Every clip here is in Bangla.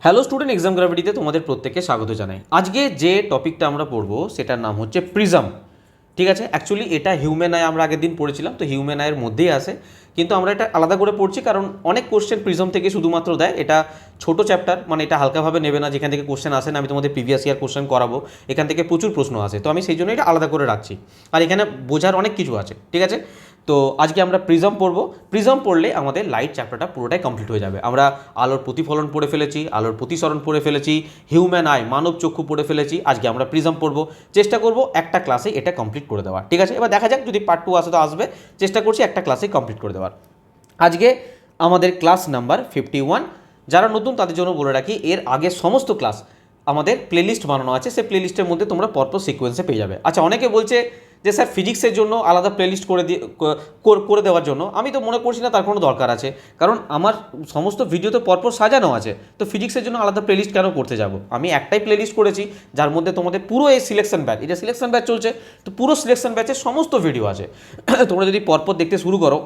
হ্যালো স্টুডেন্ট, এক্সাম গ্র্যাভিটিতে তোমাদের প্রত্যেককে স্বাগত জানাই। আজকে যে টপিকটা আমরা পড়বো সেটার নাম হচ্ছে প্রিজম। ঠিক আছে, অ্যাকচুয়ালি এটা হিউম্যান আই আমরা আগের দিন পড়েছিলাম, তো হিউম্যান আইয়ের মধ্যেই আসে, কিন্তু আমরা এটা আলাদা করে পড়ছি কারণ অনেক কোশ্চেন প্রিজম থেকে শুধুমাত্র দেয়। এটা ছোট চ্যাপ্টার, মানে এটা হালকাভাবে নেবে না, যেখান থেকে কোশ্চেন আসে না। আমি তোমাদের প্রিভিয়াস ইয়ার কোশ্চেন করাবো, এখান থেকে প্রচুর প্রশ্ন আসে, তো আমি সেই জন্য এটা আলাদা করে রাখছি। আর এখানে বোঝার অনেক কিছু আছে, ঠিক আছে। তো আজকে আমরা প্রিজম পড়বো। প্রিজম পড়লে আমাদের লাইট চ্যাপ্টারটা পুরোটাই কমপ্লিট হয়ে যাবে। আমরা আলোর প্রতিফলন পড়ে ফেলেছি, আলোর প্রতিসরণ পড়ে ফেলেছি, হিউম্যান আই মানব চক্ষু পড়ে ফেলেছি। আজকে আমরা প্রিজম পড়বো, চেষ্টা করবো একটা ক্লাসে এটা কমপ্লিট করে দেওয়ার, ঠিক আছে। এবার দেখা যাক, যদি পার্ট 2 আসে তো আসবে, চেষ্টা করছি একটা ক্লাসে কমপ্লিট করে দেওয়ার। আজকে আমাদের ক্লাস নাম্বার 51। যারা নতুন তাদের জন্য বলে রাখি, এর আগে সমস্ত ক্লাস আমাদের প্লেলিস্ট বানানো আছে, সেই প্লেলিস্টের মধ্যে তোমরা পরপর সিকোয়েন্সে পেয়ে যাবে। আচ্ছা, অনেকে বলছে যে স্যার ফিজিক্সের জন্য আলাদা প্লেলিস্ট করে দেওয়ার জন্য। আমি তো মনে করছি না তার কোনো দরকার আছে, কারণ আমার সমস্ত ভিডিও তো পরপর সাজানো আছে, তো ফিজিক্সের জন্য আলাদা প্লেলিস্ট কেন করতে যাব। আমি একটাই প্লেলিস্ট করেছি, যার মধ্যে তোমাদের পুরো এই সিলেকশন ব্যাচ, এটা সিলেকশন ব্যাচ চলছে, তো পুরো সিলেকশন ব্যাচের সমস্ত ভিডিও আছে। তোমরা যদি পরপর দেখতে শুরু করো,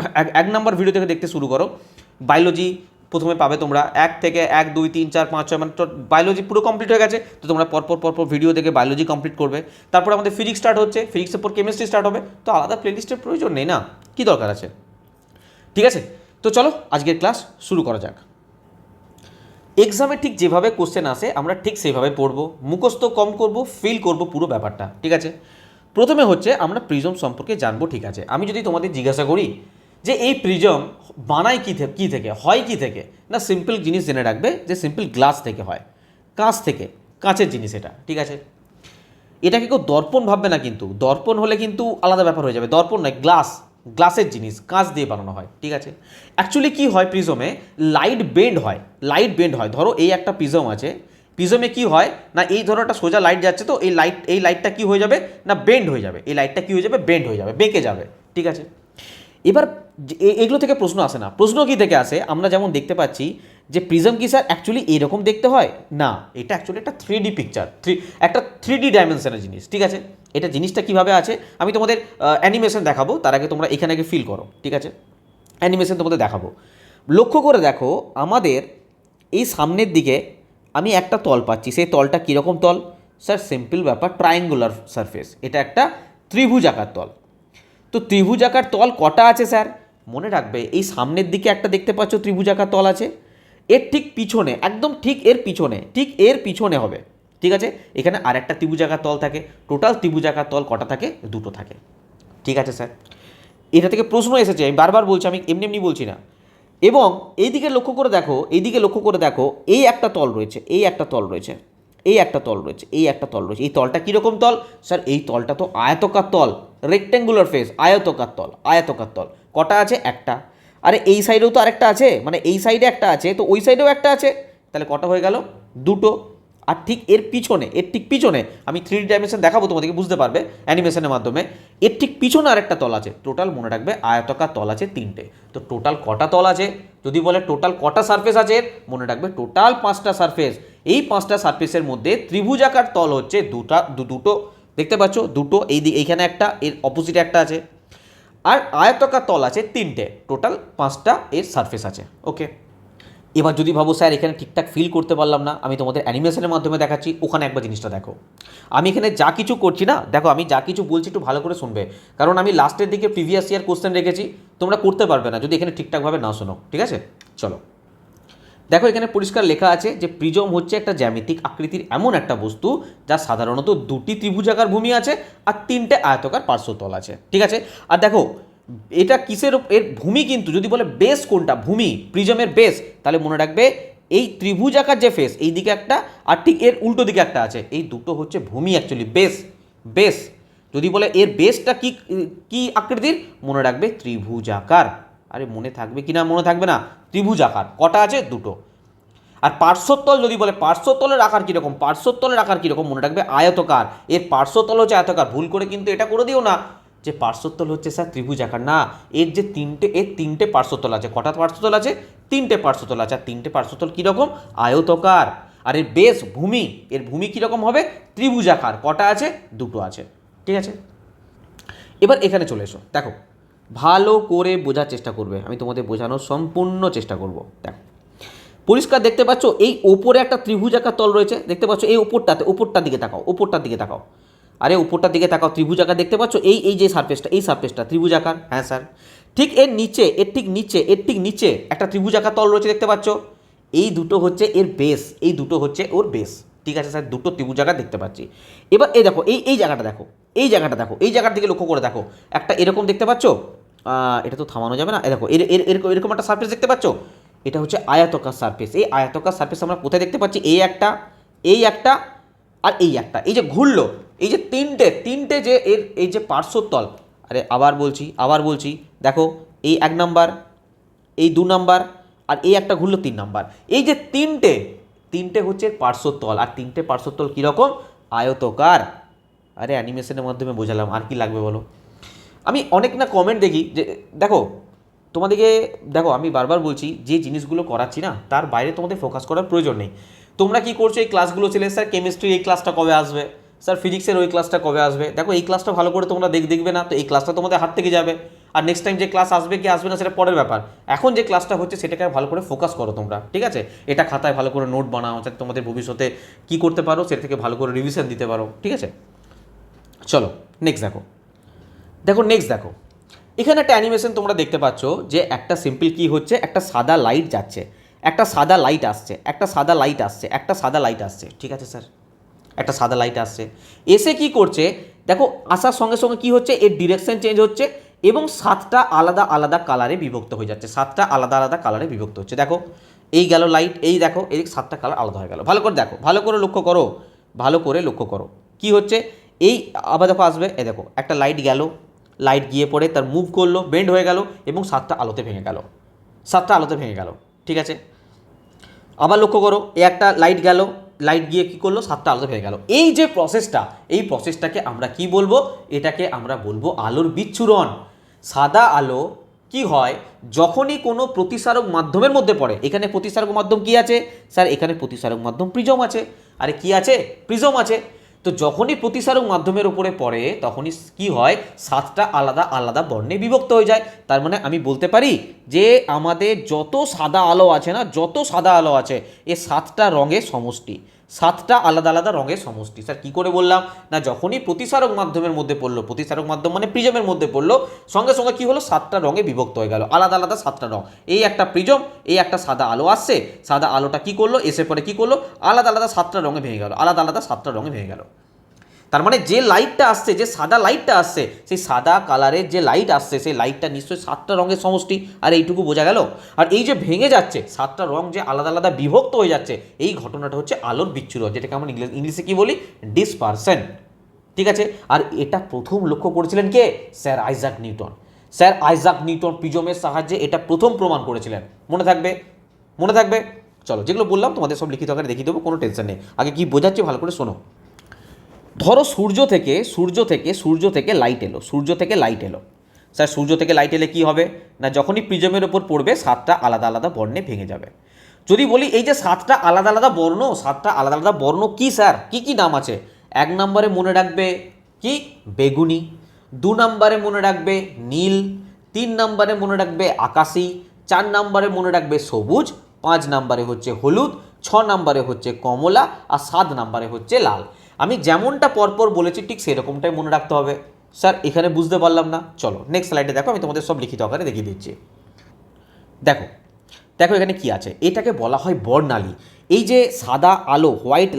এক নাম্বার ভিডিও থেকে দেখতে শুরু করো, বায়োলজি প্রথমে পাবে তোমরা 1 থেকে 1 2 3 4 5 6, মানে বায়োলজি পুরো কমপ্লিট হয়ে গেছে, তো তোমরা পরপর ভিডিও দেখে বায়োলজি কমপ্লিট করবে। তারপর আমাদের ফিজিক্স স্টার্ট হচ্ছে, ফিজিক্সের পর কেমিস্ট্রি স্টার্ট হবে, তো আলাদা প্লেলিস্টের প্রয়োজন নেই না, কি দরকার আছে, ঠিক আছে। তো চলো আজকের ক্লাস শুরু করা যাক। এক্সামে ঠিক যেভাবে কোশ্চেন আসে আমরা ঠিক সেইভাবে পড়বো, মুখস্থ কম করব, ফিল করব পুরো ব্যাপারটা, ঠিক আছে। প্রথমে হচ্ছে আমরা প্রিজম সম্পর্কে জানবো, ঠিক আছে। আমি যদি তোমাদের জিজ্ঞাসা করি যে এই প্রিজম বানায় কী থেকে, হয় কী থেকে, না সিম্পল জিনিস জেনে রাখবে যে সিম্পল গ্লাস থেকে হয়, কাঁচ থেকে, কাঁচের জিনিস এটা, ঠিক আছে। এটাকে কেউ দর্পণ ভাববে না, কিন্তু দর্পণ হলে কিন্তু আলাদা ব্যাপার হয়ে যাবে। দর্পণ নয়, গ্লাসের জিনিস, কাঁচ দিয়ে বানানো হয়, ঠিক আছে। অ্যাকচুয়ালি কী হয়, প্রিজমে লাইট বেন্ড হয়। ধরো এই একটা প্রিজম আছে, প্রিজমে কি হয় না, এই ধরো একটা সোজা লাইট যাচ্ছে, তো এই লাইটটা কি হয়ে যাবে না, বেন্ড হয়ে যাবে। এই লাইটটা কি হয়ে যাবে, বেন্ড হয়ে যাবে, বেঁকে যাবে, ঠিক আছে। এবার এগুলো থেকে প্রশ্ন আসে না। প্রশ্ন কি থেকে আসে, আমরা যেমন দেখতে পাচ্ছি যে প্রিজম কি স্যার অ্যাকচুয়ালি এরকম দেখতে হয় না, এটা অ্যাকচুয়ালি একটা 3D পিকচার, একটা 3D ডাইমেনশনের জিনিস, ঠিক আছে। এটা জিনিসটা কিভাবে আছে আমি তোমাদের অ্যানিমেশন দেখাবো, তার আগে তোমরা এখানে আগে ফিল করো, ঠিক আছে। অ্যানিমেশন তোমাদের দেখাবো, লক্ষ্য করে দেখো। আমাদের এই সামনের দিকে আমি একটা তল পাচ্ছি, সেই তলটা কীরকম তল স্যার, সিম্পল ব্যাপার, ট্রায়াঙ্গুলার সারফেস, এটা একটা ত্রিভুজাকার তল। তো ত্রিভুজাকার তল কটা আছে স্যার, মনে রাখবে এই সামনের দিকে একটা দেখতে পাচ্ছ ত্রিভুজাকার তল আছে, এর ঠিক পিছনে, একদম ঠিক এর পিছনে হবে, ঠিক আছে। এখানে আরেকটা ত্রিভুজাকার তল থাকে, টোটাল ত্রিভুজাকার তল কটা থাকে, দুটো থাকে, ঠিক আছে স্যার। এটা থেকে প্রশ্ন এসেছে, আমি বারবার বলছি, আমি এমনি বলছি না। এবং এইদিকে লক্ষ্য করে দেখো, এই একটা তল রয়েছে, এই একটা তল রয়েছে, এই তলটা কীরকম তল স্যার, এই তলটা তো আয়তকার তল, রেক্ট্যাঙ্গুলার ফেস, আয়তকার তল কটা আছে, একটা। আরে এই সাইডেও তো আরেকটা আছে, মানে এই সাইডে একটা আছে, তো ওই সাইডেও একটা আছে, তাহলে কটা হয়ে গেল, দুটো। আর ঠিক এর পিছনে আমি 3D ডাইমেনশন দেখাবো, তোমাদেরকে বুঝতে পারবে অ্যানিমেশনের মাধ্যমে। এর ঠিক পিছনে আরেকটা তল আছে, টোটাল মনে রাখবে আয়তকার তল আছে 3টে। তো টোটাল কটা তল আছে, যদি বলে টোটাল কটা সারফেস আছে, মনে রাখবে টোটাল 5টা সারফেস। এই 5টা সারফেসের মধ্যে ত্রিভুজাকার তল হচ্ছে দুটো, দেখতে পাচ্ছ দুটো, এইখানে একটা, এর অপোজিটে একটা আছে। আর আয়তকার তল আছে 3টে, টোটাল 5টা এর সারফেস আছে, ওকে। এবার যদি ভাবো স্যার এখানে ঠিকঠাক ফিল করতে পারলাম না, আমি তোমাদের অ্যানিমেশনের মাধ্যমে দেখাচ্ছি, ওখানে একবার জিনিসটা দেখো। আমি এখানে যা কিছু করছি না, দেখো আমি যা কিছু বলছি একটু ভালো করে শুনবে, কারণ আমি লাস্টের দিকে প্রিভিয়াস ইয়ার কোশ্চেন রেখেছি, তোমরা করতে পারবে না যদি এখানে ঠিকঠাকভাবে না শোনো, ঠিক আছে। চলো দেখো, এখানে পরিষ্কার লেখা আছে যে প্রিজম হচ্ছে একটা জ্যামিতিক আকৃতির এমন একটা বস্তু যা সাধারণত 2টি ত্রিভুজাকার ভূমি আছে আর 3টে আয়তকার পার্শ্বতল আছে, ঠিক আছে। আর দেখো এটা কিসের, এর ভূমি কিন্তু যদি বলে বেস কোনটা, ভূমি প্রিজমের বেস, তাহলে মনে রাখবে এই ত্রিভুজাকার যে ফেস এই দিকে একটা, আর ঠিক এর উল্টো দিকে একটা আছে, এই দুটো হচ্ছে ভূমি, অ্যাকচুয়ালি বেস। যদি বলে এর বেসটা কি আকৃতির, মনে রাখবে ত্রিভুজাকার। আরে মনে থাকবে কি না, মনে থাকবে না, ত্রিভুজাকার কটা আছে, দুটো। আর পার্শ্বতল যদি বলে পার্শ্বতলের আকার কীরকম, মনে রাখবে আয়তকার। এর পার্শ্বতল হচ্ছে আয়তকার, ভুল করে কিন্তু এটা করে দিও না যে পার্শ্বতল হচ্ছে স্যার ত্রিভুজাকার, না, এর যে তিনটে পার্শ্বতল আছে, কটা পার্শ্বতল আছে, 3টে পার্শ্বতল আছে, আর 3টে পার্শ্বতল কীরকম, আয়তকার। আর এর বেস ভূমি, এর ভূমি কীরকম হবে, ত্রিভুজাকার, কটা আছে, দুটো আছে, ঠিক আছে। এবার এখানে চলে এসো, দেখো ভালো করে বোঝার চেষ্টা করবে, আমি তোমাদের বোঝানোর সম্পূর্ণ চেষ্টা করব। দেখো পরিষ্কার দেখতে পাচ্ছ এই ওপরে একটা ত্রিভুজাকার তল রয়েছে, দেখতে পাচ্ছ এই ওপরটার দিকে তাকাও, ওপরটার দিকে তাকাও, আরে উপরটার দিকে তাকাও, ত্রিভুজাকার দেখতে পাচ্ছ, এই যে সারফেসটা, এই সারফেসটা ত্রিভুজাকার, হ্যাঁ স্যার। ঠিক এর নিচে, এর ঠিক নিচে একটা ত্রিভুজাকার তল রয়েছে, দেখতে পাচ্ছ, এই দুটো হচ্ছে এর বেস, এই দুটো হচ্ছে ওর বেস। ঠিক আছে স্যার, দুটো ত্রিভুজাকার দেখতে পাচ্ছি। এবার এই দেখো, এই জায়গাটা দেখো, এই জায়গাটা দেখো, এই জায়গার দিকে লক্ষ্য করে দেখো, একটা এরকম দেখতে পাচ্ছ, এটা তো থামানো যাবে না, দেখো এরকম একটা সারফেস দেখতে পাচ্ছ, এটা হচ্ছে আয়তকার সারফেস। এই আয়তকার সারফেস আমরা কোথায় দেখতে পাচ্ছি, এই একটা আর এই একটা, এই যে ঘুরলো, এই যে তিনটে যে এই যে পার্শ্বতল, আরে আবার বলছি দেখো, এই 1 নাম্বার, এই 2 নাম্বার, আর এই একটা ঘুরলো 3 নাম্বার, এই যে তিনটে হচ্ছে পার্শ্বতল, আর তিনটে পার্শ্বতল কীরকম, আয়তকার। আরে অ্যানিমেশনের মাধ্যমে বোঝালাম, আর কি লাগবে বলো। আমি অনেক না কমেন্ট দেখি যে দেখো তোমাদেরকে, দেখো আমি বারবার বলছি যে জিনিসগুলো করাচ্ছি না তার বাইরে তোমাদের ফোকাস করার প্রয়োজন নেই। তোমরা কি করছো, এই ক্লাসগুলো ছেলে স্যার কেমিস্ট্রি এই ক্লাসটা কবে আসবে, স্যার ফিজিক্সের ওই ক্লাসটা কবে আসবে, দেখো এই ক্লাসটা ভালো করে তোমরা দেখবে না তো এই ক্লাসটা তোমাদের হাত থেকে যাবে, আর নেক্সট টাইম যে ক্লাস আসবে কি আসবে না সেটা পরের ব্যাপার। এখন যে ক্লাসটা হচ্ছে সেটাকে ভালো করে ফোকাস করো তোমরা, ঠিক আছে। এটা খাতায় ভালো করে নোট বানাও, যাতে তোমাদের ভবিষ্যতে কী করতে পারো সেটা থেকে ভালো করে রিভিশন দিতে পারো, ঠিক আছে। চলো নেক্সট দেখো, এখানে একটা অ্যানিমেশন তোমরা দেখতে পাচ্ছ যে একটা সিম্পল কি হচ্ছে, একটা সাদা লাইট যাচ্ছে, একটা সাদা লাইট আসছে, ঠিক আছে স্যার, একটা সাদা লাইট আসছে, এসে কি করছে দেখো, আসার সঙ্গে সঙ্গে কি হচ্ছে, এর ডিরেকশন চেঞ্জ হচ্ছে এবং 7টা আলাদা আলাদা কালারে বিভক্ত হয়ে যাচ্ছে, 7টা আলাদা আলাদা কালারে বিভক্ত হচ্ছে। দেখো এই গেল লাইট, এই দেখো এই 7টা কালার আলাদা হয়ে গেল, ভালো করে দেখো, ভালো করে লক্ষ্য করো কি হচ্ছে। এই আবার দেখো আসবে, এই দেখো একটা লাইট গেল, লাইট গিয়ে পড়ে তার মুভ করলো, বেন্ড হয়ে গেল এবং 7টা আলোতে ভেঙে গেল, ঠিক আছে। আবার লক্ষ্য করো, এই একটা লাইট গেল, লাইট গিয়ে কী করলো, 7টা আলোতে ভেঙে গেল। এই যে প্রসেসটাকে আমরা কি বলবো, এটাকে আমরা বলবো আলোর বিচ্ছুরণ। সাদা আলো কি হয়, যখনই কোনো প্রতিসারক মাধ্যমের মধ্যে পড়ে, এখানে প্রতিসারক মাধ্যম কি আছে স্যার, এখানে প্রতিসারক মাধ্যম প্রিজম আছে, আরে কি আছে, প্রিজম আছে। তো যখনই প্রতিসারক মাধ্যমের উপরে পড়ে তখনই কি হয়, 7টা আলাদা আলাদা বর্ণে বিভক্ত হয়ে যায়। তার মানে আমি বলতে পারি যে আমাদের যত সাদা আলো আছে এ 7টা রঙের সমষ্টি, 7টা আলাদা আলাদা রঙের সমষ্টি। স্যার কী করে বললাম না, যখনই প্রতিসারক মাধ্যমের মধ্যে পড়লো, প্রতিসারক মাধ্যম মানে প্রিজমের মধ্যে পড়লো, সঙ্গে সঙ্গে কী হলো, 7টা রঙে বিভক্ত হয়ে গেল, আলাদা আলাদা 7টা রঙ। এই একটা প্রিজম, এই একটা সাদা আলো আসছে, সাদা আলোটা কী করলো, এসে পরে কী করলো, আলাদা আলাদা 7টা রঙে ভেঙে গেল, তার মানে যে লাইটটা আসছে, যে সাদা লাইটটা আসছে, সেই সাদা কালারের যে লাইট আসছে, সেই লাইটটা নিশ্চয়ই 7টা রঙের সমষ্টি, আর এইটুকু বোঝা গেল। আর এই যে ভেঙে যাচ্ছে 7টা রঙ যে আলাদা আলাদা বিভক্ত হয়ে যাচ্ছে, এই ঘটনাটা হচ্ছে আলোর বিচ্ছুরণ, যেটাকে আমরা ইংলিশে কি বলি, ডিসপারশন, ঠিক আছে। আর এটা প্রথম লক্ষ্য করেছিলেন কে, স্যার আইজাক নিউটন প্রিজমের সাহায্যে এটা প্রথম প্রমাণ করেছিলেন, মনে থাকবে। চলো, যেগুলো বললাম তোমাদের সব লিখিত আকারে দেখিয়ে দেবো, কোনো টেনশন নেই। আগে কি বোঝাচ্ছি ভালো করে শোনো। ধরো সূর্য থেকে লাইট এলো, স্যার সূর্য থেকে লাইট এলে কী হবে না, যখনই প্রিজমের ওপর পড়বে 7টা আলাদা আলাদা বর্ণে ভেঙে যাবে। যদি বলি এই যে 7টা আলাদা আলাদা বর্ণ কি স্যার, কি নাম আছে, 1 নম্বরে মনে রাখবে কি, বেগুনি, 2 নম্বরে মনে রাখবে নীল, 3 নম্বরে মনে রাখবে আকাশি, 4 নম্বরে মনে রাখবে সবুজ, 5 নম্বরে হচ্ছে হলুদ, 6 নম্বরে হচ্ছে কমলা, আর 7 নম্বরে হচ্ছে লাল। আমি যেমনটা পরপর বলেছি ঠিক সেরকমটাই মনে রাখতে হবে। স্যার এখানে বুঝতে পারলাম না, চলো নেক্সট স্লাইডে দেখো, আমি তোমাদের সব লিখিত আকারে দেখিয়ে দিচ্ছি। দেখো এখানে কি আছে, এটাকে বলা হয় বর্ণালী। এই যে সাদা আলো, হোয়াইট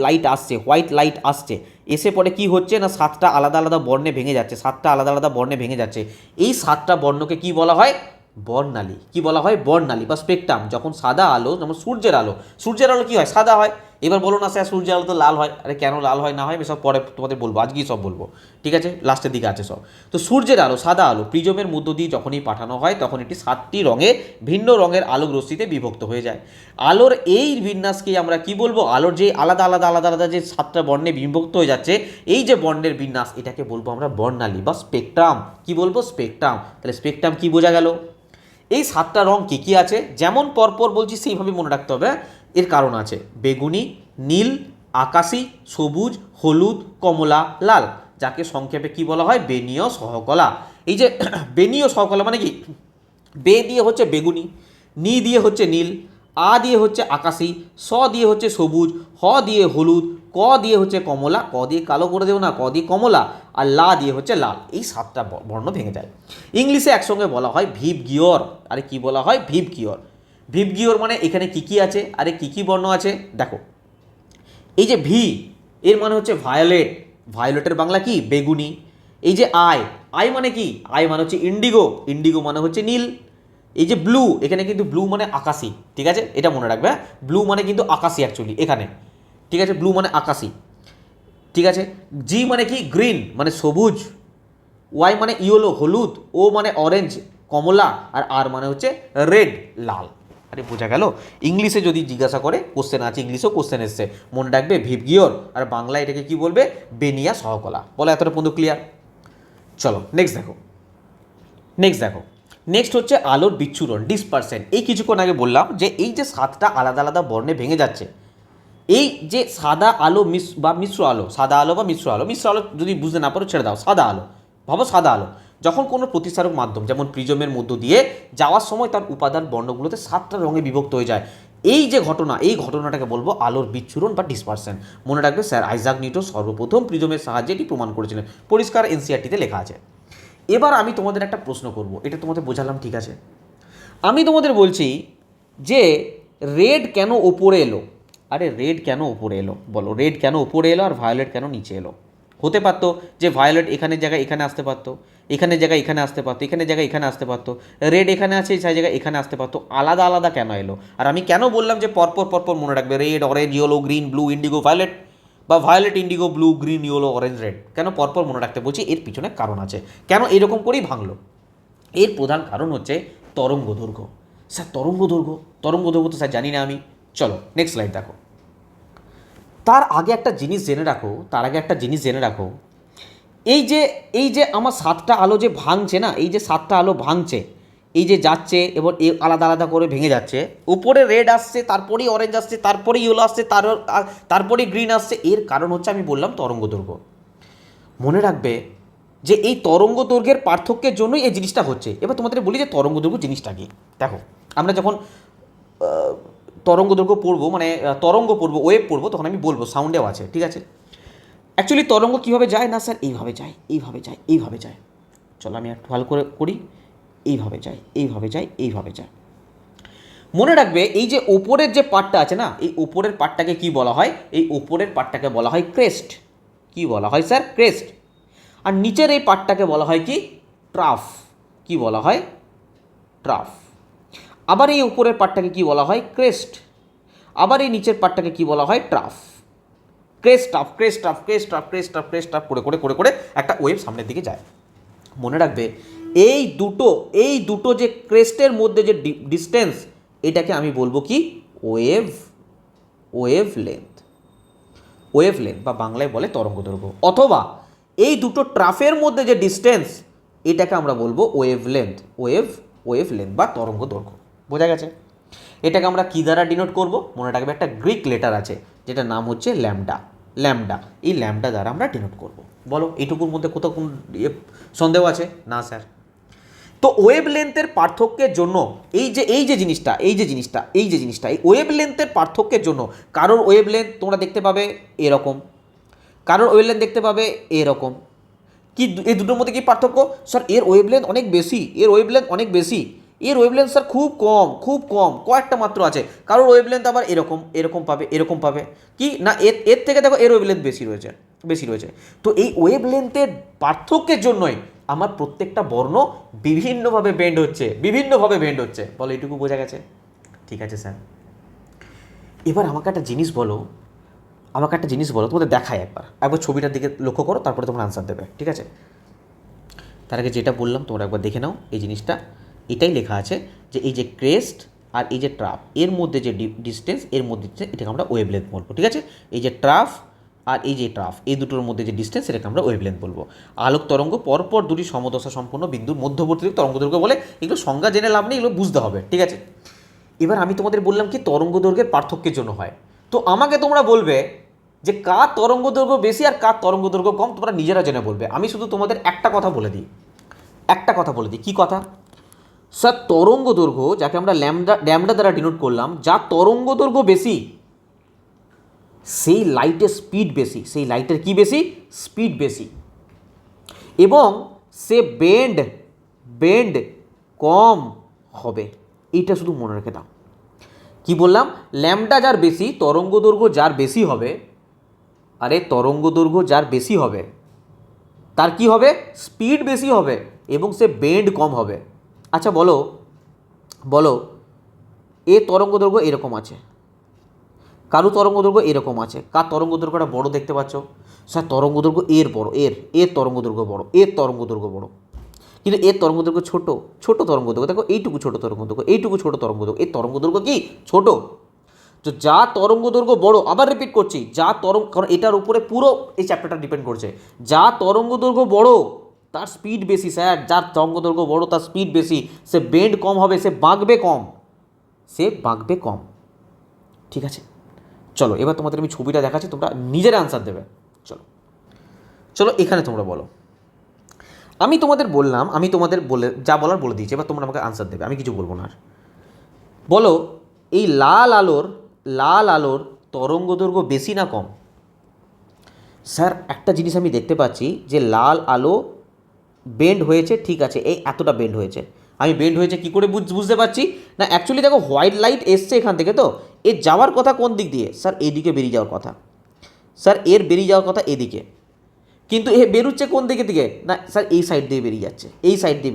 লাইট আসছে, এসে পরে কি হচ্ছে না, 7টা আলাদা আলাদা বর্ণে ভেঙে যাচ্ছে, এই 7টা বর্ণকে কি বলা হয়, বর্ণালী বা স্পেকট্রাম। যখন সাদা আলো, যেমন সূর্যের আলো কি হয়, সাদা হয়। এবার বলো না স্যার সূর্যের আলো তো লাল হয়, আরে কেন লাল হয় না হয় আমি সব পরে তোমাদের বলবো, আজকেই সব বলবো, ঠিক আছে, লাস্টের দিকে আছে সব। তো সূর্যের আলো, সাদা আলো প্রিজমের মধ্য দিয়ে যখনই পাঠানো হয় তখন এটি 7টি রঙে ভিন্ন রঙের আলোক রশ্মিতে বিভক্ত হয়ে যায়। আলোর এই বিন্যাসকে আমরা কি বলবো, আলোর যে আলাদা আলাদা যে 7টা বর্ণে বিভক্ত হয়ে যাচ্ছে, এই যে বর্ণের বিন্যাস, এটাকে বলবো আমরা বর্ণালী বা স্পেকট্রাম। কি বলবো, স্পেকট্রাম। তাহলে স্পেকট্রাম কি বোঝা গেল, এই 7টা রঙ কী আছে, যেমন পরপর বলছি সেইভাবে মনে রাখতে হবে। এর কারণ আছে, বেগুনি, নীল, আকাশি, সবুজ, হলুদ, কমলা, লাল, যাকে সংক্ষেপে কি বলা হয়, বেনীয় সহকলা। এই যে বেনীয় সহকলা মানে কি, বে দিয়ে হচ্ছে বেগুনি, নি দিয়ে হচ্ছে নীল, আ দিয়ে হচ্ছে আকাশি, স দিয়ে হচ্ছে সবুজ, হ দিয়ে হলুদ, ক দিয়ে হচ্ছে কমলা, ক দিয়ে কালো করে দেবো না, ক দিয়ে কমলা, আর লা দিয়ে হচ্ছে লাল। এই 7টা বর্ণ ভেঙে যায়। ইংলিশে একসঙ্গে বলা হয় ভিভ গিওর। আরে কি বলা হয়? ভিভ গিওর। ভিভ গিওর মানে এখানে কি কি আছে, আরে কি কি বর্ণ আছে দেখো। এই যে ভি, এর মানে হচ্ছে ভায়োলেট, ভায়োলেটের বাংলা কি? বেগুনি। এই যে আই, আই মানে কি? আই মানে হচ্ছে ইন্ডিগো, ইন্ডিগো মানে হচ্ছে নীল। এই যে ব্লু, এখানে কিন্তু ব্লু মানে আকাশি, ঠিক আছে, এটা মনে রাখবে। হ্যাঁ, ব্লু মানে কিন্তু আকাশি অ্যাকচুয়ালি এখানে, ঠিক আছে, ব্লু মানে আকাশি, ঠিক আছে। জি মানে কি? গ্রিন মানে সবুজ। ওয়াই মানে ইয়েলো হলুদ, ও মানে অরেঞ্জ কমলা, আর আর মানে হচ্ছে রেড লাল। আরে বোঝা গেল? ইংলিশে যদি জিজ্ঞাসা করে, কোশ্চেন আছে, ইংলিশেও কোশ্চেন এসছে, মনে রাখবে ভিভ গিওর, আর বাংলায় এটাকে কি বলবে? বেনিয়া সহকলা। বলো এতটা পর্যন্ত ক্লিয়ার? চলো নেক্সট দেখো, নেক্সট দেখো। নেক্সট হচ্ছে আলোর বিচ্ছুরণ, ডিসপারশন। এই কিছুক্ষণ আগে বললাম যে এই যে 7টা আলাদা আলাদা বর্ণে ভেঙে যাচ্ছে, এই যে সাদা আলো বা মিশ্র আলো, সাদা আলো বা মিশ্র আলো, মিশ্র আলো যদি বুঝতে না পারো ছেড়ে দাও, সাদা আলো ভাবো, সাদা আলো যখন কোনো প্রতিসারক মাধ্যম যেমন প্রিজমের মধ্য দিয়ে যাওয়ার সময় তার উপাদান বর্ণগুলোতে 7টা রঙে বিভক্ত হয়ে যায়, এই যে ঘটনা, এই ঘটনাটাকে বলবো আলোর বিচ্ছুরণ বা ডিসপারশন। মনে রাখবে স্যার আইজাক নিউটন সর্বপ্রথম প্রিজমের সাহায্যে এটি প্রমাণ করেছিলেন, পরিষ্কার এনসিআরটিতে লেখা আছে। এবার আমি তোমাদের একটা প্রশ্ন করব, এটা তোমাদের বোঝালাম, ঠিক আছে। আমি তোমাদের বলছি যে রেড কেন ওপরে এলো? আরে রেড কেন ওপরে এলো বলো, রেড কেন ওপরে এলো আর ভায়োলেট কেন নিচে এলো? হতে পারতো যে ভায়োলেট এখানে জায়গায় এখানে আসতে পারতো, এখানে জায়গায় এখানে আসতে পারতো, এখানে জায়গায় এখানে আসতে পারতো, রেড এখানে আছে সেই জায়গায় এখানে আসতে পারতো, আলাদা আলাদা কেন এলো? আর আমি কেন বললাম যে পরপর পরপর মনে রাখবে, red orange yellow green blue indigo violet, বা violet indigo blue green yellow orange red, কেন পরপর মনে রাখতে বলছি? এর পিছনে কারণ আছে, কেন এরকম করেই ভাঙলো। এর প্রধান কারণ হচ্ছে তরঙ্গ দৈর্ঘ্য। স্যার তরঙ্গ দৈর্ঘ্য, তরঙ্গ দৈর্ঘ্য তো স্যার জানি না আমি। চলো নেক্সট স্লাইড দেখো। তার আগে একটা জিনিস জেনে রাখো, তার আগে একটা জিনিস জেনে রাখো, এই যে আমার 7টা আলো যে ভাঙছে না, এই যে 7টা আলো ভাঙছে, এই যে যাচ্ছে এবং এ আলাদা আলাদা করে ভেঙে যাচ্ছে, উপরে রেড আসছে, তারপরেই অরেঞ্জ আসছে, তারপরে ইয়েলো আসছে, তারপরে গ্রিন আসছে, এর কারণ হচ্ছে আমি বললাম তরঙ্গ দৈর্ঘ্য। মনে রাখবে যে এই তরঙ্গ দৈর্ঘ্যের পার্থক্যের জন্যই এই জিনিসটা হচ্ছে। এবার তোমাদের বলি যে তরঙ্গ দৈর্ঘ্য জিনিসটা কি। দেখো আমরা যখন তরঙ্গ দৈর্ঘ্য পড়বো, মানে তরঙ্গ পড়বো, ওয়েভ পড়বো, তখন আমি বলবো, সাউন্ডেও আছে, ঠিক আছে। অ্যাকচুয়ালি তরঙ্গ কীভাবে যায় না স্যার, এইভাবে যায়, এইভাবে যায়, এইভাবে যায়। চলো আমি একটু ভালো করে করি, এইভাবে যায়, এইভাবে যায়, এইভাবে যায়। মনে রাখবে এই যে ওপরের যে পার্টটা আছে না, এই ওপরের পার্টটাকে কি বলা হয়? এই ওপরের পার্টটাকে বলা হয় ক্রেস্ট। কি বলা হয় স্যার? ক্রেস্ট। আর নিচের এই পার্টটাকে বলা হয় কি? ট্রাফ। কি বলা হয়? ট্রাফ। আবার এই উপরের পার্টটাকে কি বলা হয়? ক্রেস্ট। আবার এই নিচের পার্টটাকে কি বলা হয়? Trough. Crest trough, crest trough, crest trough, crest trough, crest trough করে করে করে করে একটা ওয়েভ সামনের দিকে যায়। মনে রাখবে এই দুটো যে ক্রেস্টের মধ্যে যে ডিস্টেন্স, এটাকে আমি বলবো কি? Wave, wave length. Wave length বা বাংলায় বলে তরঙ্গ দৈর্ঘ্য। অথবা এই দুটো ট্রাফের মধ্যে যে ডিস্টেন্স, এটাকে আমরা বলবো ওয়েভ লেন্থ, ওয়েভ লেন্থ বা তরঙ্গ দৈর্ঘ্য। বোঝা গেছে? এটাকে আমরা কী দ্বারা ডিনোট করব? মনে রাখবে একটা গ্রিক লেটার আছে যেটার নাম হচ্ছে ল্যামডা। ল্যামডা, এই ল্যামডা দ্বারা আমরা ডিনোট করব। বলো এইটুকুর মধ্যে কোথাও কোন সন্দেহ আছে? না স্যার। তো ওয়েভ লেন্থের পার্থক্যের জন্য এই যে জিনিসটা এই ওয়েভ লেন্থের পার্থক্যের জন্য কারোর ওয়েভ লেন্থ তোমরা দেখতে পাবে এরকম, কারোর ওয়েভ লেন্থ দেখতে পাবে এরকম। কি এই দুটোর মধ্যে কি পার্থক্য? স্যার এর ওয়েভ লেন্থ অনেক বেশি, এর ওয়েভ লেন্থ অনেক বেশি, এর ওয়েভ লেন্থ স্যার খুব কম, খুব কম, কয়েকটা মাত্র আছে। কারোর ওয়েভ লেন্থ আবার এরকম এরকম পাবে, এরকম পাবে। কি না এর থেকে দেখো এর ওয়েভ লেন্থ বেশি রয়েছে, বেশি রয়েছে। তো এই ওয়েভ লেন্থের পার্থক্যের জন্যই আমার প্রত্যেকটা বর্ণ বিভিন্নভাবে বেন্ড হচ্ছে, বিভিন্নভাবে বেন্ড হচ্ছে। বলো এইটুকু বোঝা গেছে? ঠিক আছে স্যার। এবার আমাকে একটা জিনিস বলো, তোমাদের দেখায় একবার ছবিটার দিকে লক্ষ্য করো, তারপরে তোমরা আনসার দেবে, ঠিক আছে? তার আগে যেটা বললাম তোমরা একবার দেখে নাও এই জিনিসটা। এটাই লেখা আছে যে এই যে ক্রেস্ট আর এই যে ট্রাফ, এর মধ্যে যে ডিস্টেন্স, এর মধ্যে এটাকে আমরা ওয়েভ লেন্থ বলবো, ঠিক আছে? এই যে ট্রাফ আর এই যে ট্রাফ, এই দুটোর মধ্যে যে ডিস্টেন্স, এটাকে আমরা ওয়েভ লেন্থ বলবো। আলোক তরঙ্গ পরপর দুটি সমদশা সম্পন্ন বিন্দুর মধ্যবর্তী তরঙ্গ দৈর্ঘ্য বলে। এগুলো সংজ্ঞা জেনে লাভ নেই, এগুলো বুঝতে হবে, ঠিক আছে? এবার আমি তোমাদের বললাম কি তরঙ্গ দৈর্ঘ্যের পার্থক্যের জন্য হয়। তো আমাকে তোমরা বলবে যে কার তরঙ্গ দৈর্ঘ্য বেশি আর কার তরঙ্গ দৈর্ঘ্য কম, তোমরা নিজেরা জেনে বলবে। আমি শুধু তোমাদের একটা কথা বলে দিই, একটা কথা বলে দিই। কী কথা? স্যার তরঙ্গ দৈর্ঘ্য যাকে আমরা ল্যামডা দ্বারা ডিনোট করলাম, যা তরঙ্গ দৈর্ঘ্য বেশি সেই লাইটের স্পিড বেশি, সেই লাইটের কি বেশি? স্পিড বেশি, এবং সে বেন্ড কম হবে। এইটা শুধু মনে রেখে দাও। কি বললাম? ল্যামডা যার বেশি, তরঙ্গ দৈর্ঘ্য যার বেশি হবে, আরে তরঙ্গ দৈর্ঘ্য যার বেশি হবে তার কি হবে? স্পিড বেশি হবে এবং সে বেন্ড কম হবে। আচ্ছা বলো বলো, এ তরঙ্গ দৈর্ঘ্য এরকম আছে, কারো তরঙ্গ দৈর্ঘ্য এরকম আছে, কার তরঙ্গ দৈর্ঘ্যটা বড় দেখতে পাচ্ছ? স্যার তরঙ্গ দৈর্ঘ্য এর বড়, এর তরঙ্গ দৈর্ঘ্য বড়, এর তরঙ্গ দৈর্ঘ্য বড়, কিন্তু এর তরঙ্গ দৈর্ঘ্য ছোট তরঙ্গ দৈর্ঘ্য, দেখো এইটুকু ছোট তরঙ্গ দৈর্ঘ্য, এইটুকু ছোট তরঙ্গ দৈর্ঘ্য, এর তরঙ্গ দৈর্ঘ্য কি? ছোট। তো যা তরঙ্গ দৈর্ঘ্য বড়, আবার রিপিট করছি, যা তরঙ্গ, কারণ এটার উপরে পুরো এই চ্যাপ্টারটা ডিপেন্ড করছে, যা তরঙ্গ দৈর্ঘ্য বড় তার স্পিড বেশি। স্যার যার তরঙ্গ দৈর্ঘ্য বড় তার স্পিড বেশি, সে বেন্ড কম হবে, সে বাঁকবে কম। ঠিক আছে, চলো এবার তোমাদের আমি ছবিটা দেখাচ্ছি, তোমরা নিজের আনসার দেবে। চলো এখানে তোমরা বলো। আমি তোমাদের বললাম, আমি তোমাদের যা বলার বলে দিয়েছি, এবার তোমরা আমাকে আনসার দেবে, আমি কিছু বলবো না আর। বলো, এই লাল আলোর তরঙ্গ দৈর্ঘ্য বেশি না কম? স্যার একটা জিনিস আমি দেখতে পাচ্ছি যে লাল আলো বেন্ড হয়েছে, ঠিক আছে, এই এতটা বেন্ড হয়েছে। আমি বেন্ড হয়েছে কী করে বুঝতে পারছি? না অ্যাকচুয়ালি দেখো হোয়াইট লাইট এসছে এখান থেকে, তো এর যাওয়ার কথা কোন দিক দিয়ে? স্যার এদিকে বেরিয়ে যাওয়ার কথা, স্যার এর বেরিয়ে যাওয়ার কথা এদিকে, কিন্তু এ বেরোচ্ছে কোন দিকে থেকে? না স্যার এই সাইড দিয়ে বেরিয়ে যাচ্ছে, এই সাইড দিয়ে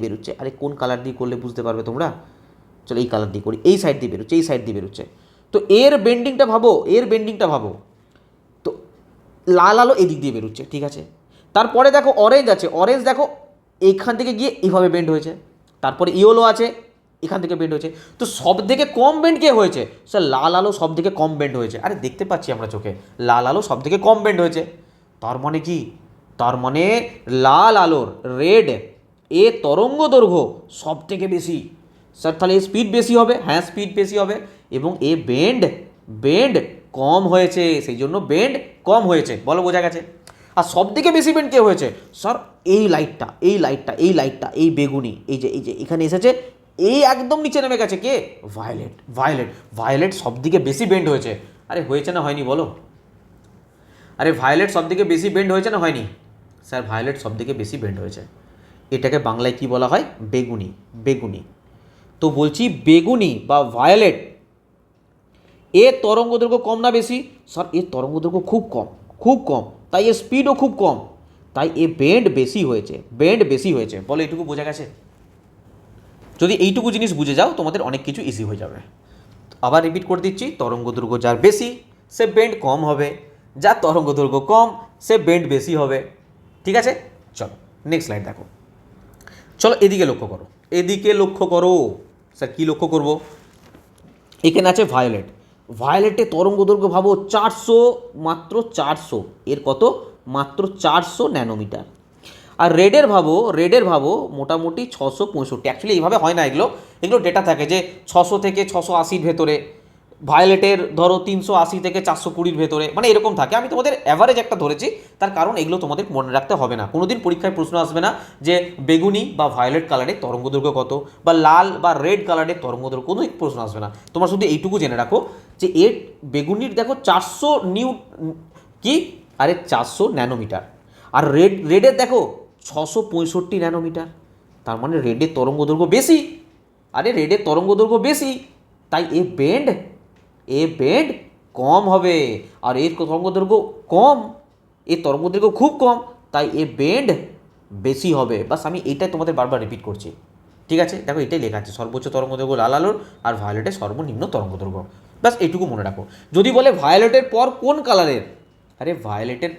বেরোচ্ছে। আরে কোন কালার দিয়ে করলে বুঝতে পারবে তোমরা? চলো এই কালার দিয়ে করি, এই সাইড দিয়ে বেরোচ্ছে। তো এর বেন্ডিংটা ভাবো, তো লাল আলো এদিক দিয়ে বেরোচ্ছে, ঠিক আছে। তারপরে দেখো অরেঞ্জ আছে, অরেঞ্জ দেখো এইখান থেকে গিয়ে এইভাবে বেন্ড হয়েছে। তারপরে ইয়েলো আছে, এখান থেকে বেন্ড হয়েছে। তো সব থেকে কম বেন্ড কে হয়েছে? স্যার লাল আলো সব থেকে কম বেন্ড হয়েছে। আরে দেখতে পাচ্ছি আমরা চোখে, লাল আলো সব থেকে কম বেন্ড হয়েছে। তার মানে কি? তার মানে লাল আলোর এ তরঙ্গ দৈর্ঘ্য সব থেকে বেশি। স্যার তাহলে স্পিড বেশি হবে? হ্যাঁ স্পিড বেশি হবে, এবং এ বেন্ড কম হয়েছে, সেই জন্য বেন্ড কম হয়েছে। বলো বোঝা গেছে? আর সব থেকে বেশি বেন্ড কে হয়েছে? স্যার এই লাইটটা, এই বেগুনি, এই যে এখানে এসেছে, এই একদম নিচে নেমে গেছে, কে? ভায়োলেট সব থেকে বেশি বেন্ড হয়েছে। আরে হয়েছে না হয়নি বলো? আরে ভায়োলেট সব থেকে বেশি বেন্ড হয়েছে না হয়নি? স্যার ভায়োলেট সব থেকে বেশি বেন্ড হয়েছে। এটাকে বাংলায় কি বলা হয়? বেগুনি। তো বলছি বেগুনি বা ভায়োলেট, এর তরঙ্গ দৈর্ঘ্য কম না বেশি? স্যার এর তরঙ্গ দৈর্ঘ্য খুব কম, তাই এর স্পিডও খুব কম, তাই এ বেন্ড বেশি হয়েছে। বলো এইটুকু বোঝা গেছে? যদি এইটুকু জিনিস বুঝে যাও তোমাদের অনেক কিছু ইজি হয়ে যাবে। আবার রিপিট করে দিচ্ছি, তরঙ্গ দৈর্ঘ্য যার বেশি সে বেন্ড কম হবে, যার তরঙ্গ দৈর্ঘ্য কম সে বেন্ড বেশি হবে। ঠিক আছে, চলো নেক্সট স্লাইড দেখো। চলো এদিকে লক্ষ্য করো। স্যার কী লক্ষ্য করব? এখানে আছে ভায়োলেটের তরঙ্গ দৈর্ঘ্য ভাবো 400, মাত্র 400, এর কত? মাত্র 400 ন্যানোমিটার। আর রেডের ভাবো মোটামুটি 665। অ্যাকচুয়ালি এইভাবে হয় না, এগুলো ডেটা থাকে যে 600 থেকে 680 ভেতরে, ভায়োলেটের ধরো 380 থেকে 420 ভেতরে, মানে এরকম থাকে। আমি তোমাদের অ্যাভারেজ একটা ধরেছি, তার কারণ এগুলো তোমাদের মনে রাখতে হবে না। কোনোদিন পরীক্ষায় প্রশ্ন আসবে না যে বেগুনি বা ভায়োলেট কালারের তরঙ্গ দৈর্ঘ্য কত, বা লাল বা রেড কালারের তরঙ্গ দৈর্ঘ্য, কোনো প্রশ্ন আসবে না। তোমরা শুধু এইটুকু জেনে রাখো যে এর বেগুনির দেখো 400 400 ন্যানোমিটার, আর রেডের দেখো 665 ন্যানোমিটার। তার মানে রেডের তরঙ্গ দৈর্ঘ্য বেশি, তাই এ বেন্ড কম হবে। আর এর তরঙ্গ দৈর্ঘ্য খুব কম, তাই এ বেন্ড বেশি হবে। বাস আমি এইটাই তোমাদের বারবার রিপিট করছি। ঠিক আছে, দেখো এটাই লেখা আছে, সর্বোচ্চ তরঙ্গ দৈর্ঘ্য লাল আলোর আর ভায়োলেটের সর্বনিম্ন তরঙ্গ দৈর্ঘ্য। বাস এইটুকু মনে রাখো। যদি বলে ভায়োলেটের পর কোন কালারের, আরে ভায়োলেটের,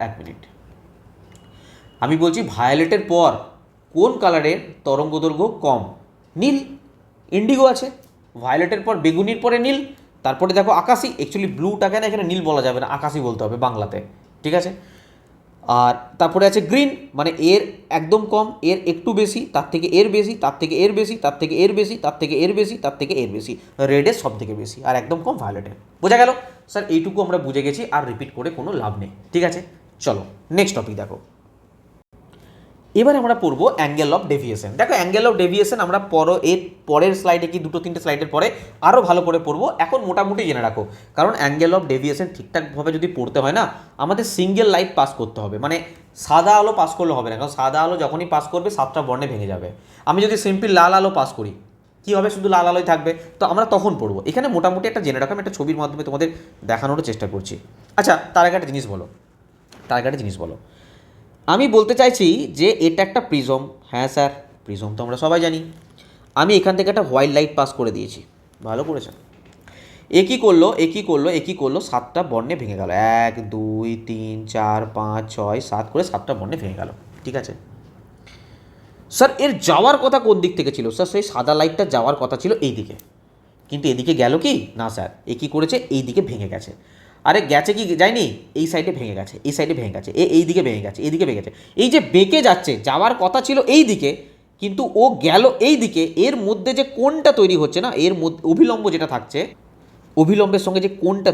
এক মিনিট, আমি বলছি ভায়োলেটের পর কোন কালারের তরঙ্গ দৈর্ঘ্য কম? নীল, ইন্ডিগো আছে। ভায়োলেটের পর বেগুনির পরে নীল, তারপরে দেখো আকাশি। অ্যাকচুয়ালি ব্লুটাকে না এখানে নীল বলা যাবে না, আকাশি বলতে হবে বাংলাতে, ঠিক আছে। আর তারপরে আছে গ্রিন, মানে এর একদম কম, এর একটু বেশি, তার থেকে এর বেশি, তার থেকে এর বেশি, তার থেকে এর বেশি, তার থেকে এর বেশি, তার থেকে এর বেশি। রেডের সব থেকে বেশি, আর একদম কম ভায়োলেটের। বোঝা গেল? স্যার এইটুকু আমরা বুঝে গেছি, আর রিপিট করে কোনো লাভ নেই। ঠিক আছে, চলো নেক্সট টপিক দেখো। এবার আমরা পড়বো অ্যাঙ্গেল অফ ডেভিয়েশন। দেখো অ্যাঙ্গেল অফ ডেভিয়েশন আমরা এর পরের স্লাইডে কি 2-3টে স্লাইডের পরে আরও ভালো করে পড়বো, এখন মোটামুটি জেনে রাখো। কারণ অ্যাঙ্গেল অফ ডেভিয়েশন ঠিকঠাকভাবে যদি পড়তে হয় না, আমাদের সিঙ্গেল লাইট পাস করতে হবে, মানে সাদা আলো পাস করলে হবে না, কারণ সাদা আলো যখনই পাস করবে 7টা বর্ণে ভেঙে যাবে। আমি যদি সিম্পল লাল আলো পাস করি কী হবে, শুধু লাল আলোই থাকবে, তো আমরা তখন পড়বো। এখানে মোটামুটি একটা জেনে রাখো, আমি একটা ছবির মাধ্যমে তোমাদের দেখানোর চেষ্টা করছি। আচ্ছা তার আগে একটা জিনিস বলো, আমি বলতে চাইছি যে এটা একটা প্রিজম। হ্যাঁ স্যার, প্রিজম তো আমরা সবাই জানি। আমি এখান থেকে একটা হোয়াইট লাইট পাস করে দিয়েছি, ভালো করেছেন। এ কী করলো 7টা বর্ণে ভেঙে গেল, 1 2 3 4 5 6 7 করে 7টা বর্ণে ভেঙে গেল, ঠিক আছে। স্যার এর যাওয়ার কথা কোন দিক থেকে ছিল? স্যার সেই সাদা লাইটটা যাওয়ার কথা ছিল এই দিকে, কিন্তু এদিকে গেল কি না স্যার, এ কী করেছে, এই দিকে ভেঙে গেছে। আরে গেছে কি যায়নি, এই সাইডে ভেঙে গেছে, এই সাইডে ভেঙে গেছে, এই দিকে ভেঙে গেছে, এইদিকে ভেঙে গেছে। এই যে বেঁকে যাচ্ছে, যাওয়ার কথা ছিল এই দিকে, কিন্তু ও গেল এই দিকে। এর মধ্যে যে কোণটা তৈরি হচ্ছে না, এর মধ্যে অভিলম্ব যেটা থাকছে, অভিলম্বের সঙ্গে যে কোণটা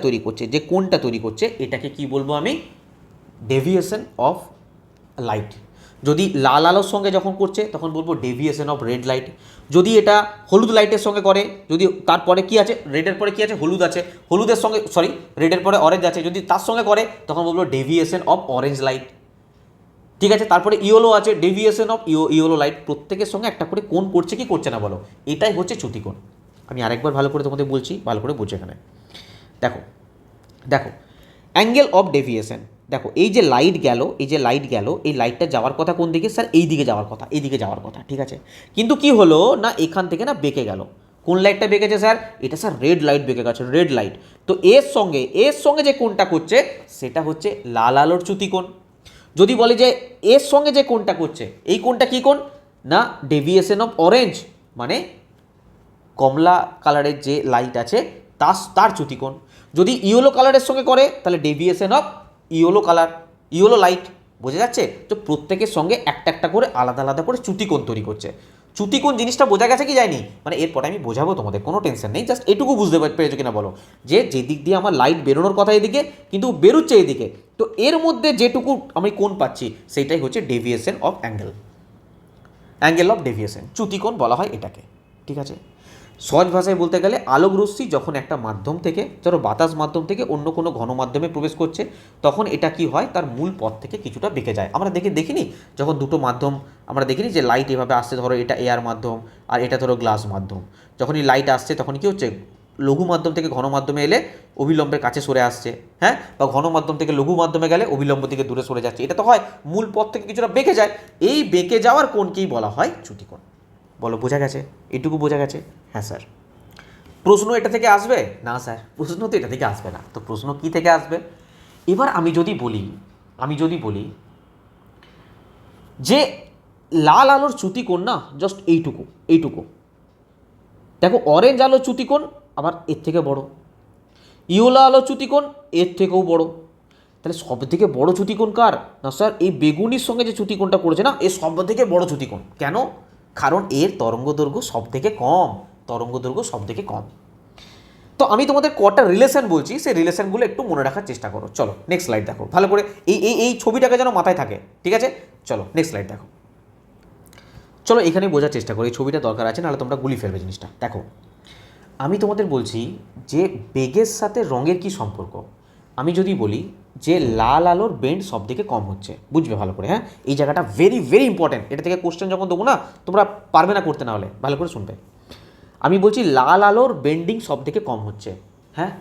তৈরি করছে এটাকে কি বলবো আমি? Deviation of light. যদি লাল আলোর সঙ্গে যখন করছে তখন বলবো ডেভিয়েশন অফ রেড লাইট। যদি এটা হলুদ লাইটের সঙ্গে করে, যদি তারপরে কি আছে, রেডের পরে কি আছে, হলুদ আছে, হলুদের সঙ্গে রেডের পরে অরেঞ্জ আছে, যদি তার সঙ্গে করে তখন বলবো ডেভিয়েশন অফ অরেঞ্জ লাইট, ঠিক আছে। তারপরে ইয়েলো আছে, ডেভিয়েশন অফ ইয়েলো লাইট। প্রত্যেকের সঙ্গে একটা করে কোণ করছে কি করছে না বলো, এটাই হচ্ছে চ্যুতিকোণ। আমি আরেকবার ভালো করে তোমাদের বলছি, ভালো করে বোঝো। এখানে দেখো অ্যাঙ্গেল অফ ডেভিয়েশন। দেখো এই যে লাইট গেল, এই লাইটটা যাওয়ার কথা কোন দিকে? স্যার এই দিকে যাওয়ার কথা, ঠিক আছে। কিন্তু কি হলো না, এখান থেকে না বেঁকে গেল। কোন লাইটটা বেঁকেছে স্যার? এটা স্যার রেড লাইট বেঁকে গেছে, রেড লাইট। তো এর সঙ্গে যে কোণটা করছে সেটা হচ্ছে লাল আলোর চ্যুতিকোণ। যদি বলে যে এর সঙ্গে যে কোণটা করছে, এই কোণটা কী কোণ না, ডেভিয়েশন অফ অরেঞ্জ, মানে কমলা কালারের যে লাইট আছে তার চ্যুতিকোণ। যদি ইয়েলো কালারের সঙ্গে করে তাহলে ডেভিয়েশন অফ ইয়েলো লাইট। বোঝা যাচ্ছে? তো প্রত্যেকের সঙ্গে একটা একটা করে আলাদা আলাদা করে চ্যুতিকোণ তৈরি করছে। চ্যুতিকোণ জিনিসটা বোঝা গেছে কি যায়নি? মানে এরপরে আমি বোঝাবো তোমাদের, কোনো টেনশন নেই, জাস্ট এটুকু বুঝতে পেরেছো কিনা বলো, যে দিক দিয়ে আমার লাইট বেরোনোর কথা এদিকে কিন্তু বেরোচ্ছে এদিকে, তো এর মধ্যে যেটুকু আমি কোণ পাচ্ছি সেইটাই হচ্ছে deviation of angle of deviation, চ্যুতিকোণ বলা হয় এটাকে, ঠিক আছে। সহজ ভাষায় বলতে গেলে আলোক রশ্মি যখন একটা মাধ্যম থেকে, ধরো বাতাস মাধ্যম থেকে অন্য কোনো ঘন মাধ্যমে প্রবেশ করছে, তখন এটা কি হয়, তার মূল পথ থেকে কিছুটা বেঁকে যায়। আমরা দেখিনি যখন দুটো মাধ্যম আমরা দেখিনি যে লাইট এভাবে আসছে, ধরো এটা এয়ার মাধ্যম আর এটা ধরো গ্লাস মাধ্যম, যখনই লাইট আসছে তখন কি হচ্ছে, লঘু মাধ্যম থেকে ঘন মাধ্যমে এলে অবিলম্বের কাছে সরে আসছে, হ্যাঁ, বা ঘন মাধ্যম থেকে লঘু মাধ্যমে গেলে অবিলম্ব থেকে দূরে সরে যাচ্ছে। এটা তো হয়, মূল পথ থেকে কিছুটা বেঁকে যায়। এই বেঁকে যাওয়ার কোণকেই বলা হয় চ্যুতিকোণ। বলো বোঝা গেছে? এটুকু বোঝা গেছে? হ্যাঁ স্যার। প্রশ্ন এটা থেকে আসবে না স্যার? প্রশ্ন তো এটা থেকে আসবে না, তো প্রশ্ন কি থেকে আসবে? এবার আমি যদি বলি যে লাল আলোর চ্যুতিকোণ না জাস্ট এইটুকু, দেখো অরেঞ্জ আলোর চ্যুতিকোণ আবার এর থেকে বড়, ইয়েলো আলোর চ্যুতিকোণ এর থেকেও বড়। তাহলে সব থেকে বড় চ্যুতিকোণ কার? না স্যার এই বেগুনির সঙ্গে যে চ্যুতিকোণটা করেছে না, এর সব থেকে বড় চ্যুতিকোণ। কেন? কারণ এর তরঙ্গদৈর্ঘ্য সব থেকে কম। তো আমি তোমাদের কটা রিলেশন বলছি, সেই রিলেশনগুলো একটু মনে রাখার চেষ্টা করো। চলো নেক্সট স্লাইড দেখো ভালো করে, এই ছবিটাকে যেন মাথায় থাকে, ঠিক আছে। চলো নেক্সট স্লাইড দেখো। চলো এখানে বোঝার চেষ্টা করো, এই ছবিটা দরকার আছে, নাহলে তোমরা গুলি ফেলবে জিনিসটা। দেখো আমি তোমাদের বলছি যে বেগের সাথে রঙের কি সম্পর্ক। আমি যদি বলি যে লাল আলোর বেন্ড সব থেকে কম হচ্ছে, বুঝবে ভালো করে, হ্যাঁ, এই জায়গাটা ভেরি ভেরি ইম্পর্টেন্ট। এটা থেকে কোশ্চেন যখন দেবো না, তোমরা পারবে না করতে, না হলে ভালো করে শুনবে। আমি বলছি লাল আলোর বেন্ডিং সব থেকে কম হচ্ছে, হ্যাঁ,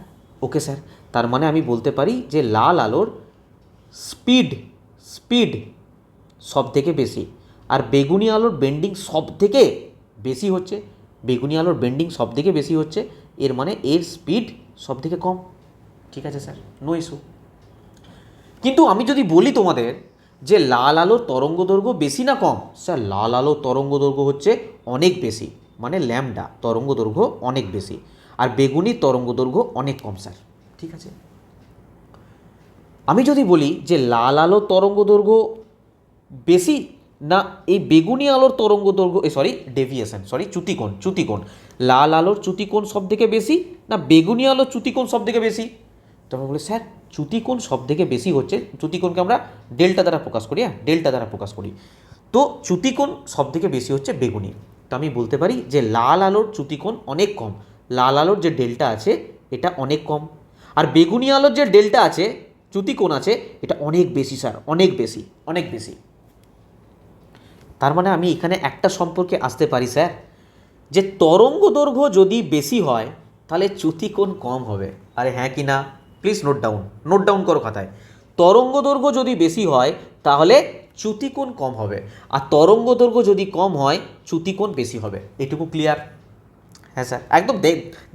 ওকে স্যার। তার মানে আমি বলতে পারি যে লাল আলোর স্পিড সব থেকে বেশি, আর বেগুনি আলোর বেন্ডিং সব থেকে বেশি হচ্ছে, এর মানে এর স্পিড সব থেকে কম, ঠিক আছে স্যার, নো ইস্যু। কিন্তু আমি যদি বলি তোমাদের যে লাল আলোর তরঙ্গদৈর্ঘ্য বেশি না কম, স্যার লাল আলোর তরঙ্গদৈর্ঘ্য হচ্ছে অনেক বেশি, মানে ল্যামডা তরঙ্গদৈর্ঘ্য অনেক বেশি, আর বেগুনির তরঙ্গদৈর্ঘ্য অনেক কম স্যার, ঠিক আছে। আমি যদি বলি যে লাল আলোর তরঙ্গদৈর্ঘ্য বেশি না এই বেগুনি আলোর তরঙ্গদৈর্ঘ্য, চ্যুতিকোণ, লাল আলোর চ্যুতিকোণ সব থেকে বেশি না বেগুনি আলোর চ্যুতিকোণ সব থেকে বেশি? তো আমরা বলি স্যার চ্যুতিকোণ সব থেকে বেশি হচ্ছে, চ্যুতিকোণকে আমরা ডেল্টা দ্বারা প্রকাশ করি, তো চ্যুতিকোণ সবথেকে বেশি হচ্ছে বেগুনি। তো আমি বলতে পারি যে লাল আলোর চ্যুতিকোণ অনেক কম, লাল আলোর যে ডেল্টা আছে এটা অনেক কম, আর বেগুনি আলোর যে ডেল্টা আছে চ্যুতিকোণ আছে এটা অনেক বেশি স্যার, অনেক বেশি, অনেক বেশি। তার মানে আমি এখানে একটা সম্পর্কে আসতে পারি স্যার, যে তরঙ্গ দৈর্ঘ্য যদি বেশি হয় তাহলে চ্যুতিকোণ কম হবে। আরে হ্যাঁ কি না, প্লিজ নোট ডাউন করো খাতায়। তরঙ্গ দৈর্ঘ্য যদি বেশি হয় তাহলে চ্যুতিকোণ কম হবে, আর তরঙ্গ দৈর্ঘ্য যদি কম হয় চ্যুতিকোণ বেশি হবে। এটুকু ক্লিয়ার? হ্যাঁ স্যার, একদম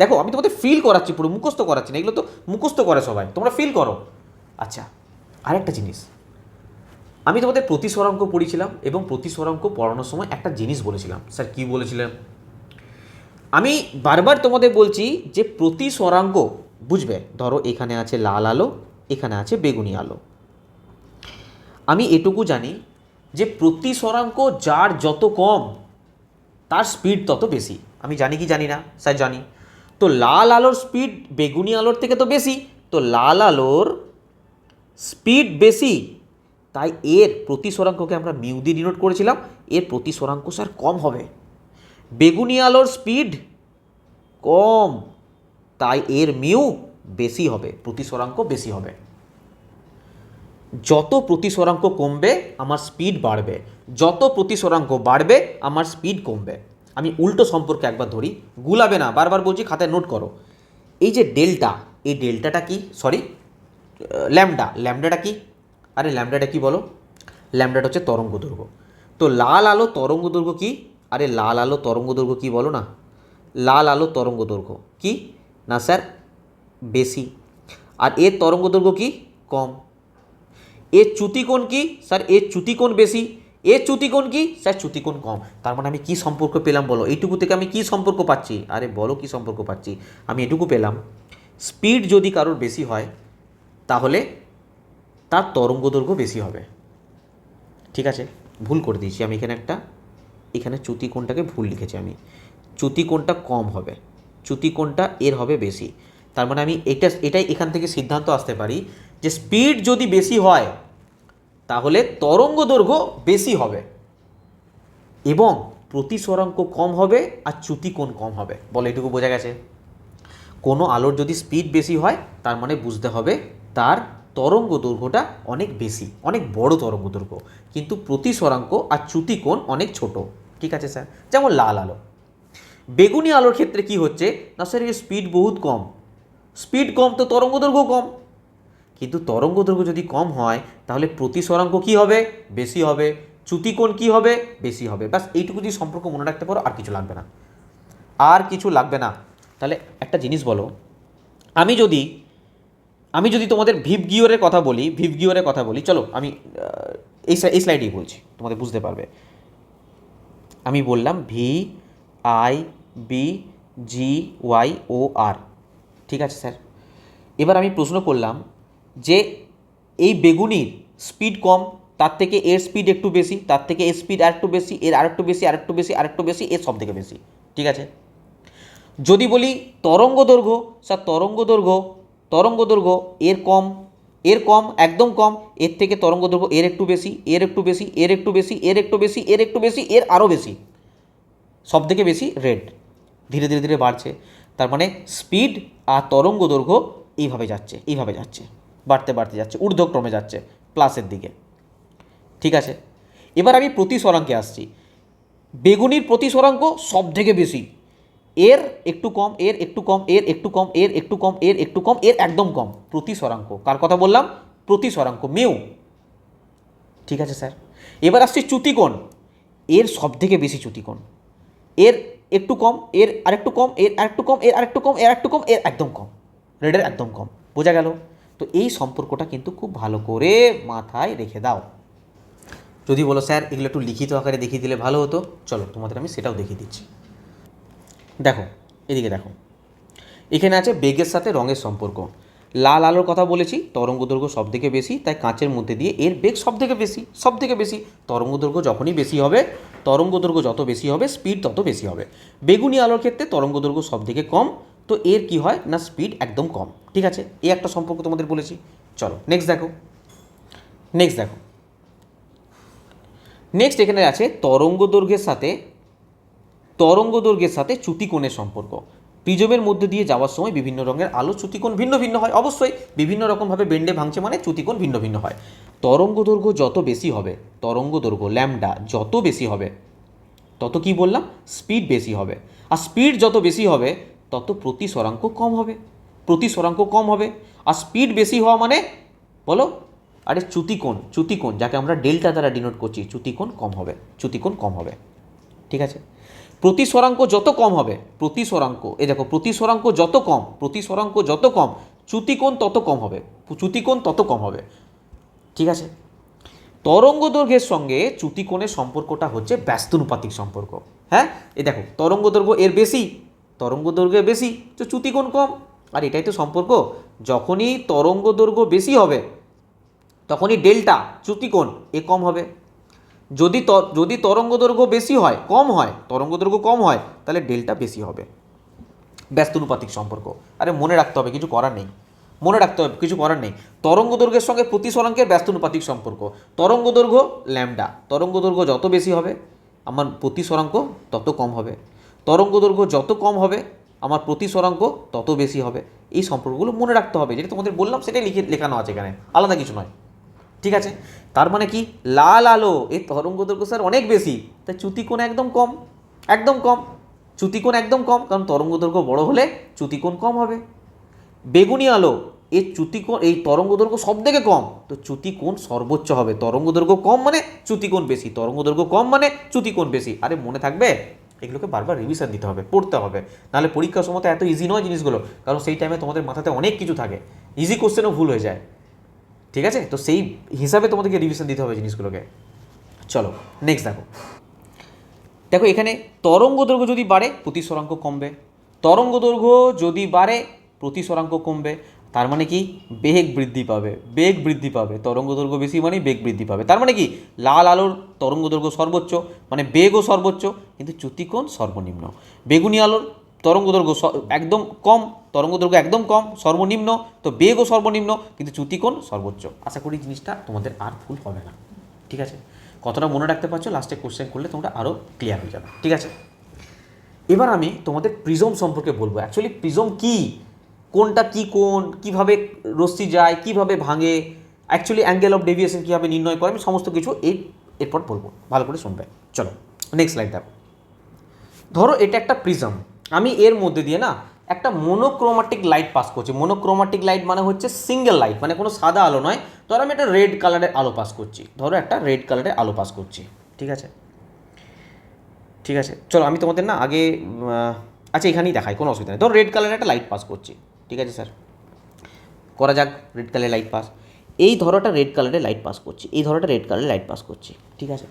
দেখো আমি তোমাদের ফিল করাচ্ছি, পুরো মুখস্থ করাচ্ছি না, এগুলো তো মুখস্থ করে সবাই, তোমরা ফিল করো। আচ্ছা, আরেকটা জিনিস, আমি তোমাদের প্রতিসরাঙ্ক পড়িয়েছিলাম এবং প্রতিসরাঙ্ক পড়ানোর সময় একটা জিনিস বলেছিলাম। স্যার কি বলেছিলেন? আমি বারবার তোমাদের বলছি যে প্রতিসরাঙ্ক বুঝবে, ধরো এখানে আছে লাল আলো, এখানে আছে বেগুনি আলো। আমি এটুকু জানি যে প্রতিসরাঙ্ক যার যত কম তার স্পিড তত বেশি। আমি জানি কি জানি না? স্যার জানি। তো লাল আলোর স্পিড বেগুনি আলোর থেকে তো বেশি, তো লাল আলোর স্পিড বেশি, তাই এর প্রতিসরাঙ্ককে আমরা মিউ দিয়ে ডিনোট করেছিলাম, এর প্রতিসরাঙ্ক স্যার কম হবে। বেগুনি আলোর স্পিড কম, তাই এর মিউ বেশি হবে, প্রতিসরাঙ্ক বেশি হবে। যত প্রতিসরাঙ্ক কমবে আমার স্পিড বাড়বে, যত প্রতিসরাঙ্ক বাড়বে আমার স্পিড কমবে। আমি উল্টো সম্পর্কে একবার ধরি, গুলাবে না, বারবার বলছি খাতায় নোট করো। এই যে ডেল্টা, এই ডেল্টাটা কি, সরি ল্যামডাটা কি? আরে ল্যামডাটা কি বলো? ল্যামডাটা হচ্ছে তরঙ্গ দৈর্ঘ্য। তো লাল আলো তরঙ্গ দৈর্ঘ্য কি? আরে লাল আলো তরঙ্গ দৈর্ঘ্য কি বলো না? লাল আলো তরঙ্গ দৈর্ঘ্য কি না স্যার? বেশি। আর এর তরঙ্গ দৈর্ঘ্য কি? কম। এর চ্যুতিকোণ কি স্যার? এর চ্যুতিকোণ বেশি। এর চ্যুতিকোণ কি স্যার? চ্যুতিকোণ কম। তার মানে আমি কি সম্পর্ক পেলাম বলো? এইটুকু থেকে আমি কি সম্পর্ক পাচ্ছি? আরে বলো কি সম্পর্ক পাচ্ছি? আমি এটুকু পেলাম, স্পিড যদি কারোর বেশি হয় তাহলে তার তরঙ্গ দৈর্ঘ্য বেশি হবে। ঠিক আছে, ভুল করে দিয়েছি আমি এখানে একটা, এখানে চ্যুতিকোণটাকে ভুল লিখেছি আমি, চ্যুতিকোণটা কম হবে, চ্যুতিকোণটা এর হবে বেশি। তার মানে আমি এটাই এখান থেকে সিদ্ধান্ত আসতে পারি যে স্পিড যদি বেশি হয় তাহলে তরঙ্গ দৈর্ঘ্য বেশি হবে এবং প্রতিসরাঙ্ক কম হবে আর চ্যুতিকোণ কম হবে। বলো এটুকু বোঝা গেছে? কোনো আলোর যদি স্পিড বেশি হয় তার মানে বুঝতে হবে তার তরঙ্গ দৈর্ঘ্যটা অনেক বেশি, অনেক বড় তরঙ্গ দৈর্ঘ্য, কিন্তু প্রতিসরাঙ্ক আর চ্যুতিকোণ অনেক ছোট। ঠিক আছে স্যার? যেমন লাল আলো। বেগুনি আলোর ক্ষেত্রে কি হচ্ছে না স্যার, এর স্পিড বহুত কম, স্পিড কম তো তরঙ্গ দৈর্ঘ্য কম, কিন্তু তরঙ্গ দৈর্ঘ্য যদি কম হয় তাহলে প্রতিসরাঙ্ক কি হবে? বেশি হবে। চ্যুতিকোণ কি হবে? বেশি হবে। ব্যাস এইটুকু যদি সম্পর্ক মনে রাখতে পারো আর কিছু লাগবে না, আর কিছু লাগবে না। তাহলে একটা জিনিস বলো, আমি যদি তোমাদের ভিপ গিয়রের কথা বলি, চলো আমি এই স্লাইডেই বলছি, তোমাদের বুঝতে পারবে। আমি বললাম VIBGYOR, ঠিক আছে স্যার? এবার আমি প্রশ্ন করলাম যে এই বেগুনির স্পিড কম, তার থেকে এর স্পিড একটু বেশি, তার থেকে এর স্পিড আরেকটু বেশি, এর আরেকটু বেশি, আরেকটু বেশি, আরেকটু বেশি, এর সব থেকে বেশি। ঠিক আছে? যদি বলি তরঙ্গ দৈর্ঘ্য, স্যার তরঙ্গ দৈর্ঘ্য এর কম, এর কম, একদম কম, এর থেকে তরঙ্গ দৈর্ঘ্য এর একটু বেশি, এর একটু বেশি, এর একটু বেশি, এর একটু বেশি, এর একটু বেশি, এর আরও বেশি, সব থেকে বেশি রেড, ধীরে ধীরে ধীরে বাড়ছে। তার মানে স্পিড আর তরঙ্গ দৈর্ঘ্য এইভাবে যাচ্ছে, বাড়তে বাড়তে যাচ্ছে, ঊর্ধ্বক্রমে যাচ্ছে, প্লাসের দিকে। ঠিক আছে? এবার আমি প্রতিসরাঙ্কে আসছি। বেগুনির প্রতিসরাঙ্ক সব থেকে বেশি, এর একটু কম, এর একটু কম, এর একটু কম, এর একটু কম, এর একটু কম, এর একদম কম। প্রতিসরাঙ্ক কার কথা বললাম? প্রতিসরাঙ্ক মিউ। ঠিক আছে স্যার? এবার আসছি চ্যুতিকোণ, এর সব থেকে বেশি চ্যুতিকোণ, এর একটু কম, এর আরেকটু কম, এর আরেকটু কম, এর আরেকটু কম, এর আরেকটু কম, এর একদম কম, রেডের একদম কম। বোঝা গেল? তো এই সম্পর্কটা কিন্তু খুব ভালো করে মাথায় রেখে দাও। যদি বলো স্যার এগুলো একটু লিখিত আকারে দেখিয়ে দিলে ভালো হতো, চলো তোমাদের আমি সেটাও দেখিয়ে দিচ্ছি। দেখো এদিকে দেখো, এখানে আছে বেগের সাথে রঙের সম্পর্ক। লাল আলোর কথা বলেছি, তরঙ্গ দৈর্ঘ্য সব থেকে বেশি, তাই কাঁচের মধ্যে দিয়ে এর বেগ সব থেকে বেশি। তরঙ্গ দৈর্ঘ্য যখনই বেশি হবে, তরঙ্গ দৈর্ঘ্য যত বেশি হবে স্পিড তত বেশি হবে। বেগুনি আলোর ক্ষেত্রে তরঙ্গ দৈর্ঘ্য সব থেকে কম, তো এর কি হয় না স্পিড একদম কম। ঠিক আছে? এই একটা সম্পর্ক তোমাদের বলেছি। চলো নেক্সট দেখো, নেক্সট এখানে আছে তরঙ্গ দৈর্ঘ্যের সাথে চ্যুতিকোণের সম্পর্ক। প্রিজমের মধ্যে দিয়ে যাওয়ার সময় বিভিন্ন রঙের আলো চ্যুতিকোণ ভিন্ন ভিন্ন হয়, অবশ্যই বিভিন্ন রকমভাবে বেন্ডে ভাঙছে মানে চ্যুতিকোণ ভিন্ন ভিন্ন হয়। তরঙ্গ দৈর্ঘ্য যত বেশি হবে, তরঙ্গ দৈর্ঘ্য ল্যামডা যত বেশি হবে, তত কি বললাম, স্পিড বেশি হবে। আর স্পিড যত বেশি হবে তত প্রতিসরাঙ্ক কম হবে, প্রতিসরাঙ্ক কম হবে। আর স্পিড বেশি হওয়া মানে বলো, আরে চ্যুতিকোণ যাকে আমরা ডেল্টা দ্বারা ডিনোট করছি, চ্যুতিকোণ কম হবে, চ্যুতিকোণ কম হবে। ঠিক আছে, প্রতিসরাঙ্ক যত কম হবে, প্রতিসরাঙ্ক যত কম চ্যুতিকোণ তত কম হবে, চ্যুতিকোণ তত কম হবে। ঠিক আছে, তরঙ্গ দৈর্ঘ্যের সঙ্গে চ্যুতিকোণের সম্পর্কটা হচ্ছে ব্যস্তানুপাতিক সম্পর্ক। হ্যাঁ, এই দেখো তরঙ্গ দৈর্ঘ্য এর বেশি, তরঙ্গ দৈর্ঘ্য বেশি তো চ্যুতিকোণ কম, আর এটাই তো সম্পর্ক। যখনই তরঙ্গ দৈর্ঘ্য বেশি হবে তখনই ডেল্টা চ্যুতিকোণ এ কম হবে। যদি তরঙ্গ দৈর্ঘ্য বেশি হয়, তরঙ্গ দৈর্ঘ্য কম হয় তাহলে ডেল্টা বেশি হবে। ব্যস্তানুপাতিক সম্পর্ক, আরে মনে রাখতে হবে, কিছু করার নেই, তরঙ্গ দৈর্ঘ্যের সঙ্গে প্রতিসরাঙ্কের ব্যস্তানুপাতিক সম্পর্ক। তরঙ্গ দৈর্ঘ্য ল্যামডা, তরঙ্গ দৈর্ঘ্য যত বেশি হবে আমার প্রতিসরাঙ্ক তত কম হবে, তরঙ্গ দৈর্ঘ্য যত কম হবে আমার প্রতিসরাঙ্ক তত বেশি হবে। এই সম্পর্কগুলো মনে রাখতে হবে, যেটা তোমাদের বললাম সেটাই লেখানো আছে এখানে, আলাদা কিছু নয়। ঠিক আছে, তার মানে কি, লাল আলো এই তরঙ্গ দৈর্ঘ্য স্যার অনেক বেশি, তাই চ্যুতিকোণ একদম কম, চ্যুতিকোণ একদম কম, কারণ তরঙ্গ দৈর্ঘ্য বড় হলে চ্যুতিকোণ কম হবে। বেগুনি আলো এই তরঙ্গ দৈর্ঘ্য সব থেকে কম, তো চ্যুতিকোণ সর্বোচ্চ হবে। তরঙ্গ দৈর্ঘ্য কম মানে চ্যুতিকোণ বেশি, তরঙ্গ দৈর্ঘ্য কম মানে চ্যুতিকোণ বেশি। আরে মনে থাকবে, এগুলোকে বারবার রিভিশন দিতে হবে, পড়তে হবে, নাহলে পরীক্ষার সময় এত ইজি নয় জিনিসগুলো, কারণ সেই টাইমে তোমাদের মাথাতে অনেক কিছু থাকে, ইজি কোশ্চেনও ভুল হয়ে যায়। ঠিক আছে, তো সেই হিসাবে তোমাদেরকে রিভিশন দিতে হবে জিনিসগুলোকে। চলো নেক্সট দেখো এখানে তরঙ্গ দৈর্ঘ্য যদি বাড়ে প্রতিসরাঙ্ক কমবে, তরঙ্গ দৈর্ঘ্য যদি বাড়ে প্রতিসরাঙ্ক কমবে। তার মানে কি, বেগ বৃদ্ধি পাবে, তরঙ্গ দৈর্ঘ্য বেশি মানে বেগ বৃদ্ধি পাবে। তার মানে কি, লাল আলোর তরঙ্গ দৈর্ঘ্য সর্বোচ্চ মানে বেগও সর্বোচ্চ, কিন্তু চ্যুতিকোণ সর্বনিম্ন। বেগুনি আলোর তরঙ্গ দৈর্ঘ্য একদম কম, তরঙ্গ দৈর্ঘ্য একদম কম সর্বনিম্ন, তো বেগও সর্বনিম্ন কিন্তু চ্যুতিকোণ সর্বোচ্চ। আশা করি জিনিসটা তোমাদের আর ভুল হবে না। ঠিক আছে, কতটা মনে রাখতে পারছো, লাস্টে কোশ্চেন করলে তোমরা আরও ক্লিয়ার হয়ে যাবে। ঠিক আছে, এবার আমি তোমাদের প্রিজম সম্পর্কে বলবো। অ্যাকচুয়ালি প্রিজম কি, কোনটা কি কোণ, কীভাবে রশ্মি যায়, কীভাবে ভাঙে, অ্যাকচুয়ালি অ্যাঙ্গেল অফ ডেভিয়েশন কীভাবে নির্ণয় করে, আমি সমস্ত কিছু এরপর বলবো, ভালো করে শুনবে। চলো নেক্সট স্লাইড দেখো। ধরো এটা একটা প্রিজম, আমি এর মধ্যে দিয়ে না একটা মোনোক্রোমাটিক লাইট পাস করছি। মোনোক্রোমাটিক লাইট মানে হচ্ছে সিঙ্গেল লাইট, মানে কোনো সাদা আলো নয়। ধরো আমি একটা রেড কালারের আলো পাস করছি, ঠিক আছে, চলো আমি তোমাদের না আগে আচ্ছা এখানেই দেখাই, কোনো অসুবিধা নেই। ধরো রেড কালারের একটা লাইট পাস করছি, ঠিক আছে স্যার, করা যাক রেড কালারের লাইট পাস। এই ধরোটা রেড কালারের লাইট পাস করছি, ঠিক আছে।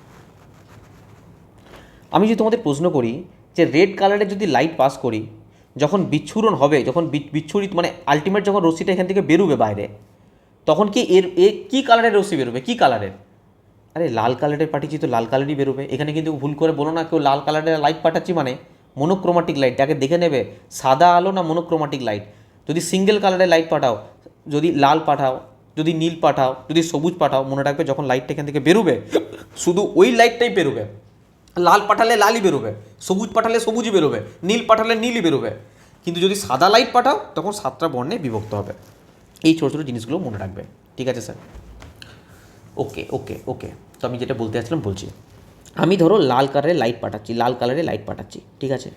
আমি যদি তোমাদের প্রশ্ন করি যে রেড কালারের যদি লাইট পাস করি, যখন বিচ্ছুরণ হবে, যখন বিচ্ছুরিত মানে আলটিমেট যখন রশ্মিটা এখান থেকে বেরোবে বাইরে, তখন কি কী কালারের রশ্মি বেরোবে, কী কালারের? আরে লাল কালারের পাঠিয়েছি তো লাল কালারই বেরোবে। এখানে কিন্তু ভুল করে বলো না কেউ লাল কালারের লাইট পাঠাচ্ছি মানে মোনোক্রোমাটিক লাইট, যাকে দেখে নেবে সাদা আলো না মোনোক্রোমাটিক লাইট। যদি সিঙ্গেল কালারের লাইট পাঠাও, যদি লাল পাঠাও, যদি নীল পাঠাও, যদি সবুজ পাঠাও, মনে রাখবে যখন লাইটটা এখান থেকে বেরোবে শুধু ওই লাইটটাই বেরোবে। লাল পাঠালে লালই বেরোবে, সবুজ পাঠালে সবুজই বেরোবে, নীল পাঠালে নীলই বেরোবে। কিন্তু যদি সাদা লাইট পাঠাও তখন 7টা বর্ণে বিভক্ত হবে। এই ছোটো ছোটো জিনিসগুলো মনে রাখবে, ঠিক আছে স্যার? ওকে, তো আমি যেটা বলতে চাচ্ছিলাম বলছি। আমি ধরো লাল কালারের লাইট পাঠাচ্ছি, ঠিক আছে।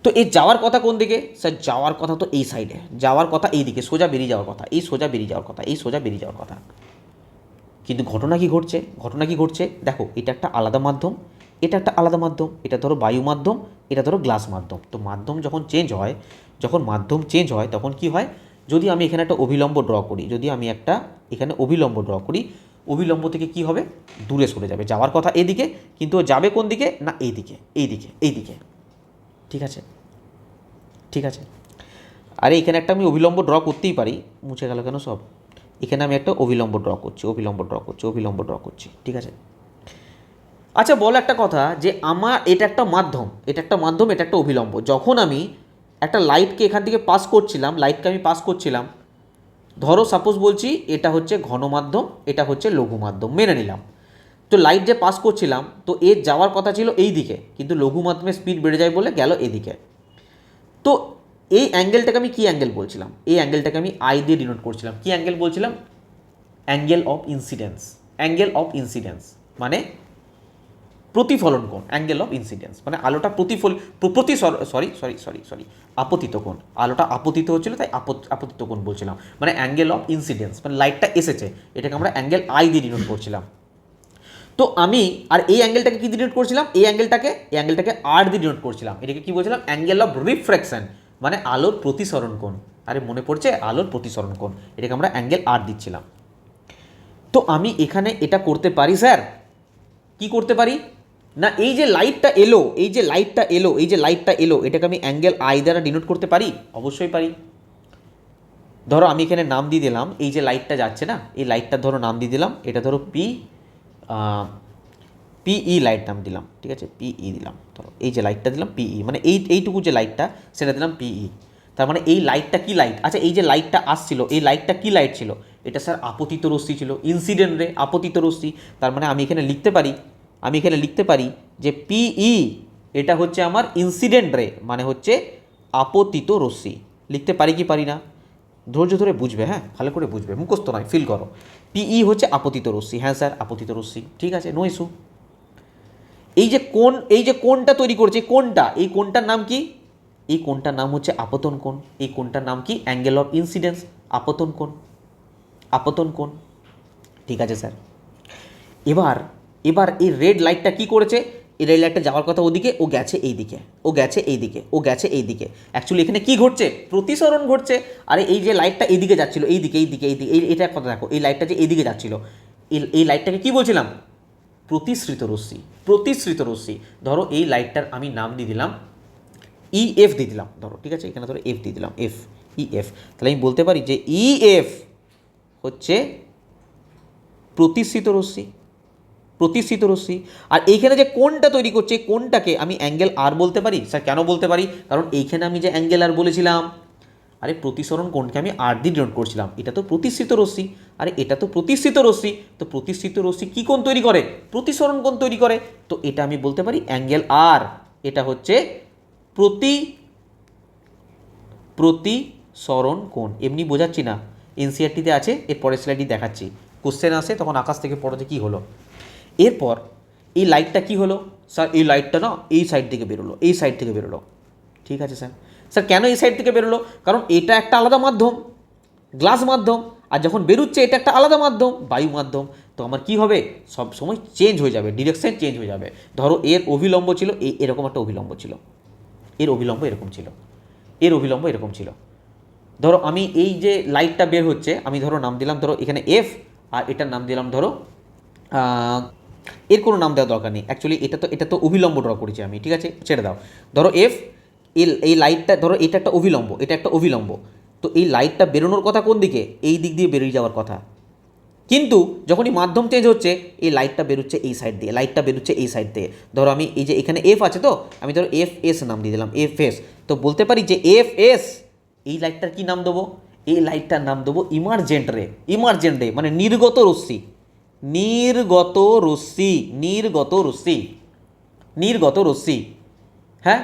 তো এই যাওয়ার কথা কোন দিকে স্যার? যাওয়ার কথা তো এই সাইডে, যাওয়ার কথা এই দিকে, সোজা বেরিয়ে যাওয়ার কথা, কিন্তু ঘটনা কি ঘটছে দেখো, এটা একটা আলাদা মাধ্যম, এটা ধরো বায়ু মাধ্যম, এটা ধরো গ্লাস মাধ্যম। তো মাধ্যম যখন চেঞ্জ হয় তখন কি হয়, যদি আমি এখানে একটা অভিলম্ব ড্র করি, অভিলম্ব থেকে কি হবে, দূরে সরে যাবে। যাওয়ার কথা এদিকে, কিন্তু যাবে কোন দিকে না, এইদিকে। ঠিক আছে। আরে এখানে একটা আমি অভিলম্ব ড্র করতেই পারি, মুছে গেল কেন সব? এখানে আমি একটা অভিলম্ব ড্র করছি, ঠিক আছে। আচ্ছা বলো একটা কথা, যে আমার এটা একটা মাধ্যম, এটা একটা অভিলম্ব। যখন আমি একটা লাইটকে এখান থেকে পাস করছিলাম, ধরো সাপোজ বলছি এটা হচ্ছে ঘন মাধ্যম, এটা হচ্ছে লঘু মাধ্যম, মেনে নিলাম। তো লাইট যে পাস করছিলাম তো এর যাওয়ার কথা ছিল এই দিকে, কিন্তু লঘু মাধ্যমে স্পিড বেড়ে যায় বলে গেল এদিকে। তো এই অ্যাঙ্গেলটাকে আমি কি অ্যাঙ্গেল বলছিলাম? এই অ্যাঙ্গেলটাকে আমি আই দিয়ে ডিনোট করছিলাম। কি অ্যাঙ্গেল বলছিলাম? Angle of incidence. Angle of incidence মানে প্রতিফলন কোণ। অ্যাঙ্গেল অফ ইনসিডেন্স মানে আলোটা আপতিত কোণ। আলোটা আপতিত হচ্ছিল, তাই আপতিত কোণ বলছিলাম। মানে অ্যাঙ্গেল অফ ইনসিডেন্স মানে লাইটটা এসেছে, এটাকে আমরা অ্যাঙ্গেল আই দিয়ে ডিনোট করছিলাম। তো আমি আর এই অ্যাঙ্গেলটাকে কি ডিনোট করছিলাম? এই অ্যাঙ্গেলটাকে আর দিয়ে ডিনোট করছিলাম। এটাকে কি বলছিলাম? অ্যাঙ্গেল অফ রিফ্র্যাকশন মানে আলোর প্রতিসরণ কোণ। আরে মনে পড়ছে? আলোর প্রতিসরণ কোণ, এটাকে আমরা অ্যাঙ্গেল আর দিচ্ছিলাম। তো আমি এখানে এটা করতে পারি স্যার। কি করতে পারি না, এই যে লাইটটা এলো এটাকে আমি অ্যাঙ্গেল আই দ্বারা ডিনোট করতে পারি। অবশ্যই পারি। ধরো আমি এখানে নাম দিয়ে দিলাম, এই যে লাইটটা যাচ্ছে না, এই লাইটটা ধরো নাম দিয়ে দিলাম, এটা ধরো পিই লাইট নাম দিলাম, ঠিক আছে, পিই দিলাম। ধরো এই যে লাইটটা দিলাম পিই, মানে এইটুকু যে লাইটটা সেটা দিলাম পিই। তার মানে এই লাইটটা কি লাইট? আচ্ছা, এই যে লাইটটা আসছিল, এই লাইটটা কি লাইট ছিল? এটা স্যার আপতিত রশ্মি ছিল, ইনসিডেন্ট রে, আপতিত রশ্মি। তার মানে আমি এখানে লিখতে পারি যে পিই এটা হচ্ছে আমার ইনসিডেন্ট রে, মানে হচ্ছে আপতিত রশ্মি। লিখতে পারি কি পারি না? ধৈর্য ধরে বুঝবে, হ্যাঁ, ভালো করে বুঝবে, মুখস্থ নয়, ফিল করো। পিই হচ্ছে আপতিত রশ্মি। হ্যাঁ স্যার, আপতিত রশ্মি, ঠিক আছে, নো ইস্যু। এই যে কোণটা তৈরি করছে, এই কোণটার নাম কি? এই কোণটার নাম হচ্ছে আপতন কোণ। এই কোণটার নাম কি? অ্যাঙ্গেল অফ ইনসিডেন্স, আপতন কোণ। ঠিক আছে স্যার। এবার এই রেড লাইটটা কি করেছে? এই রেড লাইটটা যাওয়ার কথা ওদিকে, ও গেছে এইদিকে। অ্যাকচুয়ালি এখানে কি ঘটছে? প্রতিসরণ ঘটছে। আরে এই যে লাইটটা এইদিকে যাচ্ছিল, এইদিকে, এটা কথা দেখো, এই লাইটটা যে এইদিকে যাচ্ছিল, এই লাইটটাকে কি বলছিলাম? প্রতিসৃত রশ্মি। ধরো এই লাইটটার আমি নাম দিয়ে দিলাম ইএফ দিয়ে দিলাম, ধরো, ঠিক আছে, এখানে ধরো এফ দিয়ে দিলাম, ইএফ। তাহলে আমি বলতে পারি যে ইএফ হচ্ছে প্রতিসৃত রশ্মি। আর এইখানে যে কোণটা তৈরি করছে, কোণটাকে আমি অ্যাঙ্গেল আর বলতে পারি। স্যার কেন বলতে পারি? কারণ এইখানে আমি যে অ্যাঙ্গেল আর বলেছিলাম, আরে প্রতিসরণ কোণকে আমি আর দিয়ে ডিনোট করছিলাম। এটা তো প্রতিসৃত রশ্মি, তো প্রতিসৃত রশ্মি কি কোণ তৈরি করে? প্রতিসরণ কোণ তৈরি করে। তো এটা আমি বলতে পারি অ্যাঙ্গেল আর। এটা হচ্ছে প্রতিসরণ কোণ। এমনি বোঝাচ্ছি না, এনসিআরটিতে আছে, এর পরের স্লাইডে দেখাচ্ছি। কোশ্চেন আসে তখন আকাশ থেকে পড়ো যে কী হলো। এরপর এই লাইটটা কি হলো? স্যার এই লাইটটা না এই সাইড থেকে বেরোলো, ঠিক আছে স্যার। স্যার কেন এই সাইড থেকে বেরোলো? কারণ এটা একটা আলাদা মাধ্যম, গ্লাস মাধ্যম, আর যখন বেরোচ্ছে এটা একটা আলাদা মাধ্যম, বায়ু মাধ্যম। তো আমার কি হবে? সব সময় চেঞ্জ হয়ে যাবে, ডিরেকশন চেঞ্জ হয়ে যাবে। ধরো এর অভিলম্ব ছিল এরকম একটা অভিলম্ব ছিল, এর অভিলম্ব এরকম ছিল। ধরো আমি এই যে লাইটটা বের হচ্ছে, আমি ধরো নাম দিলাম, ধরো এখানে এফ, আর এটার নাম দিলাম ধরো এর কোনো নাম দেওয়ার দরকার নেই। অ্যাকচুয়ালি এটা তো অভিলম্ব ড্র করেছি আমি, ঠিক আছে, ছেড়ে দাও। ধরো এফ, এই লাইটটা ধরো এটা একটা অভিলম্ব, তো এই লাইটটা বেরোনোর কথা কোন দিকে? এই দিক দিয়ে বেরিয়ে যাওয়ার কথা। কিন্তু যখনই মাধ্যম চেঞ্জ হচ্ছে, এই লাইটটা বেরোচ্ছে এই সাইড দিয়ে, ধরো আমি এই যে এখানে এফ আছে, তো আমি ধরো এফ এস নাম দিয়ে দিলাম, এফ এস। তো বলতে পারি যে এফ এস, এই লাইটটার কি নাম দেবো? এই লাইটটার নাম দেবো ইমার্জেন্ট রে মানে নির্গত রশ্মি, হ্যাঁ।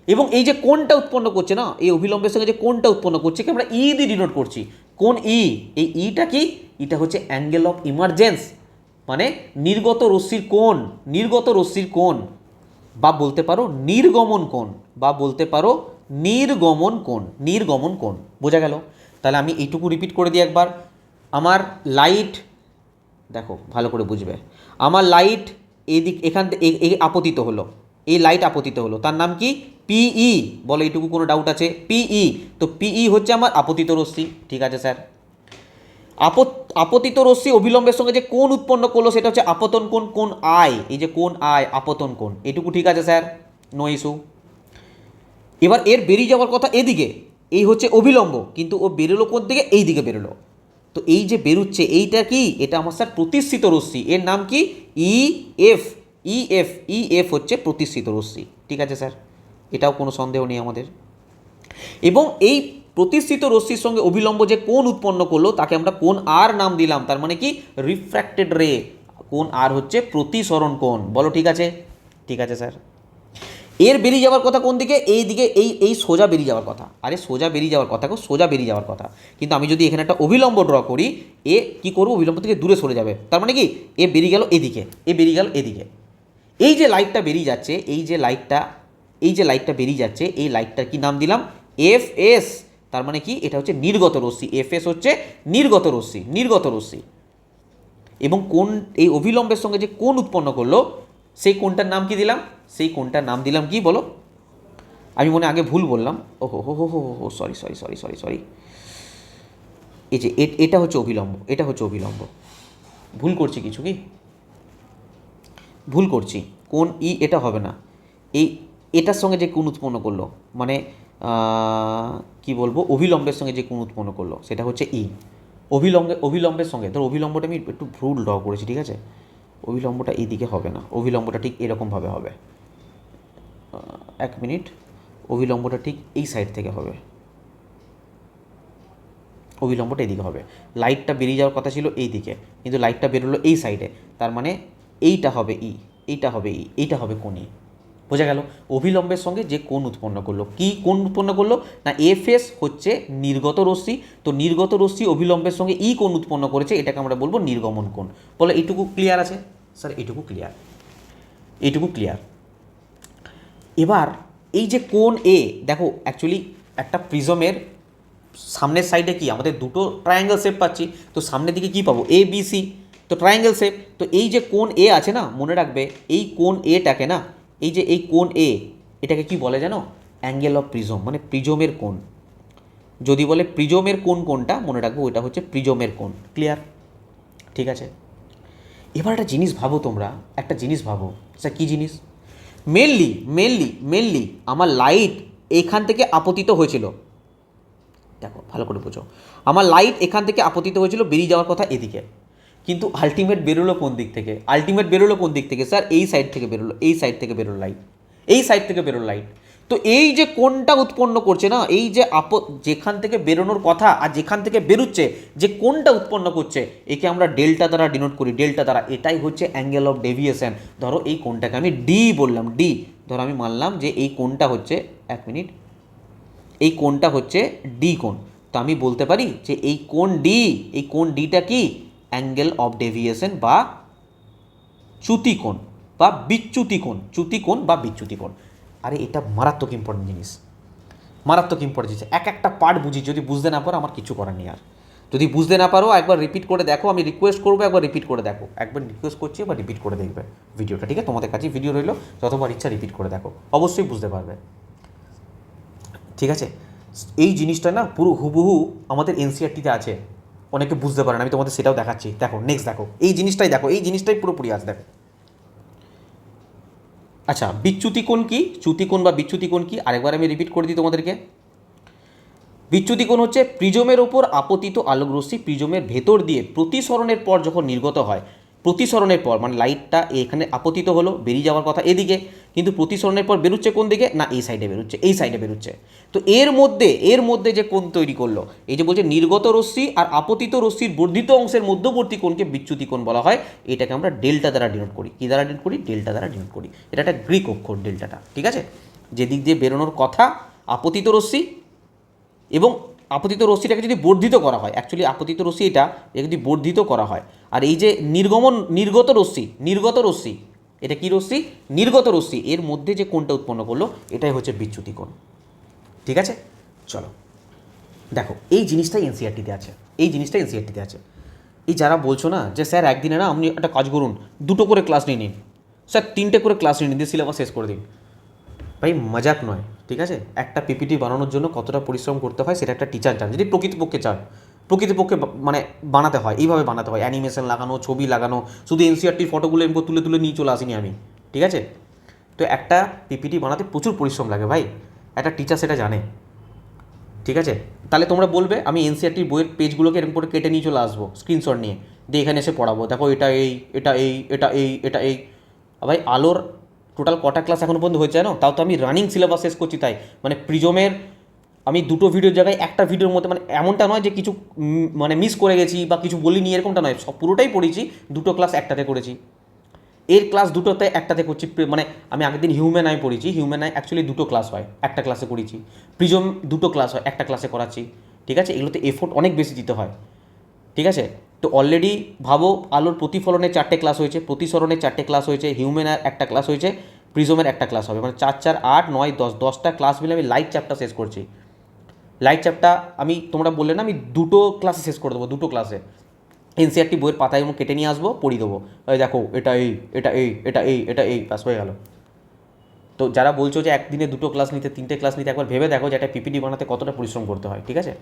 এবং এই যে কোণটা উৎপন্ন করছে না, এই অভিলম্বের সঙ্গে যে কোণটা উৎপন্ন করছে, কি আমরা ই দিয়ে ডিনোট করছি। কোণ ই, এই ইটা কি? এটা হচ্ছে অ্যাঙ্গেল অফ ইমার্জেন্স, মানে নির্গত রশ্মির কোণ, বা বলতে পারো নির্গমন কোণ। বোঝা গেল? তাহলে আমি এইটুকু রিপিট করে দিই একবার। আমার লাইট, দেখো ভালো করে বুঝবে, আমার লাইট এখান থেকে আপতিত হলো, এই লাইট আপতিত হলো, তার নাম কি? পিই। বলো এইটুকু কোনো ডাউট আছে? পিই। তো পিই হচ্ছে আমার আপতিত রশ্মি, ঠিক আছে স্যার। আপতিত রশ্মি অবিলম্বের সঙ্গে যে কোণ উৎপন্ন করলো সেটা হচ্ছে আপতন কোণ আই। এই যে কোণ আই, আপতন কোণ, এটুকু ঠিক আছে স্যার, নো ইস্যু। এবার এর বেরিয়ে যাওয়ার কথা এদিকে, এই হচ্ছে অভিলম্ব, কিন্তু ও বেরোলো কোন দিকে? এই দিকে বেরোলো। তো এই যে বেরোচ্ছে এইটা কি? এটা আমার স্যার প্রতিসৃত রশ্মি, এর নাম কি? ইএফ হচ্ছে প্রতিসৃত রশ্মি, ঠিক আছে স্যার, এটাও কোনো সন্দেহ নেই আমাদের। এবং এই প্রতিসৃত রশ্মির সঙ্গে অভিলম্ব যে কোণ উৎপন্ন করলো তাকে আমরা কোণ আর নাম দিলাম। তার মানে কি? রিফ্র্যাক্টেড রে, কোণ আর হচ্ছে প্রতিসরণ কোণ। বলো ঠিক আছে? ঠিক আছে স্যার। এর বেরিয়ে যাওয়ার কথা কোন দিকে? এই দিকে, এই সোজা বেরিয়ে যাওয়ার কথা। আরে সোজা বেরিয়ে যাওয়ার কথা গো, সোজা বেরিয়ে যাওয়ার কথা। কিন্তু আমি যদি এখানে একটা অভিলম্ব ড্র করি, এ কি করবো, অভিলম্ব থেকে দূরে সরে যাবে। তার মানে কি, এ বেরিয়ে গেল এদিকে, এ বেরিয়ে গেল এদিকে। এই যে লাইটটা বেরিয়ে যাচ্ছে, এই যে লাইটটা বেরিয়ে যাচ্ছে, এই লাইটটার কি নাম দিলাম? F S. তার মানে কি, এটা হচ্ছে নির্গত রশ্মি। এফ এস হচ্ছে নির্গত রশ্মি। এবং কোন এই অভিলম্বের সঙ্গে যে কোণ উৎপন্ন করলো, সেই কোণটার নাম কি দিলাম? সেই কোণটার নাম দিলাম কি বলো? আমি মনে আগে ভুল বললাম। ওহো হো হো হো হো, সরি। এই যে এটা হচ্ছে অভিলম্ব। ভুল করছি কিছু কি? ভুল করছি। কোণ ই এটা হবে না। এটার সঙ্গে যে কোণ উৎপন্ন করলো, মানে কি বলবো, অভিলম্বের সঙ্গে যে কোণ উৎপন্ন করলো, সেটা হচ্ছে ই। অভিলম্বের সঙ্গে, ধর অভিলম্বটা আমি একটু ভুল ড্র করেছি, ঠিক আছে? অভিলম্বটা এইদিকে হবে না, অভিলম্বটা ঠিক এরকমভাবে হবে। এক মিনিট, অভিলম্বটা ঠিক এই সাইড থেকে হবে, অভিলম্বটা এদিকে হবে। লাইটটা বেরিয়ে যাওয়ার কথা ছিল এই দিকে, কিন্তু লাইটটা বেরোলো এই সাইডে। তার মানে এইটা হবে ই, এইটা হবে কোণ ই। বোঝা গেল? অভিলম্বের সঙ্গে যে কোণ উৎপন্ন করলো, কি কোণ উৎপন্ন করলো না, এফ এস হচ্ছে নির্গত রশ্মি। তো নির্গত রশ্মি অভিলম্বের সঙ্গে ই কোণ উৎপন্ন করেছে, এটাকে আমরা বলবো নির্গমন কোণ। বলে এইটুকু ক্লিয়ার আছে স্যার? এইটুকু ক্লিয়ার। এবার এই যে কোণ এ, দেখো অ্যাকচুয়ালি একটা প্রিজমের সামনের সাইডে কি আমাদের দুটো ট্রায়াঙ্গেল শেপ পাচ্ছি, তো সামনের দিকে কি পাবো? এ বি সি, তো ট্রায়াঙ্গেল শেপ। তো এই যে কোণ এ আছে না, মনে রাখবে এই কোণ এটাকে না, এই যে এই কোণ এ, এটাকে কি বলে জানো? অ্যাঙ্গেল অফ প্রিজম, মানে প্রিজমের কোণ। যদি বলে প্রিজমের কোণ কোনটা, মনে রাখবো ওইটা হচ্ছে প্রিজমের কোণ। ক্লিয়ার? ঠিক আছে। এবার একটা জিনিস ভাবো, তোমরা একটা জিনিস ভাবো, স্যার কী জিনিস? মেনলি আমার লাইট এখান থেকে আপতিত হয়েছিল। দেখো ভালো করে বোঝো, আমার লাইট এখান থেকে আপতিত হয়েছিল, বেরিয়ে যাওয়ার কথা এদিকে, কিন্তু আলটিমেট বেরোলো কোন দিক থেকে? স্যার এই সাইড থেকে বেরোলো লাইট। তো এই যে কোণটা উৎপন্ন করছে না, এই যে যেখান থেকে বেরোনোর কথা আর যেখান থেকে বেরোচ্ছে, যে কোণটা উৎপন্ন করছে, একে আমরা ডেল্টা দ্বারা ডিনোট করি, ডেল্টা দ্বারা। এটাই হচ্ছে অ্যাঙ্গেল অফ ডেভিয়েশন। ধরো এই কোণটাকে আমি ডি বললাম, ডি। ধরো আমি মানলাম যে এই কোণটা হচ্ছে, এক মিনিট, এই কোণটা হচ্ছে ডি কোণ। তো আমি বলতে পারি যে এই কোণ ডিটা কি? অ্যাঙ্গেল অফ ডেভিয়েশন বা চ্যুতিকোণ বা বিচ্যুতি কোণ। আরে এটা মারাত্মক ইম্পর্টেন্ট জিনিস। এক একটা পার্ট বুঝি, যদি বুঝতে না পারো আমার কিছু করার নেই। আর যদি বুঝতে না পারো একবার রিপিট করে দেখো, আমি রিকোয়েস্ট করবো একবার রিপিট করে দেখো, একবার রিকোয়েস্ট করছি, এবার রিপিট করে দেখবে ভিডিওটা, ঠিক আছে? তোমাদের কাছে ভিডিও রইলো, যতবার ইচ্ছা রিপিট করে দেখো, অবশ্যই বুঝতে পারবে। ঠিক আছে? এই জিনিসটা না পুরো হুবহু আমাদের এনসিইআরটিতে আছে, অনেকে বুঝতে পারে না, আমি তোমাদের সেটাও দেখাচ্ছি। দেখো নেক্সট, দেখো এই জিনিসটাই পুরোপুরি আছে, দেখো। আচ্ছা, বিচ্যুতিকোণ কি, চ্যুতিকোণ বা বিচ্যুতিকোণ কি, আরেকবার আমি রিপিট করে দিই তোমাদেরকে। বিচ্যুতিকোণ হচ্ছে প্রিজমের ওপর আপতিত আলোকরশ্মি প্রিজমের ভেতর দিয়ে প্রতিসরণের পর যখন নির্গত হয়, প্রতিসরণের পর মানে লাইটটা এখানে আপতিত হলো, বেরিয়ে যাওয়ার কথা এদিকে, কিন্তু প্রতিসরণের পর বেরোচ্ছে কোন দিকে না, এই সাইডে বেরোচ্ছে। তো এর মধ্যে যে কোণ তৈরি করলো, এই যে বলছে নির্গত রশ্মি আর আপতিত রশ্মির বর্ধিত অংশের মধ্যবর্তী কোণকে বিচ্যুতিকোণ বলা হয়। এটাকে আমরা ডেল্টা দ্বারা ডিনোট করি। কী দ্বারা ডিনোট করি? ডেল্টা দ্বারা ডিনোট করি। এটা একটা গ্রিক অক্ষর ডেল্টাটা, ঠিক আছে? যেদিক দিয়ে বেরোনোর কথা আপতিত রশ্মি, এবং আপতিত রশ্মিটাকে যদি বর্ধিত করা হয়, অ্যাকচুয়ালি আপতিত রশ্মি এটা যদি বর্ধিত করা হয়, আর এই যে নির্গত রশ্মি, এটা কি রশ্মি? নির্গত রশ্মি, এর মধ্যে যে কোণটা উৎপন্ন করলো, এটাই হচ্ছে বিচ্যুতি কোণ। ঠিক আছে, চলো দেখো এই জিনিসটাই এনসিইআরটিতে আছে, এই যারা বলছো না যে স্যার একদিনে না আপনি একটা কাজ করুন, 2টো করে ক্লাস নিয়ে নিন, স্যার 3টে করে ক্লাস নিয়ে নিন, দিয়ে সিলেবাস শেষ করে দিন। ভাই মজাক নয়, ঠিক আছে? একটা পিপিটি বানানোর জন্য কতটা পরিশ্রম করতে হয় সেটা একটা টিচার চান, যদি প্রকৃতপক্ষে মানে বানাতে হয়, এইভাবে বানাতে হয়, অ্যানিমেশন লাগানো, ছবি লাগানো। শুধু এনসিইআরটির ফটোগুলো এমনি তুলে নিয়ে চলে আসিনি আমি, ঠিক আছে? তো একটা পিপিটি বানাতে প্রচুর পরিশ্রম লাগে ভাই, একটা টিচার সেটা জানে, ঠিক আছে? তাহলে তোমরা বলবে আমি এনসিইআরটির বইয়ের পেজগুলোকে এরকম করে কেটে নিয়ে চলে আসবো স্ক্রিনশট নিয়ে, দিয়ে এখানে এসে পড়াবো, দেখো এটা এই। ভাই আলোর টোটাল কটা ক্লাস এখনো পর্যন্ত হয়েছে জানো? তাও তো আমি রানিং সিলেবাস শেষ করছি, তাই মানে প্রিজমের আমি দুটো ভিডিওর জায়গায় একটা ভিডিওর মধ্যে, মানে এমনটা নয় যে কিছু মানে মিস করে গেছি বা কিছু বলিনি, এরকমটা নয়, সব পুরোটাই পড়েছি, দুটো ক্লাস একটাতে করেছি, এর ক্লাস দুটোতে একটাতে করছি। মানে আমি আগের দিন হিউম্যান আই পড়েছি, হিউম্যান আই অ্যাকচুয়ালি দুটো ক্লাস হয়, একটা ক্লাসে করেছি। প্রিজম দুটো ক্লাস হয়, একটা ক্লাসে করাচ্ছি। ঠিক আছে, এগুলোতে এফোর্ট অনেক বেশি দিতে হয়। ঠিক আছে, তো অলরেডি ভাবো আলোর প্রতিফলনের 4টে ক্লাস হয়েছে, প্রতিসরণের 4টে ক্লাস হয়েছে, হিউম্যানের একটা ক্লাস হয়েছে, প্রিজমের একটা ক্লাস হবে, মানে 4 4 8 9 10, 10টা ক্লাস মিলে আমি লাইট চ্যাপ্টার শেষ করছি। লাইট চ্যাপ্টার আমি, তোমরা বললে না, আমি দুটো ক্লাসে শেষ করে দেবো, দুটো ক্লাসে। এনসিআরটি বইয়ের পাতায় এবং কেটে নিয়ে আসবো, পড়িয়ে দেবো, ওই দেখো এটা এই, এটা এই, এটা এই, এটা এই, ব্যাস হয়ে গেল। তো যারা বলছো যে একদিনে দুটো ক্লাস নিতে, 3টে ক্লাস নিতে, একবার ভেবে দেখো যে একটা পিপিটি বানাতে কতটা পরিশ্রম করতে হয়। ঠিক আছে,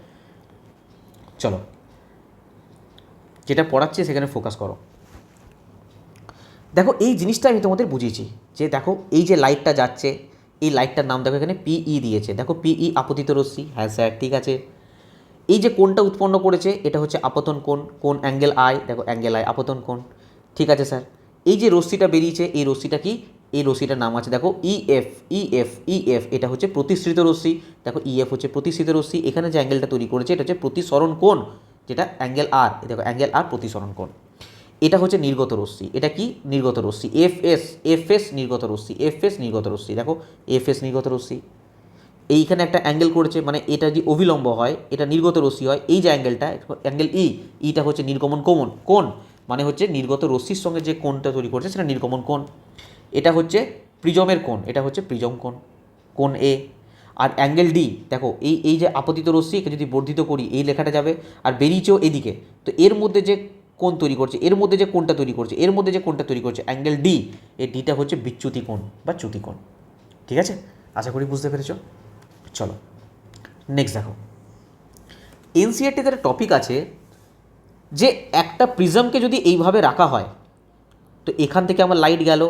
চলো যেটা পড়াচ্ছি সেখানে ফোকাস করো। দেখো এই জিনিসটা আমি তোমাদের বুঝিয়েছি যে দেখো এই যে লাইটটা যাচ্ছে, এই লাইটটার নাম দেখো এখানে পিই দিয়েছে, দেখো পিই আপতিত রশ্মি, হ্যাঁ স্যার ঠিক আছে। এই যে কোণটা উৎপন্ন করেছে এটা হচ্ছে আপতন কোণ, কোণ অ্যাঙ্গেল আই, দেখো অ্যাঙ্গেল আই আপতন কোণ, ঠিক আছে স্যার। এই যে রশ্মিটা বেরিয়েছে, এই রশ্মিটা কি, এই রশ্মিটার নাম আছে দেখো ইএফ, ইএফ, ইএফ, এটা হচ্ছে প্রতিসৃত রশ্মি, দেখো ইএফ হচ্ছে প্রতিসৃত রশ্মি। এখানে যে অ্যাঙ্গেলটা তৈরি করেছে এটা হচ্ছে প্রতিসরণ কোণ, যেটা অ্যাঙ্গেল আর, দেখো অ্যাঙ্গেল আর প্রতিসরণ কোণ। এটা হচ্ছে নির্গত রশ্মি, এটা কি নির্গত রশ্মি, এফএস, এফএস নির্গত রশ্মি, এফএস নির্গত রশ্মি, দেখো এফএস নির্গত রশ্মি। এইখানে একটা অ্যাঙ্গেল করেছে, মানে এটা যদি অভিলম্ব হয় এটা নির্গত রশ্মি হয়, এই যে অ্যাঙ্গেলটা অ্যাঙ্গেল ই, ইটা হচ্ছে নির্গমন কোণ, মানে হচ্ছে নির্গত রশ্মির সঙ্গে যে কোণটা তৈরি করছে সেটা নির্গমন কোণ। এটা হচ্ছে প্রিজমের কোণ, এটা হচ্ছে প্রিজম কোণ, কোণ এ। আর অ্যাঙ্গেল ডি, দেখো এই এই যে আপতিত রশ্মি, একে যদি বর্ধিত করি এই লেখাটা যাবে, আর বেরিয়েছেও এদিকে, তো এর মধ্যে যে কোণ তৈরি করছে, এর মধ্যে যে কোণটা তৈরি করছে, এর মধ্যে যে কোণটা তৈরি করছে অ্যাঙ্গেল ডি, এই ডিটা হচ্ছে বিচ্যুতি কোণ বা চ্যুতি কোণ। ঠিক আছে, আশা করি বুঝতে পেরেছো। চলো নেক্সট দেখো, এনসিআরটিতে একটা টপিক আছে যে একটা প্রিজমকে যদি এইভাবে রাখা হয়, তো এখান থেকে আমার লাইট গেল,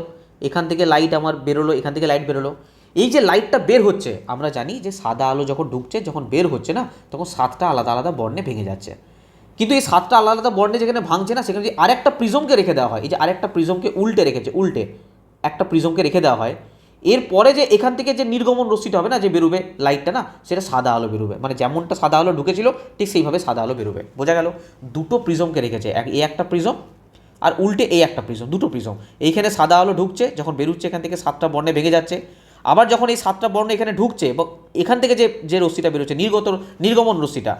এখান থেকে লাইট আমার বেরোলো, এখান থেকে লাইট বেরোলো, এই যে লাইটটা বের হচ্ছে, আমরা জানি যে সাদা আলো যখন ঢুকছে, যখন বের হচ্ছে না, তখন 7টা আলাদা আলাদা বর্ণে ভেঙে যাচ্ছে। কিন্তু এই 7টা আলাদা আলাদা বর্ণে যেখানে ভাঙছে না, সেখানে যদি আরেকটা প্রিজমকে রেখে দেওয়া হয়, এই যে আরেকটা প্রিজমকে উল্টে রেখেছে, উল্টে একটা প্রিজমকে রেখে দেওয়া হয়, এরপরে যে এখান থেকে যে নির্গমন রশ্মিটা হবে না, যে বেরোবে লাইটটা না, সেটা সাদা আলো বেরোবে, মানে যেমনটা সাদা আলো ঢুকেছিল ঠিক সেইভাবে সাদা আলো বেরোবে। বোঝা গেল, দুটো প্রিজমকে রেখেছে, এ একটা প্রিজম আর উল্টে এই একটা প্রিজম, দুটো প্রিজম। এইখানে সাদা আলো ঢুকছে, যখন বেরোচ্ছে এখান থেকে 7টা বর্ণে ভেঙে যাচ্ছে, আবার যখন এই 7টা বর্ণ এখানে ঢুকছে, বা এখান থেকে যে যে রশ্মিটা বেরোচ্ছে, নির্গমন রশ্মিটা,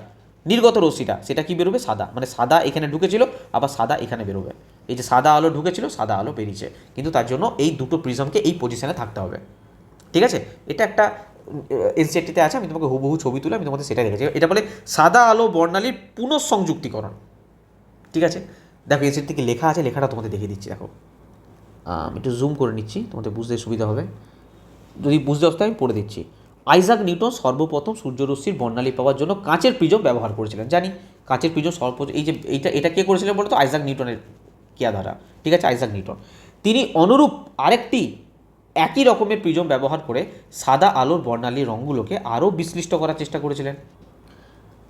নির্গত রশ্মিটা, সেটা কি বেরোবে, সাদা, মানে সাদা এখানে ঢুকেছিল, আবার সাদা এখানে বেরোবে। এই যে সাদা আলো ঢুকেছিল, সাদা আলো বেরিয়েছে, কিন্তু তার জন্য এই দুটো প্রিজমকে এই পজিশনে থাকতে হবে। ঠিক আছে, এটা একটা এনসিআরটিতে আছে, আমি তোমাকে হুবহু ছবি তুলে আমি তোমাদের সেটা দেখেছি, এটা বলে সাদা আলো বর্ণালীর পুনঃসংযুক্তিকরণ। ঠিক আছে, দেখো এনসিআরটি থেকে লেখা আছে, লেখাটা তোমাদের দেখিয়ে দিচ্ছি, দেখো আমি একটু জুম করে নিচ্ছি, তোমাদের বুঝতে সুবিধা হবে, যদি বুঝতে অবস্থায় আমি পড়ে দিচ্ছি। আইজাক নিউটন সর্বপ্রথম সূর্যরশ্মির বর্ণালী পাওয়ার জন্য কাঁচের প্রিজম ব্যবহার করেছিলেন, জানি কাঁচের প্রিজম এই যে এটা কে করেছিলেন বলতো, আইজাক নিউটনের কিয়াধারা। ঠিক আছে, আইজাক নিউটন, তিনি অনুরূপ আরেকটি একই রকমের প্রিজম ব্যবহার করে সাদা আলোর বর্ণালী রঙগুলোকে আরও বিশ্লিষ্ট করার চেষ্টা করেছিলেন।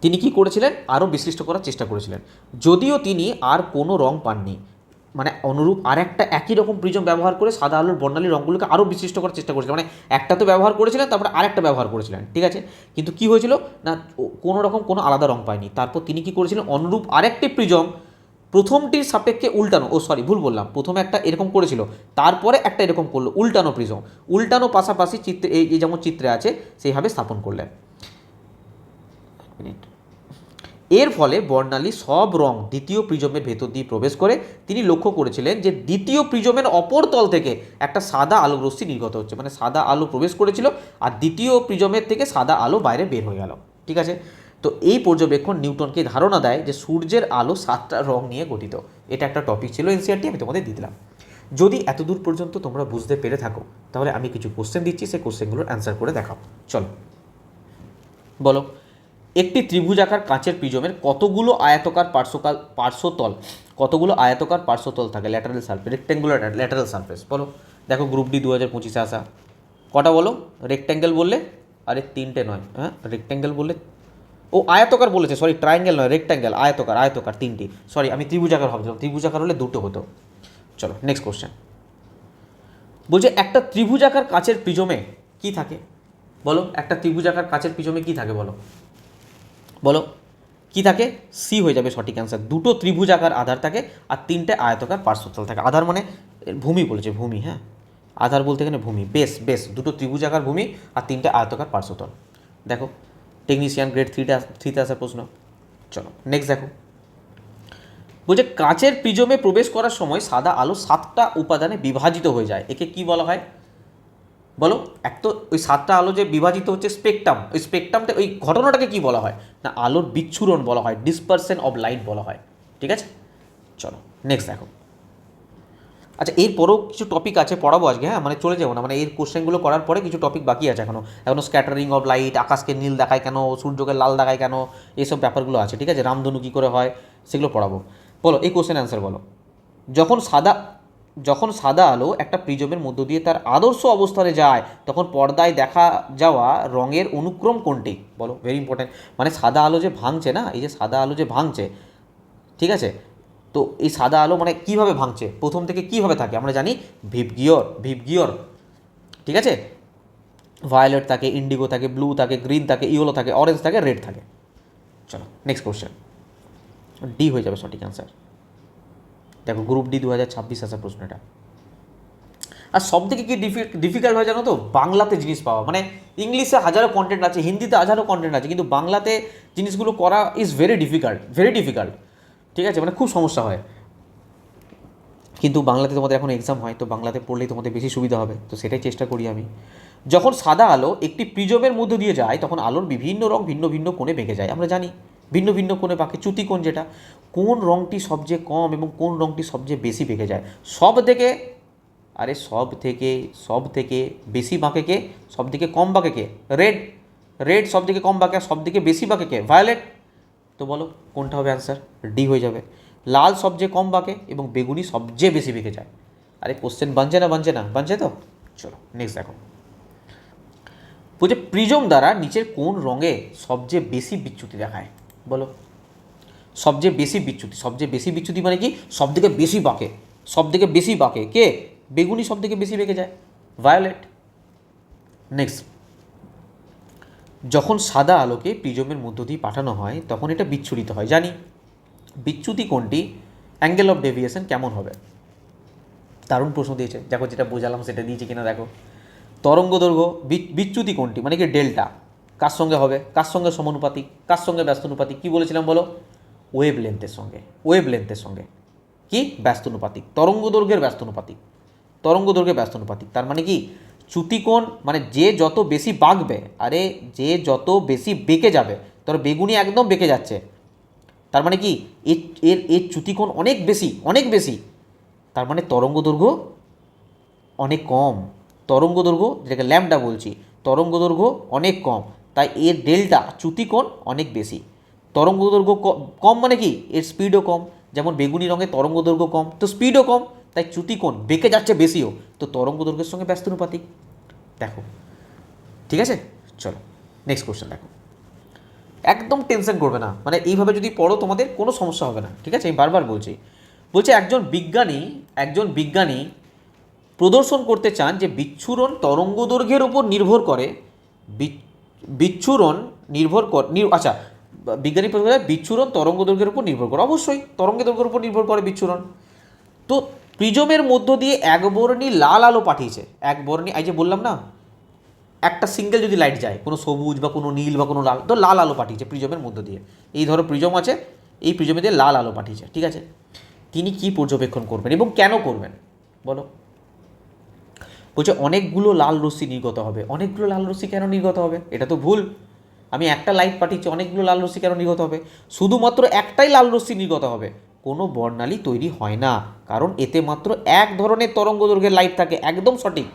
তিনি কি করেছিলেন, আরও বিশ্লিষ্ট করার চেষ্টা করেছিলেন, যদিও তিনি আর কোনো রং পাননি, মানে অনুরূপ আর একটা একই রকম প্রিজম ব্যবহার করে সাদা আলোর বর্ণালী রঙগুলোকে আরও বিশ্লিষ্ট করার চেষ্টা করেছিলেন, মানে একটা তো ব্যবহার করেছিলেন, তারপরে আরেকটা ব্যবহার করেছিলেন। ঠিক আছে, কিন্তু কি হয়েছিল না, কোনো রকম কোনো আলাদা রং পায়নি। তারপর তিনি কি করেছিলেন, অনুরূপ আরেকটি প্রিজম প্রথমটির সাপেক্ষে উল্টানো, ভুল বললাম, প্রথমে একটা এরকম করেছিল, তারপরে একটা এরকম করলো, উল্টানো প্রিজম, উল্টানো পাশাপাশি চিত্রে এই যেমন চিত্রে আছে সেইভাবে স্থাপন করলেন। এর ফলে বর্ণালী সব রং দ্বিতীয় প্রিজমের ভেতর দিয়ে প্রবেশ করে। তিনি লক্ষ্য করেছিলেন যে দ্বিতীয় প্রিজমের অপর তল থেকে একটা সাদা আলো রশ্মি নির্গত হচ্ছে, মানে সাদা আলো প্রবেশ করেছিল আর দ্বিতীয় প্রিজমের থেকে সাদা আলো বাইরে বের হয়ে গেল। ঠিক আছে, তো এই পর্যবেক্ষণ নিউটনকে ধারণা দেয় যে সূর্যের আলো 7টা রং নিয়ে গঠিত। এটা একটা টপিক ছিল এনসিআরটি, আমি তোমাদের দিয়ে দিলাম। যদি এতদূর পর্যন্ত তোমরা বুঝতে পেরে থাকো, তাহলে আমি কিছু কোশ্চেন দিচ্ছি, সেই কোশ্চেনগুলোর অ্যান্সার করে দেখাও। চলো বলো, একটি ত্রিভুজাকার কাঁচের প্রিজমের কতগুলো আয়তাকার পার্শ্বতল থাকে, lateral surface, rectangular lateral surface, বলো। দেখো গ্রুপ ডি 2025-এ আসা, কটা বলো, রেক্ট্যাঙ্গেল বললে, আরে 3টে নয়, হ্যাঁ রেক্ট্যাঙ্গেল বললে, ও আয়তকার বলেছে, সরি ট্রায়াঙ্গেল নয়, রেক্ট্যাঙ্গেল, আয়তকার 3টি, সরি আমি ত্রিভুজাকার ভাবছিলাম, ত্রিভুজাকার হলে 2টো হতো। চলো নেক্সট কোশ্চেন, বলছে একটা ত্রিভুজাকার কাঁচের প্রিজমে কি থাকে, বলো একটা ত্রিভুজাকার কাচের পিছনে কি থাকে বলো, বলো কি থাকে? সি হয়ে যাবে সঠিক অ্যান্সার। দুটো ত্রিভুজাকার আধার থাকে আর তিনটে আয়তকার পার্শ্বতল থাকে। আধার মানে ভূমি বলেছে, ভূমি, হ্যাঁ আধার বলতে গেলে ভূমি, বেশ বেশ, দুটো ত্রিভুজাকার ভূমি আর তিনটে আয়তকার পার্শ্বতল। দেখো টেকনিশিয়ান গ্রেড থ্রিতে আসা প্রশ্ন। চলো নেক্সট দেখো, বলছে কাচের প্রিজমে প্রবেশ করার সময় সাদা আলো 7টা উপাদানে বিভাজিত হয়ে যায়, একে কি বলা হয় বলো? এক তো ওই 7টা আলো যে বিভাজিত হচ্ছে স্পেকট্রাম, ওই স্পেকট্রামটা ওই ঘটনাটাকে কি বলা হয় না আলোর বিচ্ছুরণ বলা হয়, ডিসপারশন অফ লাইট বলা হয়। ঠিক আছে, চলো নেক্সট দেখো। আচ্ছা এরপরেও কিছু টপিক আছে পড়াবো আজকে, হ্যাঁ মানে চলে যাবো না, মানে এই কোশ্চেনগুলো করার পরে কিছু টপিক বাকি আছে এখনো স্ক্যাটারিং অফ লাইট, আকাশকে নীল দেখায় কেন, সূর্যকে লাল দেখায় কেন, এইসব ব্যাপারগুলো আছে। ঠিক আছে, রামধনু কী করে হয় সেগুলো পড়াবো। বলো এই কোশ্চেন অ্যান্সার বলো। যখন সাদা আলো একটা প্রিজমের মধ্য দিয়ে তার আদর্শ অবস্থানে যায় তখন পর্দায় দেখা যাওয়া রঙের অনুক্রম কোনটি বলো? ভেরি ইম্পর্ট্যান্ট, মানে সাদা আলো যে ভাঙছে না, এই যে সাদা আলো যে ভাঙছে, ঠিক আছে, তো এই সাদা আলো মানে কীভাবে ভাঙছে, প্রথম থেকে কীভাবে থাকে আমরা জানি, ভিপগিয়র, ঠিক আছে, ভায়োলেট থাকে, ইন্ডিগো থাকে, ব্লু থাকে, গ্রিন থাকে, ইয়েলো থাকে, অরেঞ্জ থাকে, রেড থাকে। চলো নেক্সট কোশ্চেন, ডি হয়ে যাবে সঠিক অ্যান্সার। দেখো গ্রুপ ডি 2026 আসা প্রশ্ন এটা। আর সব থেকে কি ডিফিকাল্ট হয় জানো তো, বাংলাতে জিনিস পাওয়া, মানে ইংলিশে হাজারো কন্টেন্ট আছে, হিন্দিতে হাজারো কন্টেন্ট আছে, কিন্তু বাংলাতে জিনিসগুলো করা ইজ ভেরি ডিফিকাল্ট। ঠিক আছে, মানে খুব সমস্যা হয়, কিন্তু বাংলাতে তোমাদের এখন এক্সাম হয়, তো বাংলাতে পড়লেই তোমাদের বেশি সুবিধা হবে, তো সেটাই চেষ্টা করি আমি। যখন সাদা আলো একটি প্রিজমের মধ্য দিয়ে যায় তখন আলোর বিভিন্ন রং ভিন্ন ভিন্ন কোণে বেঁকে যায়, আমরা জানি ভিন্ন ভিন্ন কোণে বাঁকে, চ্যুতিকোণ যেটা, কোন রংটি সবচেয়ে কম এবং কোন রংটি সবচেয়ে বেশি বেঁকে যায়? সব থেকে বেশি বাঁকে কে, সব থেকে কম বাঁকে কে? রেড সব থেকে কম বাঁকে, সব থেকে বেশি বাঁকে কে? ভায়োলেট। তো বলো কোনটা হবে অ্যান্সার? ডি হয়ে যাবে। লাল সবচেয়ে কম বাঁকে এবং বেগুনি সবচেয়ে বেশি বেঁকে যায়। আরে কোশ্চেন বানছে তো। চলো নেক্সট দেখো, বলছে প্রিজম দ্বারা নিচের কোন রঙে সবচেয়ে বেশি বিচ্যুতি দেখায় বলো? সবচেয়ে বেশি বিচ্যুতি মানে কি? সব থেকে বেশি বাঁকে কে? বেগুনি সব থেকে বেশি বেঁকে যায়, ভায়োলেট। নেক্সট, যখন সাদা আলোকে প্রিজমের মধ্য দিয়ে পাঠানো হয় তখন এটা বিচ্ছুরিত হয়, জানি। বিচ্যুতি কোনটি? অ্যাঙ্গেল অফ ডেভিয়েশন কেমন হবে? দারুণ প্রশ্ন দিয়েছে, দেখো যেটা বোঝালাম সেটা দিয়েছে কিনা দেখো। তরঙ্গ দৈর্ঘ্য বিচ্যুতি কোনটি মানে কি? ডেল্টা। কার সঙ্গে হবে? কার সঙ্গে সমানুপাতিক? কার সঙ্গে ব্যস্তানুপাতিক? কি বলেছিলাম বলো? ওয়েভ লেন্থের সঙ্গে কি? ব্যস্তানুপাতিক। তরঙ্গ দৈর্ঘ্যের ব্যস্তানুপাতিক, তার মানে কি চ্যুতিকোণ মানে যে যত বেশি বাঁকবে, যে যত বেশি বেঁকে যাবে, ধরো বেগুনি একদম বেঁকে যাচ্ছে, তার মানে কি এর চ্যুতিকোণ অনেক বেশি, তার মানে তরঙ্গ দৈর্ঘ্য অনেক কম। তরঙ্গ দৈর্ঘ্য যেটাকে ল্যাম্বডা বলছি, তরঙ্গ দৈর্ঘ্য অনেক কম, তাই এর ডেল্টা চ্যুতিকোণ অনেক বেশি। তরঙ্গ দৈর্ঘ্য কম মানে কি? এর স্পিডও কম, যেমন বেগুনি রঙের তরঙ্গ দৈর্ঘ্য কম তো স্পিডও কম, তাই চ্যুতিকোণ বেঁকে যাচ্ছে বেশিও, তো তরঙ্গ দৈর্ঘ্যের সঙ্গে ব্যস্তানুপাতিক। দেখো ঠিক আছে, চলো নেক্সট কোশ্চেন দেখো। একদম টেনশন করবে না, মানে এইভাবে যদি পড়ো তোমাদের কোনো সমস্যা হবে না, ঠিক আছে, আমি বারবার বলছে একজন বিজ্ঞানী প্রদর্শন করতে চান যে বিচ্ছুরণ তরঙ্গ দৈর্ঘ্যের উপর নির্ভর করে। আচ্ছা, বিজ্ঞানী বিচ্ছুরণ তরঙ্গ দৈর্ঘ্যের উপর নির্ভর করে, অবশ্যই তরঙ্গের দৈর্ঘ্যের উপর নির্ভর করে বিচ্ছুরণ। তো প্রিজমের মধ্য দিয়ে একবর্ণী লাল আলো পাঠিয়েছে, এই যে বললাম না, একটা সিঙ্গেল যদি লাইট যায়, কোনো সবুজ বা কোনো নীল বা কোনো লাল, তো লাল আলো পাঠিয়েছে প্রিজমের মধ্য দিয়ে। এই ধরো প্রিজম আছে, এই প্রিজমে দিয়ে লাল আলো পাঠিয়েছে, ঠিক আছে। তিনি কি পর্যবেক্ষণ করবেন এবং কেন করবেন বলো? বলছে অনেকগুলো লাল রশ্মি নির্গত হবে। অনেকগুলো লাল রশ্মি কেন নির্গত হবে? এটা তো ভুল। আমি একটা লাইট পাঠিয়েছি, অনেকগুলো লাল রশ্মি কেন নির্গত হবে? শুধুমাত্র একটাই লাল রশ্মি নির্গত হবে, কোনো বর্ণালী তৈরি হয় না, কারণ এতে মাত্র এক ধরনের তরঙ্গ দৈর্ঘ্যের লাইট থাকে, একদম সঠিক।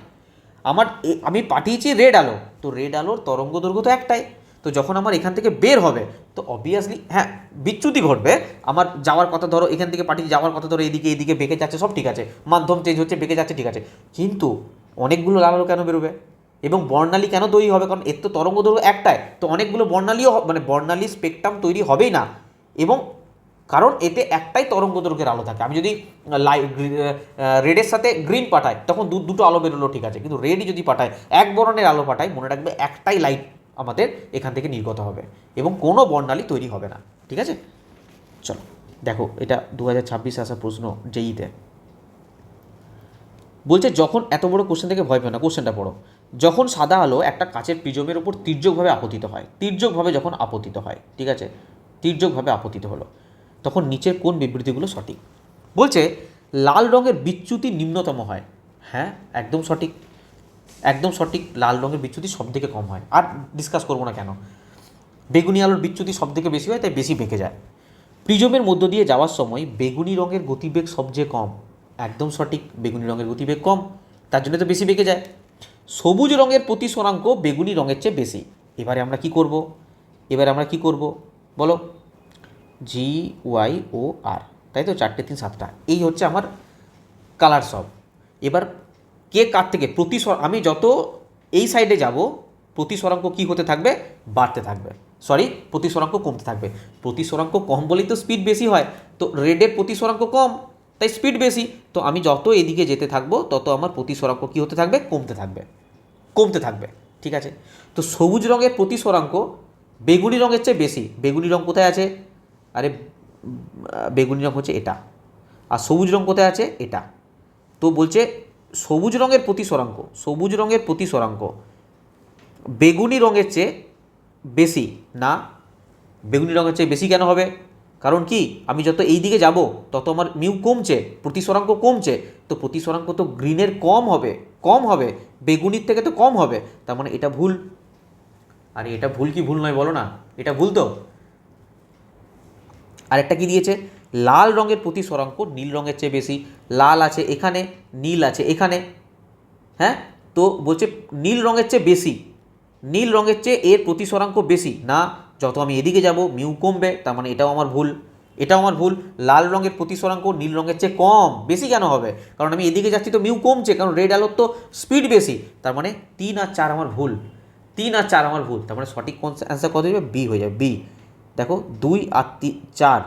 আমি পাঠিয়েছি রেড আলো, তো রেড আলোর তরঙ্গ দৈর্ঘ্য তো একটাই, তো যখন আমার এখান থেকে বের হবে তো অবভিয়াসলি হ্যাঁ বিচ্যুতি ঘটবে। আমার যাওয়ার কথা ধরো, এখান থেকে পাঠিয়ে যাওয়ার কথা ধরো, এদিকে বেঁকে যাচ্ছে, সব ঠিক আছে, মাধ্যম চেঞ্জ হচ্ছে, বেঁকে যাচ্ছে, ঠিক আছে, কিন্তু অনেকগুলো লাল আলো কেন বেরোবে এবং বর্ণালী কেন তৈরি হবে? কারণ এর তো তরঙ্গ দৈর্ঘ্য একটাই, তো অনেকগুলো বর্ণালীও মানে বর্ণালী স্পেকট্রাম তৈরি হবেই না, এবং কারণ এতে একটাই তরঙ্গ দৈর্ঘ্যের আলো থাকে। আমি যদি রেডের সাথে গ্রিন পাঠাই তখন দুটো আলো বেরোলো, ঠিক আছে, কিন্তু রেডই যদি পাঠায়, এক বর্ণের আলো পাঠায়, মনে রাখবে একটাই লাইট আমাদের এখান থেকে নির্গত হবে এবং কোনো বর্ণালী তৈরি হবে না, ঠিক আছে। চলো দেখো, এটা 2026 আসা প্রশ্ন জেইতে বলছে, যখন এত বড় কোশ্চেন থেকে ভয় পেও না, কোশ্চেনটা পড়ো। যখন সাদা আলো একটা কাচের প্রিজমের উপর তির্যকভাবে আপতিত হয়, তির্যকভাবে যখন আপতিত হয়, ঠিক আছে, তির্যকভাবে আপতিত হলো, তখন নিচের কোন বিবৃতিগুলো সঠিক? বলছে লাল রঙের বিচ্যুতি নিম্নতম হয়। হ্যাঁ, একদম সঠিক, একদম সঠিক। লাল রঙের বিচ্যুতি সব থেকে কম হয়, আর ডিসকাস করবো না কেন। বেগুনি আলোর বিচ্যুতি সব থেকে বেশি হয়, তাই বেশি বেঁকে যায়। প্রিজমের মধ্য দিয়ে যাওয়ার সময় বেগুনি রঙের গতিবেগ সবচেয়ে কম। একদম সঠিক, বেগুনি রঙের গতিবেগ কম, তার জন্য তো বেশি বেঁকে যায়। সবুজ রঙের প্রতিসরাঙ্ক বেগুনি রঙের চেয়ে বেশি। এবারে আমরা কি করব? এবারে আমরা কি করব বলো? GYOR, তাই তো, 4 3 7টা, এই হচ্ছে আমার কালার সব। এবার কে কার থেকে আমি যত এই সাইডে যাব, প্রতিসরাঙ্ক কি হতে থাকবে? বাড়তে থাকবে। সরি, প্রতিসরাঙ্ক কমতে থাকবে। প্রতিসরাঙ্ক কম বলেই তো স্পিড বেশি হয়, তো রেডের প্রতিসরাঙ্ক কম, তাই স্পিড বেশি। তো আমি যত এদিকে যেতে থাকবো তত আমার প্রতিসরাঙ্ক কী হতে থাকবে? কমতে থাকবে, কমতে থাকবে, ঠিক আছে। তো সবুজ রঙের প্রতিসরাঙ্ক বেগুনি রঙের চেয়ে বেশি। বেগুনি রঙ কোথায় আছে? আরে বেগুনি রঙ হচ্ছে এটা, আর সবুজ রঙ কোথায় আছে? এটা। তো বলছে সবুজ রঙের প্রতিসরাঙ্ক, সবুজ রঙের প্রতিসরাঙ্ক বেগুনি রঙের চেয়ে বেশি না। বেগুনি রঙের চেয়ে বেশি কেন হবে? কারণ কি, আমি যত এই দিকে যাব তত আমার মিউ কমছে, প্রতিসরাঙ্ক কমছে, তো প্রতিসরাঙ্ক তো গ্রিনের কম হবে, কম হবে, বেগুনির থেকে তো কম হবে, তার মানে এটা ভুল। আরে এটা ভুল কি ভুল নয় বলো না, এটা ভুল তো। আরেকটা কি দিয়েছে? লাল রঙের প্রতিসরাঙ্ক নীল রঙের চেয়ে বেশি। লাল আছে এখানে, নীল আছে এখানে, হ্যাঁ, তো বলছে নীল রঙের চেয়ে বেশি, নীল রঙের চেয়ে এর প্রতিসরাঙ্ক বেশি না। যত আমি এদিকে যাব মিউ কমবে, তার মানে এটাও আমার ভুল, এটাও আমার ভুল। লাল রঙের প্রতিসরাঙ্ক নীল রঙের চেয়ে কম, বেশি কেন হবে? কারণ আমি এদিকে যাচ্ছি তো মিউ কমছে, কারণ রেড আলোর তো স্পিড বেশি, তার মানে 3 আর 4 আমার ভুল, 3 আর 4 আমার ভুল। তার মানে সঠিক অ্যান্সার কত হয়ে যাবে? বি হয়ে যাবে, বি। দেখো 2 আর 4,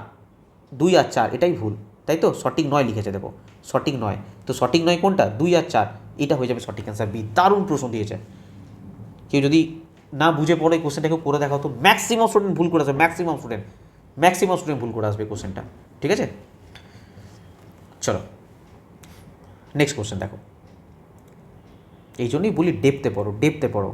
2 আর 4 এটাই ভুল, তাই তো, সঠিক নয় লিখেছে, দেখো সঠিক নয়। তো সঠিক নয় কোনটা? 2 আর 4, এটা হয়ে যাবে সঠিক অ্যান্সার, বি। দারুণ প্রশ্ন দিয়েছে। কেউ যদি না বুঝে পড়ে এই কোশ্চেনটাকে করে দেখাও তো, ম্যাক্সিমাম স্টুডেন্ট ভুল করে আসবে, ম্যাক্সিমাম স্টুডেন্ট ভুল করে আসবে কোশ্চেনটা, ঠিক আছে। চলো নেক্সট কোশ্চেন দেখো। এই জন্যই বলি ডেপতে পড়ো, ডেপতে পড়ো।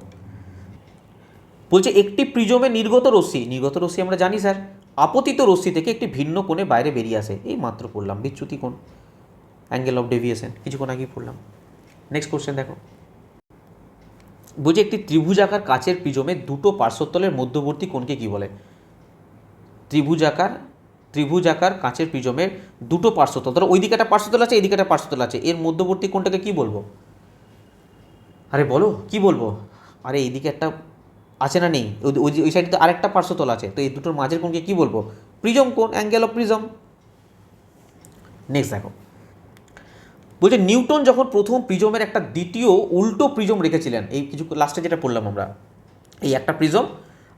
বলছে একটি প্রিজমে নির্গত রশ্মি আমরা জানি স্যার, আপতিত রশ্মি থেকে একটি ভিন্ন কোণে বাইরে বেরিয়ে আসে। এই মাত্র পড়লাম, বিচ্যুতি কোণ, অ্যাঙ্গেল অফ ডেভিয়েশন, কিছুক্ষণ আগেই পড়লাম। নেক্সট কোশ্চেন দেখো। বলছে একটি ত্রিভুজাকার কাচের প্রিজমের দুটো পার্শ্বতলের মধ্যবর্তী কোণকে কি বলে? ত্রিভুজাকার কাচের প্রিজমের দুটো পার্শ্বতল, ধরো ওই দিকে একটা পার্শ্বতল আছে, এইদিকে একটা পার্শ্বতল আছে, এর মধ্যবর্তী কোণটাকে কি বলবো? আরে বলো কি বলবো? আরে এইদিকে একটা আছে না নেই? ওই সাইডে তো আরেকটা পার্শ্বতল আছে, তো এই দুটোর মাঝের কোণকে কি বলবো? প্রিজম কোণ, অ্যাঙ্গেল অফ প্রিজম। নেক্সট দেখো। বলছে নিউটন যখন প্রথম প্রিজমের একটা দ্বিতীয় উল্টো প্রিজম রেখেছিলেন, এই কিছু লাস্টে যেটা পড়লাম আমরা, এই একটা প্রিজম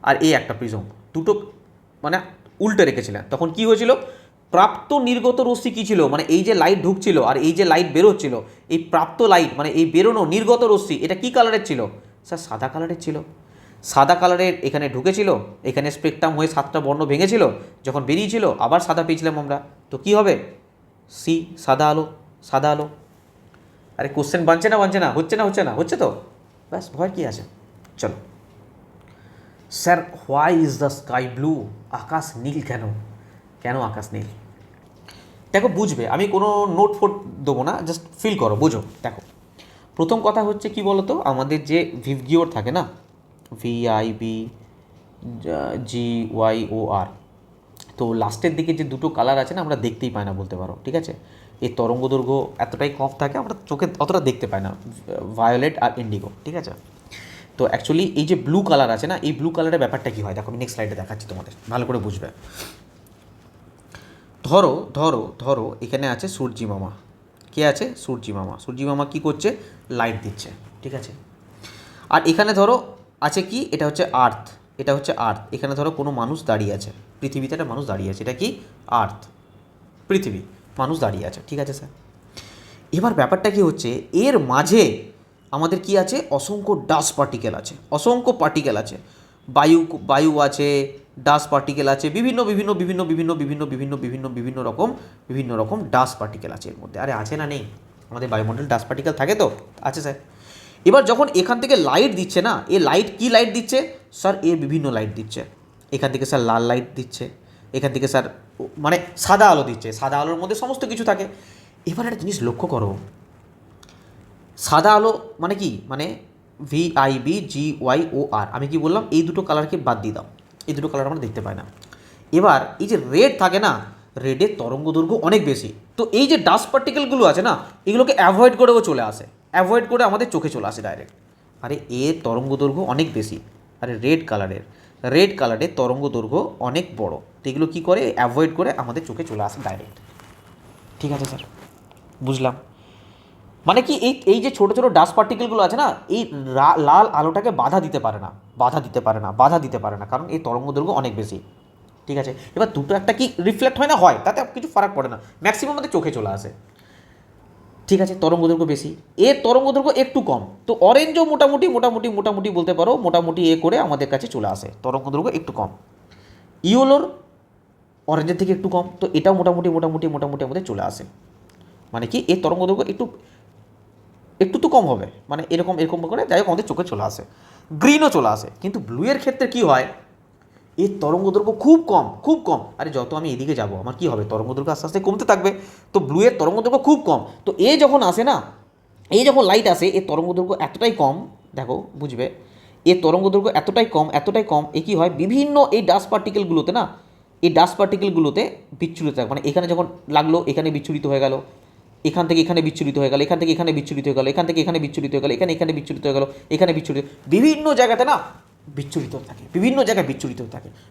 আর এই একটা প্রিজম, দুটো মানে উল্টে রেখেছিলেন, তখন কি হয়েছিল? প্রাপ্ত নির্গত রশ্মি কী ছিল? মানে এই যে লাইট ঢুকছিল আর এই যে লাইট বেরোচ্ছিল, এই প্রাপ্ত লাইট মানে এই বেরোনো নির্গত রশ্মি, এটা কী কালারের ছিল? স্যার সাদা কালারের ছিল। সাদা কালারের এখানে ঢুকেছিল, এখানে স্পেকট্রাম হয়ে 7টা বর্ণ ভেঙেছিল, যখন বেরিয়েছিল আবার সাদা পেয়েছিলাম আমরা, তো কি হবে? সি, সাদা আলো, সাদা আলো। আরে কোশ্চেন বানছে না, হচ্ছে তো, ব্যাস ভয় কী আছে। চলো sir, why is the sky blue? আকাশ নীল কেন? কেন আকাশ নীল? দেখো বুঝবে, আমি কোনো নোট ফোট দেবো না, জাস্ট ফিল করো, বুঝো। দেখো প্রথম কথা হচ্ছে কি বলতো, আমাদের যে ভিভগিওর থাকে না, VIBGYOR, তো লাস্টের দিকে যে দুটো কালার আছে না, আমরা দেখতেই পাই না বলতে পারো, ঠিক আছে। এই তরঙ্গ দৈর্ঘ্য এতটাই কম থাকে, আমরা চোখে অতটা দেখতে পাই না, ভায়োলেট আর ইন্ডিগো, ঠিক আছে। তো অ্যাকচুয়ালি এই যে ব্লু কালার আছে না, এই ব্লু কালারের ব্যাপারটা কী হয় দেখো, আমি নেক্সট স্লাইডে দেখাচ্ছি তোমাদের, ভালো করে বুঝবে। ধরো ধরো ধরো এখানে আছে সূর্যি মামা। কে আছে? সূর্যি মামা। সূর্যি মামা কী করছে? লাইট দিচ্ছে, ঠিক আছে। আর এখানে ধরো আছে কি, এটা হচ্ছে আর্থ, এটা হচ্ছে আর্থ, এখানে ধরো কোনো মানুষ দাঁড়িয়ে আছে, পৃথিবীতে একটা মানুষ দাঁড়িয়ে আছে, এটা কি আর্থ, পৃথিবী, মানুষ দাঁড়িয়ে আছে, ঠিক আছে স্যার। এবার ব্যাপারটা কি হচ্ছে, এর মাঝে আমাদের কি আছে, অসংখ্য ডাস্ট পার্টিকেল আছে, অসংখ্য পার্টিকেল আছে, বায়ু আছে, ডাস্ট পার্টিকেল আছে, বিভিন্ন রকম ডাস্ট পার্টিকেল আছে এর মধ্যে। আরে আছে না নেই, আমাদের বায়ুমণ্ডল ডাস্ট পার্টিকেল থাকে তো, আছে স্যার। এবার যখন এখান থেকে লাইট দিচ্ছে না, এ লাইট কি লাইট দিচ্ছে স্যার, এ বিভিন্ন লাইট দিচ্ছে, এখান থেকে স্যার লাল লাইট দিচ্ছে, এখান থেকে স্যার মানে সাদা আলো দিচ্ছে, সাদা আলোর মধ্যে সমস্ত কিছু থাকে। এবার একটা জিনিস লক্ষ্য করো, সাদা আলো মানে কি, মানে VIBGYOR, আমি কি বললাম, এই দুটো কালারকে বাদ দিয়ে দাও, এই দুটো কালার আমরা দেখতে পাই না। এবার এই যে রেড থাকে না, রেডের তরঙ্গ দৈর্ঘ্য অনেক বেশি, তো এই যে ডাস্ট পার্টিকেলগুলো আছে না, এগুলোকে অ্যাভয়েড করেও চলে আসে, অ্যাভয়েড করে আমাদের চোখে চলে আসে ডাইরেক্ট। আরে এর তরঙ্গ দৈর্ঘ্য অনেক বেশি, আরে রেড কালারের তরঙ্গ দৈর্ঘ্য অনেক বড়, তো এগুলো কী করে, অ্যাভয়েড করে আমাদের চোখে চলে আসে ডাইরেক্ট, ঠিক আছে স্যার, বুঝলাম। মানে কি এই যে ছোটো ছোটো ডাস্ট পার্টিকেলগুলো আছে না, এই লাল আলোটাকে বাধা দিতে পারে না, কারণ এই তরঙ্গ দৈর্ঘ্য অনেক বেশি, ঠিক আছে। এবার দুটো একটা কি রিফ্লেক্ট হয় না, হয়, তাতে কিছু ফারাক পড়ে না, ম্যাক্সিমাম আমাদের চোখে চলে আসে, ঠিক আছে। তরঙ্গ দৈর্ঘ্য বেশি, এর তরঙ্গ দৈর্ঘ্য একটু কম, তো অরেঞ্জও মোটামুটি বলতে পারো, মোটামুটি এ করে আমাদের কাছে চলে আসে, তরঙ্গ দৈর্ঘ্য একটু কম। ইয়েলোর অরেঞ্জের থেকে একটু কম, তো এটাও মোটামুটি আমাদের চলে আসে, মানে কি এর তরঙ্গ দৈর্ঘ্য একটু তো কম হবে, মানে এরকম করে যাই হোক আমাদের চোখে চলে আসে। গ্রিনও চলে আসে, কিন্তু ব্লু এর ক্ষেত্রে কী হয়, এর তরঙ্গ দৈর্ঘ্য খুব কম। আরে যত আমি এদিকে যাব আমার কী হবে, তরঙ্গ দৈর্ঘ্য আস্তে আস্তে কমতে থাকবে, তো ব্লু এর তরঙ্গ দৈর্ঘ্য খুব কম, তো এ যখন আসে না, এই যখন লাইট আসে, এর তরঙ্গ দৈর্ঘ্য এতটাই কম, দেখো বুঝবে, এর তরঙ্গ দৈর্ঘ্য এতটাই কম, এ কী হয়, বিভিন্ন এই ডাস্ট পার্টিকেলগুলোতে না, এই ডাস্ট পার্টিকেলগুলোতে বিচ্ছুরিত থাকে, মানে এখানে যখন লাগলো এখানে বিচ্ছুরিত হয়ে গেল, এখান থেকে এখানে বিচ্ছুরিত হয়ে গেল, এখান থেকে এখানে বিচ্ছুরিত হয়ে গেল, এখান থেকে এখানে বিচ্ছুরিত হয়ে গেল, এখানে বিচ্ছুরিত হয়ে গেল, এখানে বিচ্ছুরিত, বিভিন্ন জায়গাতে না বিচ্ছুরিত থাকে,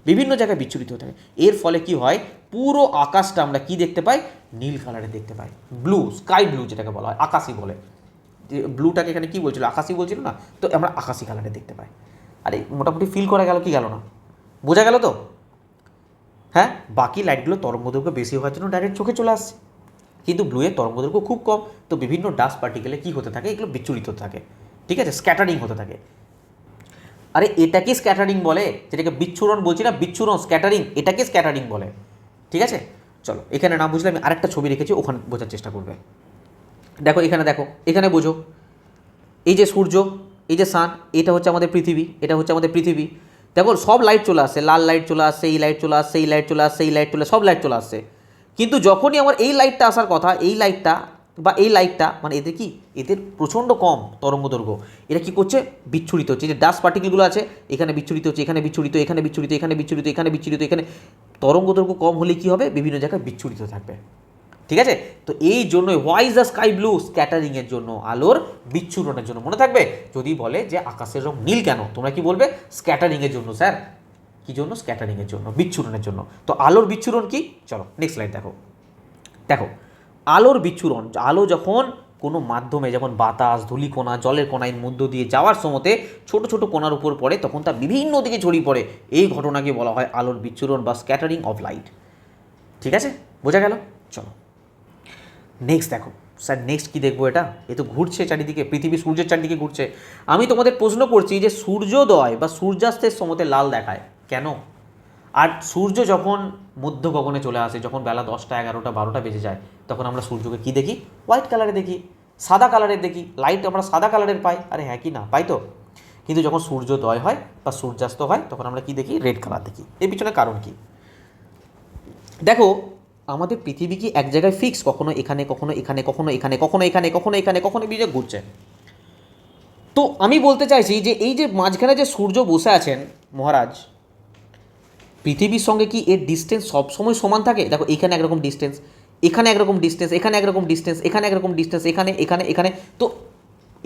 বিভিন্ন জায়গায় বিচ্ছুরিত থাকে। এর ফলে কি হয়, পুরো আকাশটা আমরা কি দেখতে পাই, নীল কালারে দেখতে পাই, ব্লু, স্কাই ব্লু যেটাকে বলা হয়, আকাশি বলে, যে ব্লুটাকে এখানে কী বলছিল, আকাশি বলছিল না, তো আমরা আকাশি কালারে দেখতে পাই। আরে মোটামুটি ফিল করা গেল কি গেল না, বোঝা গেল তো? হ্যাঁ, বাকি লাইটগুলো তরঙ্গদৈর্ঘ্য বেশি হওয়ার জন্য ডাইরেক্ট চোখে চলে আসছে, কিন্তু ব্লু এর তরঙ্গদৈর্ঘ্য খুব কম, তো বিভিন্ন ডাস্ট পার্টিকেলে কী হতে থাকে, এগুলো বিচ্ছুরিত থাকে, ঠিক আছে, স্ক্যাটারিং হতে থাকে। আরে এটাকে স্ক্যাটারিং বলে, যেটাকে বিচ্ছুরণ বলছি না, স্ক্যাটারিং, এটাকে স্ক্যাটারিং বলে, ঠিক আছে। চলো, এখানে না বুঝলে আমি আরেকটা ছবি রেখেছি, ওখানে বোঝার চেষ্টা করবে। দেখো এখানে বোঝো, এই যে সূর্য, এই যে সান, এটা হচ্ছে আমাদের পৃথিবী, দেখো সব লাইট চলে আসছে, লাল লাইট চলে আসছে, এই লাইট চলে আসছে, সব লাইট চলে আসছে, কিন্তু যখনই আমার এই লাইটটা আসার কথা, এই লাইটটা মানে এদের প্রচণ্ড কম তরঙ্গ দৈর্ঘ্য, এরা কী করছে, বিচ্ছুরিত হচ্ছে, যে ডাস্ট পার্টিকেলগুলো আছে এখানে বিচ্ছুরিত হচ্ছে, এখানে তরঙ্গ দৈর্ঘ্য কম হলে কী হবে, বিভিন্ন জায়গায় বিচ্ছুরিত থাকবে, ঠিক আছে। তো এই জন্যই why is the sky blue, স্ক্যাটারিংয়ের জন্য, আলোর বিচ্ছুরণের জন্য। মনে থাকবে, যদি বলে যে আকাশের রং নীল কেন, তোমরা কি বলবে, স্ক্যাটারিংয়ের জন্য স্যার, কী জন্য, স্ক্যাটারিংয়ের জন্য, বিচ্ছুরণের জন্য। তো আলোর বিচ্ছুরণ কি, চলো নেক্সট স্লাইড দেখো আলোর বিচ্ছুরণ, আলো যখন কোনো মাধ্যমে, যেমন বাতাস, ধূলিকণা, জলের কণার মধ্য দিয়ে যাওয়ার সময়তে ছোট ছোট কণার উপর পড়ে, তখন তা বিভিন্ন দিকে ছড়িয়ে পড়ে, এই ঘটনাকে বলা হয় আলোর বিচ্ছুরণ বা স্ক্যাটারিং অফ লাইট, ঠিক আছে, বোঝা গেল। চলো নেক্সট দেখো স্যার, নেক্সট কী দেখবো, এটা এ তো ঘুরছে চারিদিকে, পৃথিবী সূর্যের চারিদিকে ঘুরছে। আমি তোমাদের প্রশ্ন করছি যে সূর্যোদয় বা সূর্যাস্তের সময়তে লাল দেখায় কেন, আর সূর্য যখন মধ্য গগনে চলে আসে, যখন বেলা 10টা 11টা 12টা বেজে যায়, তখন আমরা সূর্যকে কী দেখি, হোয়াইট কালারে দেখি, সাদা কালারের দেখি, লাইট আমরা সাদা কালারের পাই, আরে হ্যাঁ কি না পাই তো, কিন্তু যখন সূর্যোদয় হয় বা সূর্যাস্ত হয়, তখন আমরা কী দেখি, রেড কালার দেখি। এর পিছনে কারণ কি, দেখো আমাদের পৃথিবী কি এক জায়গায় ফিক্স, কখনো এখানে, কখনো এখানে বিজয় ঘুরছে। তো আমি বলতে চাইছি যে এই যে মাঝখানে যে সূর্য বসে আছেন মহারাজ, পৃথিবীর সঙ্গে কি এর ডিস্টেন্স সবসময় সমান থাকে? দেখো এখানে একরকম ডিস্টেন্স, এখানে একরকম ডিস্টেন্স, এখানে একরকম ডিস্টেন্স, এখানে, তো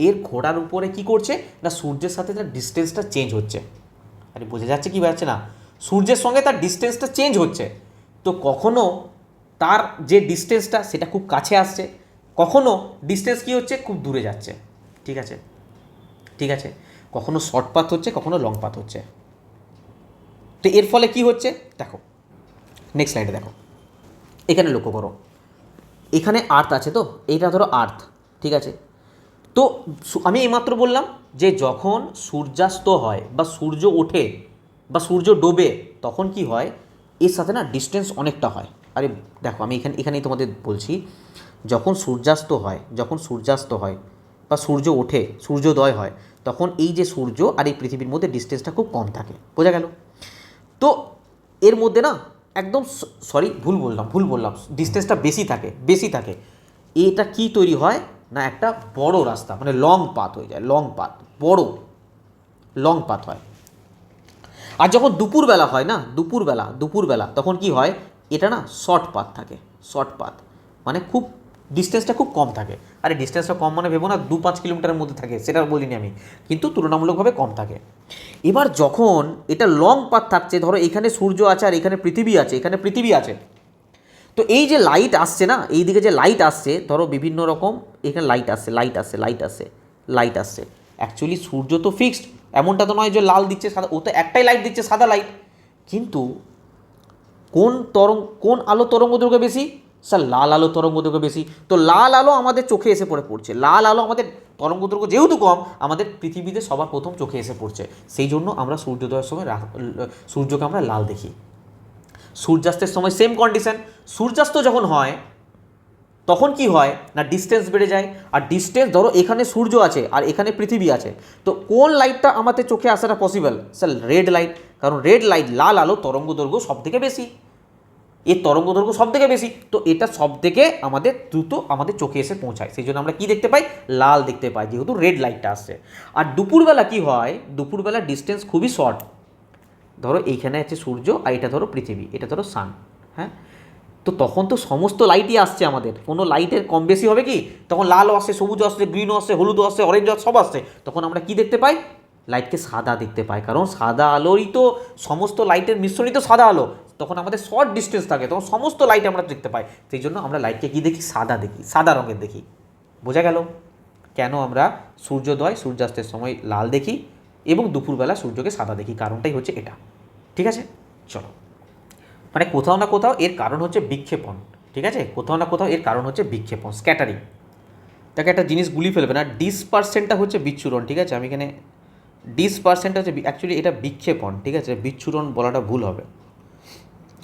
এর ঘোরার উপরে কি করছে না, সূর্যের সাথে তার ডিস্টেন্সটা চেঞ্জ হচ্ছে। আরে বোঝা যাচ্ছে কি যাচ্ছে না, সূর্যের সঙ্গে তার ডিস্টেন্সটা চেঞ্জ হচ্ছে, তো কখনো তার যে ডিস্টেন্সটা সেটা খুব কাছে আসছে, কখনো ডিস্টেন্স কী হচ্ছে, খুব দূরে যাচ্ছে, ঠিক আছে, কখনো শর্ট পাথ হচ্ছে, কখনো লং পাথ হচ্ছে। তো এর ফলে কি হচ্ছে, দেখো নেক্সট স্লাইডে দেখো, এখানে লক্ষ্য করো, এখানে আর্থ আছে, তো এইটা ধরো আর্থ, ঠিক আছে। তো আমি এইমাত্র বললাম যে যখন সূর্যাস্ত হয় বা সূর্য ওঠে বা সূর্য ডোবে তখন কি হয়, এর সাথে না ডিস্টেন্স অনেকটা হয়। আরে দেখো আমি এখানেই তোমাদের বলছি, যখন সূর্যাস্ত হয় বা সূর্য ওঠে, সূর্যোদয় হয়, তখন এই যে সূর্য আর এই পৃথিবীর মধ্যে ডিস্টেন্সটা খুব কম থাকে, বোঝা গেল? তো এর মধ্যে না একদম, সরি ভুল বললাম, ডিস্টেন্সটা বেশি থাকে। এটা কি তৈরি হয় না, একটা বড় রাস্তা, মানে লং পাথ হয়ে যায়, বড় লং পাথ হয়। আর যখন দুপুরবেলা হয় না, দুপুরবেলা তখন কি হয়, এটা না শর্ট পাথ, মানে খুব ডিস্টেন্সটা খুব কম থাকে। আরে ডিস্টেন্সটা কম মানে ভেবো না 2-5 কিলোমিটারের মধ্যে থাকে, সেটা বলিনি আমি, কিন্তু তুলনামূলকভাবে কম থাকে। এবার যখন এটা লং পাথ থাকছে, ধরো এখানে সূর্য আছে আর এখানে পৃথিবী আছে, তো এই যে লাইট আসছে না, এই দিকে যে লাইট আসছে, ধরো বিভিন্ন রকম এখানে লাইট আসছে। অ্যাকচুয়ালি সূর্য তো ফিক্সড, এমনটা তো নয় যে লাল দিচ্ছে সাদা, ও তো একটাই লাইট দিচ্ছে, সাদা লাইট। কিন্তু কোন আলো তরঙ্গ দৈর্ঘ্য বেশি? স্যার লাল আলো তরঙ্গ দৈর্ঘ্য বেশি। তো লাল আলো আমাদের চোখে এসে পড়ছে, লাল আলো আমাদের তরঙ্গ দৈর্ঘ্য যেহেতু কম, আমাদের পৃথিবীতে সবার প্রথম চোখে এসে পড়ছে, সেই জন্য আমরা সূর্যোদয়ের সময় সূর্যকে আমরা লাল দেখি। সূর্যাস্তের সময় সেম কন্ডিশন, সূর্যাস্ত যখন হয় তখন কি হয় না, ডিস্টেন্স বেড়ে যায়। আর ডিস্টেন্স ধরো এখানে সূর্য আছে আর এখানে পৃথিবী আছে, তো কোন লাইটটা আমাদের চোখে আসাটা পসিবল? স্যার রেড লাইট, কারণ রেড লাইট, লাল আলো তরঙ্গ দৈর্ঘ্য সব থেকে বেশি, এর তরঙ্গ দৈর্ঘ্য সব থেকে বেশি, তো এটা সব থেকে আমাদের দ্রুত আমাদের চোখে এসে পৌঁছায়, সেই জন্য আমরা কি দেখতে পাই, লাল দেখতে পাই, যেহেতু রেড লাইটটা আসছে। আর দুপুরবেলা কি হয়, দুপুরবেলা ডিস্টেন্স খুবই শর্ট, ধরো এইখানে আছে সূর্য আর এটা ধরো পৃথিবী, এটা ধরো সান, হ্যাঁ, তো তখন তো সমস্ত লাইটই আসছে আমাদের, কোনো লাইটের কম বেশি হবে কি, তখন লালও আসছে, সবুজও আসছে, গ্রিনও আসছে, হলুদও আসছে, অরেঞ্জ আসছে, সব আসছে, তখন আমরা কি দেখতে পাই, লাইটকে সাদা দেখতে পাই, কারণ সাদা আলোরই তো, সমস্ত লাইটের মিশ্রণই তো সাদা আলো, তখন আমাদের শর্ট ডিস্টেন্স থাকে, তখন সমস্ত লাইট আমরা দেখতে পাই, সেই জন্য আমরা লাইটকে কি দেখি, সাদা রঙের দেখি। বোঝা গেল কেন আমরা সূর্যাস্তের সময় লাল দেখি এবং দুপুরবেলা সূর্যকে সাদা দেখি, কারণটাই হচ্ছে এটা। ঠিক আছে, চলো, মানে কোথাও না কোথাও এর কারণ হচ্ছে বিক্ষেপণ, ঠিক আছে, কোথাও না কোথাও এর কারণ হচ্ছে বিক্ষেপণ, স্ক্যাটারিং। তাকে একটা জিনিস গুলিয়ে ফেলবে না, ডিসপারসেন্টটা হচ্ছে বিচ্ছুরণ, ঠিক আছে, আমি এখানে ডিসপারসেন্টটা হচ্ছে অ্যাকচুয়ালি এটা বিক্ষেপণ, ঠিক আছে, বিচ্ছুরণ বলাটা ভুল হবে,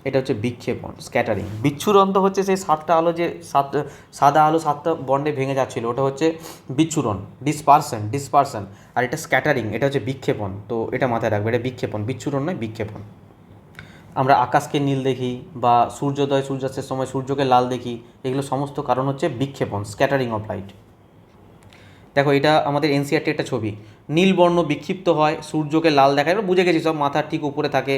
এটা হচ্ছে বিক্ষেপণ, স্ক্যাটারিং। বিচ্ছুরণ তো হচ্ছে সেই সাতটা আলো, যে সাদা আলো সাতটা বর্ণে ভেঙে যাচ্ছিল, ওটা হচ্ছে বিচ্ছুরণ, ডিসপারশন। আর এটা স্ক্যাটারিং, এটা হচ্ছে বিক্ষেপণ, তো এটা মাথায় রাখবে, এটা বিক্ষেপণ, বিচ্ছুরণ নয়, বিক্ষেপণ। আমরা আকাশকে নীল দেখি বা সূর্যাস্তের সময় সূর্যকে লাল দেখি, এগুলো সমস্ত কারণ হচ্ছে বিক্ষেপণ, স্ক্যাটারিং অফ লাইট। দেখো এটা আমাদের এনসিআরটি একটা ছবি, নীল বর্ণ বিক্ষিপ্ত হয়, সূর্যকে লাল দেখায়, আমরা বুঝে গেছি সব মাথার ঠিক উপরে থাকে,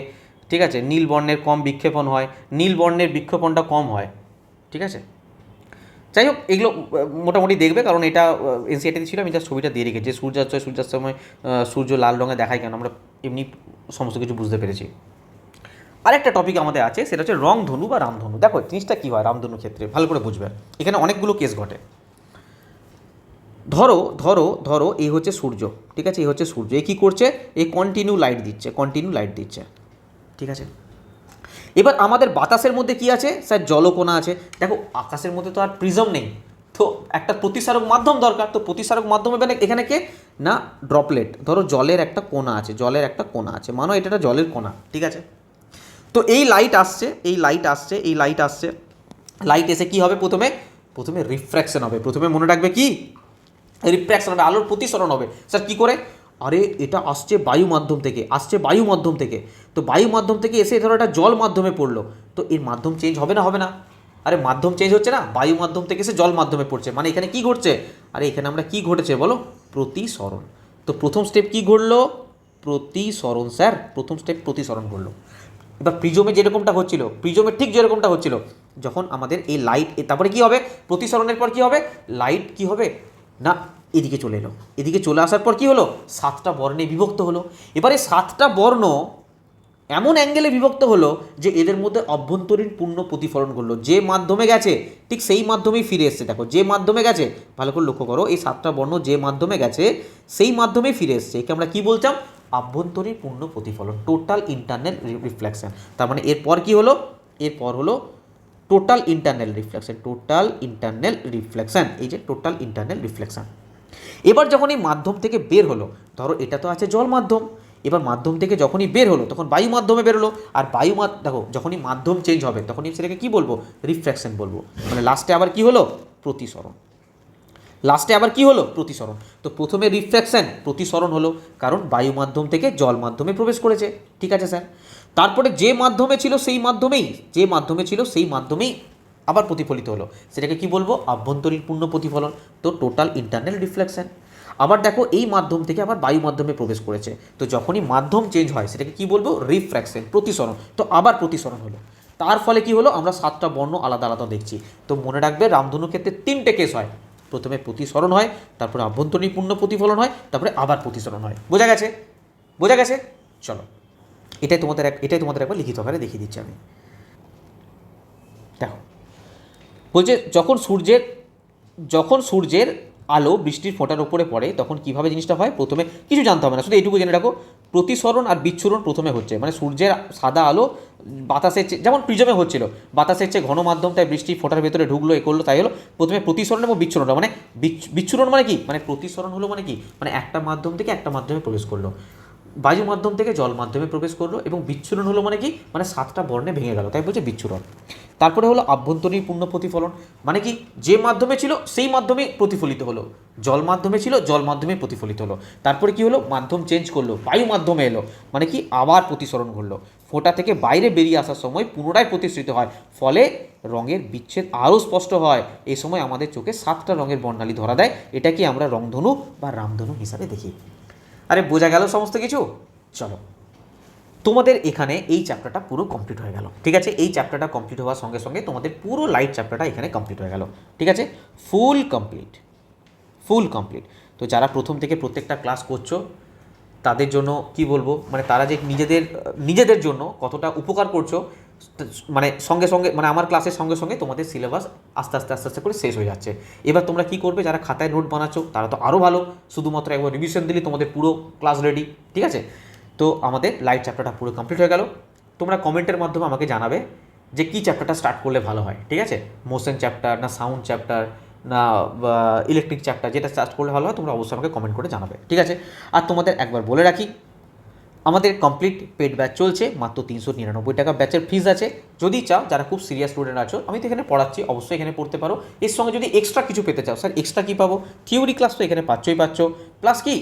ঠিক আছে, নীল বর্ণের কম বিক্ষেপণ হয়, নীল বর্ণের বিক্ষেপণটা কম হয়, ঠিক আছে। যাই হোক এগুলো মোটামুটি দেখবে, কারণ এটা এনসিআরটিতে ছিল, আমি জাস্ট ছবিটা দিয়ে রেখেছি, যে সূর্যাস্তের সময় সূর্য লাল রঙে দেখায় কেন, আমরা এমনি সমস্ত কিছু বুঝতে পেরেছি। আরেকটা টপিক আমাদের আছে, সেটা হচ্ছে রংধনু বা রামধনু। দেখো জিনিসটা কী হয় রামধনুর ক্ষেত্রে, ভালো করে বুঝবে, এখানে অনেকগুলো কেস ঘটে। ধরো এই হচ্ছে সূর্য, ঠিক আছে, এই হচ্ছে সূর্য, এ কী করছে, এই কন্টিনিউ লাইট দিচ্ছে, ঠিক আছে। এবার আমাদের বাতাসের মধ্যে কি আছে, স্যার জলকণা আছে। দেখো আকাশের মধ্যে তো আর প্রিজম নেই, তো একটা প্রতিসারক মাধ্যম দরকার, তো প্রতিসারক মাধ্যম এখানে কে না, ড্রপলেট, ধরো জলের একটা কোণা আছে, মানো এটা একটা জলের কোণা, ঠিক আছে। তো এই লাইট আসছে, লাইট এসে কি হবে, প্রথমে রিফ্র্যাকশন হবে, প্রথমে মনে রাখবে কি, রিফ্র্যাকশন হবে, আলোর প্রতিসরণ হবে। স্যার কী করে, আরে এটা আসছে বায়ু মাধ্যম থেকে, তো বায়ু মাধ্যম থেকে এসে ধরো এটা জল মাধ্যমে পড়লো, তো এর মাধ্যম চেঞ্জ হবে না? আরে মাধ্যম চেঞ্জ হচ্ছে না, বায়ু মাধ্যম থেকে এসে জল মাধ্যমে পড়ছে, মানে এখানে কি ঘটছে, আরে এখানে আমরা কি ঘটেছে বলো, প্রতিসরণ। তো প্রথম স্টেপ কি ঘটলো, প্রতিসরণ, স্যার প্রথম স্টেপ প্রতিসরণ ঘটলো। এবার প্রিজমে ঠিক যেরকমটা হচ্ছিল, যখন আমাদের এই লাইট, তারপরে কি হবে, প্রতিসরণের পর কি হবে, লাইট কি হবে না, এদিকে চলে আসার পর কি হলো, 7টা বর্ণে বিভক্ত হলো। এবারে 7টা বর্ণ এমন অ্যাঙ্গেলে বিভক্ত হলো যে এদের মধ্যে অভ্যন্তরীণ পূর্ণ প্রতিফলন করলো, যে মাধ্যমে গেছে ঠিক সেই মাধ্যমেই ফিরে এসছে। দেখো যে মাধ্যমে গেছে, ভালো করে লক্ষ্য করো, এই 7টা বর্ণ যে মাধ্যমে গেছে সেই মাধ্যমেই ফিরে এসছে, একে আমরা কি বলতাম, আভ্যন্তরীণ পূর্ণ প্রতিফলন, টোটাল ইন্টারনাল রিফ্লেকশন। তার মানে এরপর কি হলো, এরপর হলো total internal reflection, total internal reflection, এই যে টোটাল ইন্টারনাল রিফ্লেকশন। এবার যখন এই মাধ্যম থেকে বের হলো, ধরো এটা তো আছে জল মাধ্যম, এবার মাধ্যম থেকে যখনই বের হলো তখন বায়ু মাধ্যমে বেরোলো, আর দেখো যখনই মাধ্যম চেঞ্জ হবে তখনই সেটাকে কী বলবো, রিফ্র্যাকশন বলবো। মানে লাস্টে আবার কি হলো, প্রতিসরণ, লাস্টে আবার কি হলো, প্রতিসরণ। তো প্রথমে রিফ্র্যাকশন, প্রতিসরণ হলো, কারণ বায়ু মাধ্যম থেকে জল মাধ্যমে প্রবেশ করেছে, ঠিক আছে স্যার। তারপরে যে মাধ্যমে ছিল সেই মাধ্যমেই, যে মাধ্যমে ছিল সেই মাধ্যমেই আবার প্রতিফলিত হলো, সেটাকে কি বলবো, আভ্যন্তরীণ পূর্ণ প্রতিফলন। তো টোটাল ইন্টারনাল রিফ্লেকশন। আবার দেখো এই মাধ্যম থেকে আবার বায়ু মাধ্যমে প্রবেশ করেছে, তো যখনই মাধ্যম চেঞ্জ হয় সেটাকে কি বলবো, রিফ্র্যাকশন, প্রতিসরণ। তো আবার প্রতিসরণ হলো, তার ফলে কি হলো, আমরা 7টা বর্ণ আলাদা আলাদা দেখছি। তো মনে রাখবে রামধনুর ক্ষেত্রে 3টে কেস হয়, প্রথমে প্রতিসরণ হয়, তারপরে আভ্যন্তরীণ পূর্ণ প্রতিফলন হয়, তারপরে আবার প্রতিসরণ হয়। বোঝা গেছে, বোঝা গেছে। চলো এটাই তোমাদের একবার লিখিত আকারে দেখিয়ে দিচ্ছি আমি। দেখো বলছে যখন সূর্যের আলো বৃষ্টির ফোঁটার উপরে পড়ে তখন কীভাবে জিনিসটা হয়, প্রথমে কিছু জানতে হবে না, শুধু এইটুকু জেনে রাখো, প্রতিসরণ আর বিচ্ছুরণ প্রথমে হচ্ছে, মানে সূর্যের সাদা আলো বাতাসের চেয়ে, যেমন প্রিজমে হচ্ছিল, বাতাসের চেয়ে ঘন মাধ্যম তাই বৃষ্টির ফোঁটার ভেতরে ঢুকলো, এ করলো, তাই হলো প্রথমে প্রতিসরণ এবং বিচ্ছুরণটা। মানে বিচ্ছুরণ মানে কি, মানে প্রতিসরণ হলো মানে কি, মানে একটা মাধ্যম থেকে একটা মাধ্যমে প্রবেশ করলো, বায়ু মাধ্যম থেকে জল মাধ্যমে প্রবেশ করলো, এবং বিচ্ছুরণ হলো মানে কি, মানে 7টা বর্ণে ভেঙে গেল, তাই বলছে বিচ্ছুরণ। তারপরে হলো আভ্যন্তরীণ পূর্ণ প্রতিফলন, মানে কি, যে মাধ্যমে ছিল সেই মাধ্যমে প্রতিফলিত হলো, জল মাধ্যমে ছিল জল মাধ্যমে প্রতিফলিত হলো, তারপরে কি হলো, মাধ্যম চেঞ্জ করলো, বায়ু মাধ্যমে এলো, মানে কি আবার প্রতিসরণ ঘটলো, ফোঁটা থেকে বাইরে বেরিয়ে আসার সময় পুনরায় প্রতিসৃত হয়, ফলে রঙের বিচ্ছেদ আরও স্পষ্ট হয়। এই সময় আমাদের চোখে 7টা রঙের বর্ণালী ধরা দেয়, এটাকে আমরা রংধনু বা রামধনু হিসাবে দেখি। আরে বোঝা গেল সমস্ত কিছু। চলো তোমাদের এখানে এই চ্যাপ্টারটা পুরো কমপ্লিট হয়ে গেল, ঠিক আছে। এই চ্যাপ্টারটা কমপ্লিট হওয়ার সঙ্গে সঙ্গে তোমাদের পুরো লাইট চ্যাপ্টারটা এখানে কমপ্লিট হয়ে গেল, ঠিক আছে, ফুল কমপ্লিট, ফুল কমপ্লিট। তো যারা প্রথম থেকে প্রত্যেকটা ক্লাস করছো তাদের জন্য কি বলবো, মানে তারা যে নিজেদের জন্য কতটা উপকার করছো, মানে সঙ্গে সঙ্গে, মানে আমার ক্লাসের সঙ্গে সঙ্গে তোমাদের সিলেবাস আস্তে আস্তে আস্তে আস্তে করে শেষ হয়ে যাচ্ছে। এবার তোমরা কি করবে, যারা খাতায় নোট বানাচ্ছো তারা তো আরও ভালো, শুধুমাত্র একবার রিভিশন দিলে তোমাদের পুরো ক্লাস রেডি, ঠিক আছে। তো আমাদের লাইট চ্যাপ্টারটা পুরো কমপ্লিট হয়ে গেল। তোমরা কমেন্টের মাধ্যমে আমাকে জানাবে যে কী চ্যাপ্টারটা স্টার্ট করলে ভালো হয়, ঠিক আছে, মোশন চ্যাপ্টার না সাউন্ড চ্যাপ্টার না ইলেকট্রিক চ্যাপ্টার, যেটা স্টার্ট করলে ভালো হয় তোমরা অবশ্যই আমাকে কমেন্ট করে জানাবে, ঠিক আছে। আর তোমাদের একবার বলে রাখি, আমাদের কমপ্লিট পেড ব্যাচ চলছে, মাত্র 399 টাকা ব্যাচের ফিজ আছে। যদি চাও, যারা খুব সিরিয়াস স্টুডেন্ট আছো, আমি তো এখানে পড়াচ্ছি, অবশ্যই এখানে পড়তে পারো। এর সঙ্গে যদি এক্সট্রা কিছু পেতে চাও, স্যার এক্সট্রা কী পাবো, থিওরি ক্লাস তো এখানে পাচ্ছ, প্লাস কি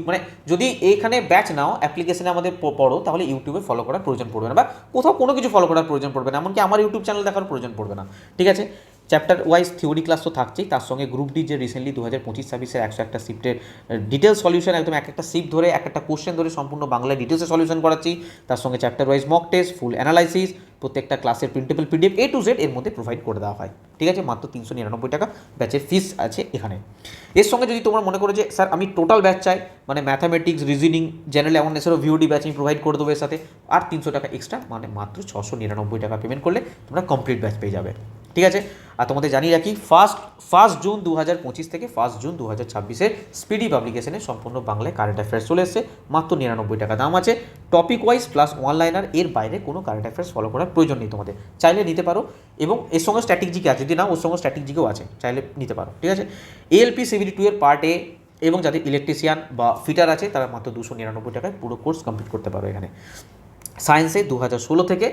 মানে যদি এখানে ব্যাচ নাও, অ্যাপ্লিকেশনে আমাদের পড়ো, তাহলে ইউটিউবে ফলো করার প্রয়োজন পড়বে না, বা কোথাও কোনো কিছু ফলো করার প্রয়োজন পড়বে না, এমনকি আমার ইউটিউব চ্যানেল দেখার প্রয়োজন পড়বে না, ঠিক আছে। চ্যাপ্টার ওয়াইজ থিওরি ক্লাস তো থাকছেই, তার সঙ্গে গ্রুপ ডি যে রিসেন্টলি 2025-26 101টা শিফটের ডিটেলস সলিউশন, একদম একটা শিফট ধরে একটা কোশ্চেন ধরে সম্পূর্ণ বাংলায় ডিটেলসে সলিউশন করাচ্ছি, তার সঙ্গে চ্যাপ্টার ওয়াইজ মক টেস্ট, ফুল অ্যানালাইসিস, প্রত্যেকটা ক্লাসের printable PDF A to Z এর মধ্যে প্রোভাইড করে দেওয়া হয়, ঠিক আছে। মাত্র 399 টাকা ব্যাচের ফিস আছে এখানে। এর সঙ্গে যদি তোমরা মনে করো যে স্যার আমি টোটাল ব্যাচ চাই, মানে ম্যাথামেটিক্স, রিজনিং, জেনারেল অ্যাওয়ারনেসেরও ভিওডি ব্যাচ আমি প্রোভাইড করে দেবো এর সাথে, আর 300 টাকা এক্সট্রা, মানে মাত্র 699 টাকা পেমেন্ট করলে তোমরা কমপ্লিট ব্যাচ পেয়ে যাবে, ঠিক আছে। আর তোমাদের জানিয়ে রাখি, ফার্স্ট জুন 2025 থেকে 1 জুন 2026 স্পিডি পাবলিকেশনে সম্পূর্ণ বাংলায় কারেন্ট অ্যাফেয়ার্স চলে এসেছে, মাত্র 99 টাকা দাম আছে, topic wise plus one liner, এর বাইরে কোনো কারেন্ট অ্যাফেয়ার্স ফলো করার প্রয়োজন নেই তোমাদের, চাইলে নিতে পারো। এবং এর সঙ্গে স্ট্র্যাটেজিক আছে, যদি না ওর সঙ্গে স্ট্র্যাটেজিকও আছে, চাইলে নিতে পারো, ঠিক আছে। ALP CBD 2 এর পার্ট A, এবং যাদের ইলেকট্রিশিয়ান বা ফিটার আছে তারা মাত্র 299 টাকায় পুরো কোর্স কমপ্লিট করতে পারো এখানে। সায়েন্সে 2016 থেকে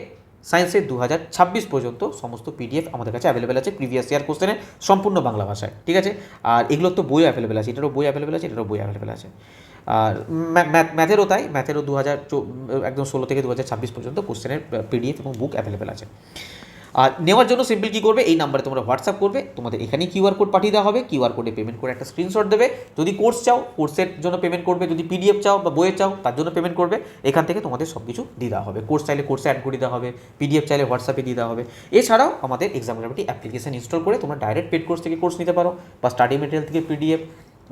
সায়েন্সের 2026 পর্যন্ত সমস্ত PDF আমাদের কাছে অ্যাভেলেবেল আছে, প্রিভিয়াস ইয়ার কোশ্চেনের সম্পূর্ণ বাংলা ভাষায়, ঠিক আছে। আর এগুলোর তো বই অ্যাভেলেবেল আছে, এটারও বই অ্যাভেলেবেল আছে, এটারও বই অ্যাভেলেবেল আছে। আর ম্যাথেরও তাই, ম্যাথেরও একদম 16 থেকে 2026 পর্যন্ত কোশ্চেনের PDF এবং বুক অ্যাভেলেবেল আছে। আর নেওয়ার জন্য সিম্পল কী করবে, এই নাম্বারে তোমরা হোয়াটসঅ্যাপ করবে, তোমাদের এখানেই QR কোড পাঠিয়ে দেওয়া হবে, QR কোডে পেমেন্ট করে একটা স্ক্রিনশট দেবে, যদি কোর্স চাও কোর্সের জন্য পেমেন্ট করবে, যদি PDF চাও বা বইয়ে চাও তার জন্য পেমেন্ট করবে, এখান থেকে তোমাদের সব কিছু দিয়ে দেওয়া হবে, কোর্স চাইলে কোর্সে অ্যাড করে দেওয়া হবে, PDF চাইলে হোয়াটসঅ্যাপে দিয়ে দেওয়া হবে। এছাড়াও আমাদের এক্সাম গ্র্যাভিটি অ্যাপ্লিকেশন ইনস্টল করে তোমরা ডাইরেক্ট পেড কোর্স থেকে কোর্স নিতে পারো, বা স্টাডি মেটেরিয়াল থেকে PDF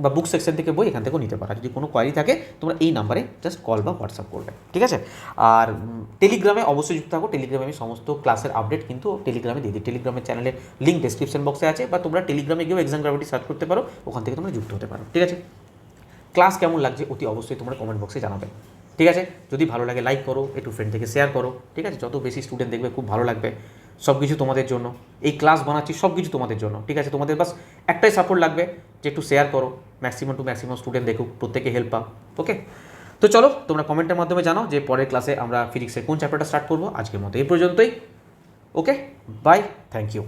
বা বুক সেকশন থেকে বই এখান থেকেও নিতে পারো। যদি কোনো কোয়ারি থাকে তোমরা এই নাম্বারে জাস্ট কল বা হোয়াটসঅ্যাপ করবে, ঠিক আছে। আর টেলিগ্রামে অবশ্যই যুক্ত থাকো, টেলিগ্রামে আমি সমস্ত ক্লাসের আপডেট কিন্তু টেলিগ্রামে দিয়ে দিই, টেলিগ্রামের চ্যানেলের লিঙ্ক ডেসক্রিপশন বক্সে আছে, বা তোমরা টেলিগ্রামে গিয়েও এক্সাম গ্র্যাভিটি সার্চ করতে পারো, ওখান থেকে তোমরা যুক্ত হতে পারো, ঠিক আছে। ক্লাস কেমন লাগছে অতি অবশ্যই তোমরা কমেন্ট বক্সে জানাবে, ঠিক আছে, যদি ভালো লাগে লাইক করো, একটু ফ্রেন্ড থেকে শেয়ার করো, ঠিক আছে, যত বেশি স্টুডেন্ট দেখবে খুব ভালো লাগবে। সব কিছু তোমাদের জন্য, এই ক্লাস বানাচ্ছি সব কিছু তোমাদের জন্য, ঠিক আছে, তোমাদের বাস একটাই সাপোর্ট লাগবে যে একটু শেয়ার করো, ম্যাক্সিমাম টু ম্যাক্সিমাম স্টুডেন্ট দেখুক, প্রত্যেকে হেল্প পাও। ওকে, তো চলো তোমরা কমেন্টের মাধ্যমে জানাও যে পরের ক্লাসে আমরা ফিজিক্সের কোন চ্যাপ্টারটা স্টার্ট করবো। আজকের মতো এই পর্যন্তই। ওকে, বাই, থ্যাংক ইউ।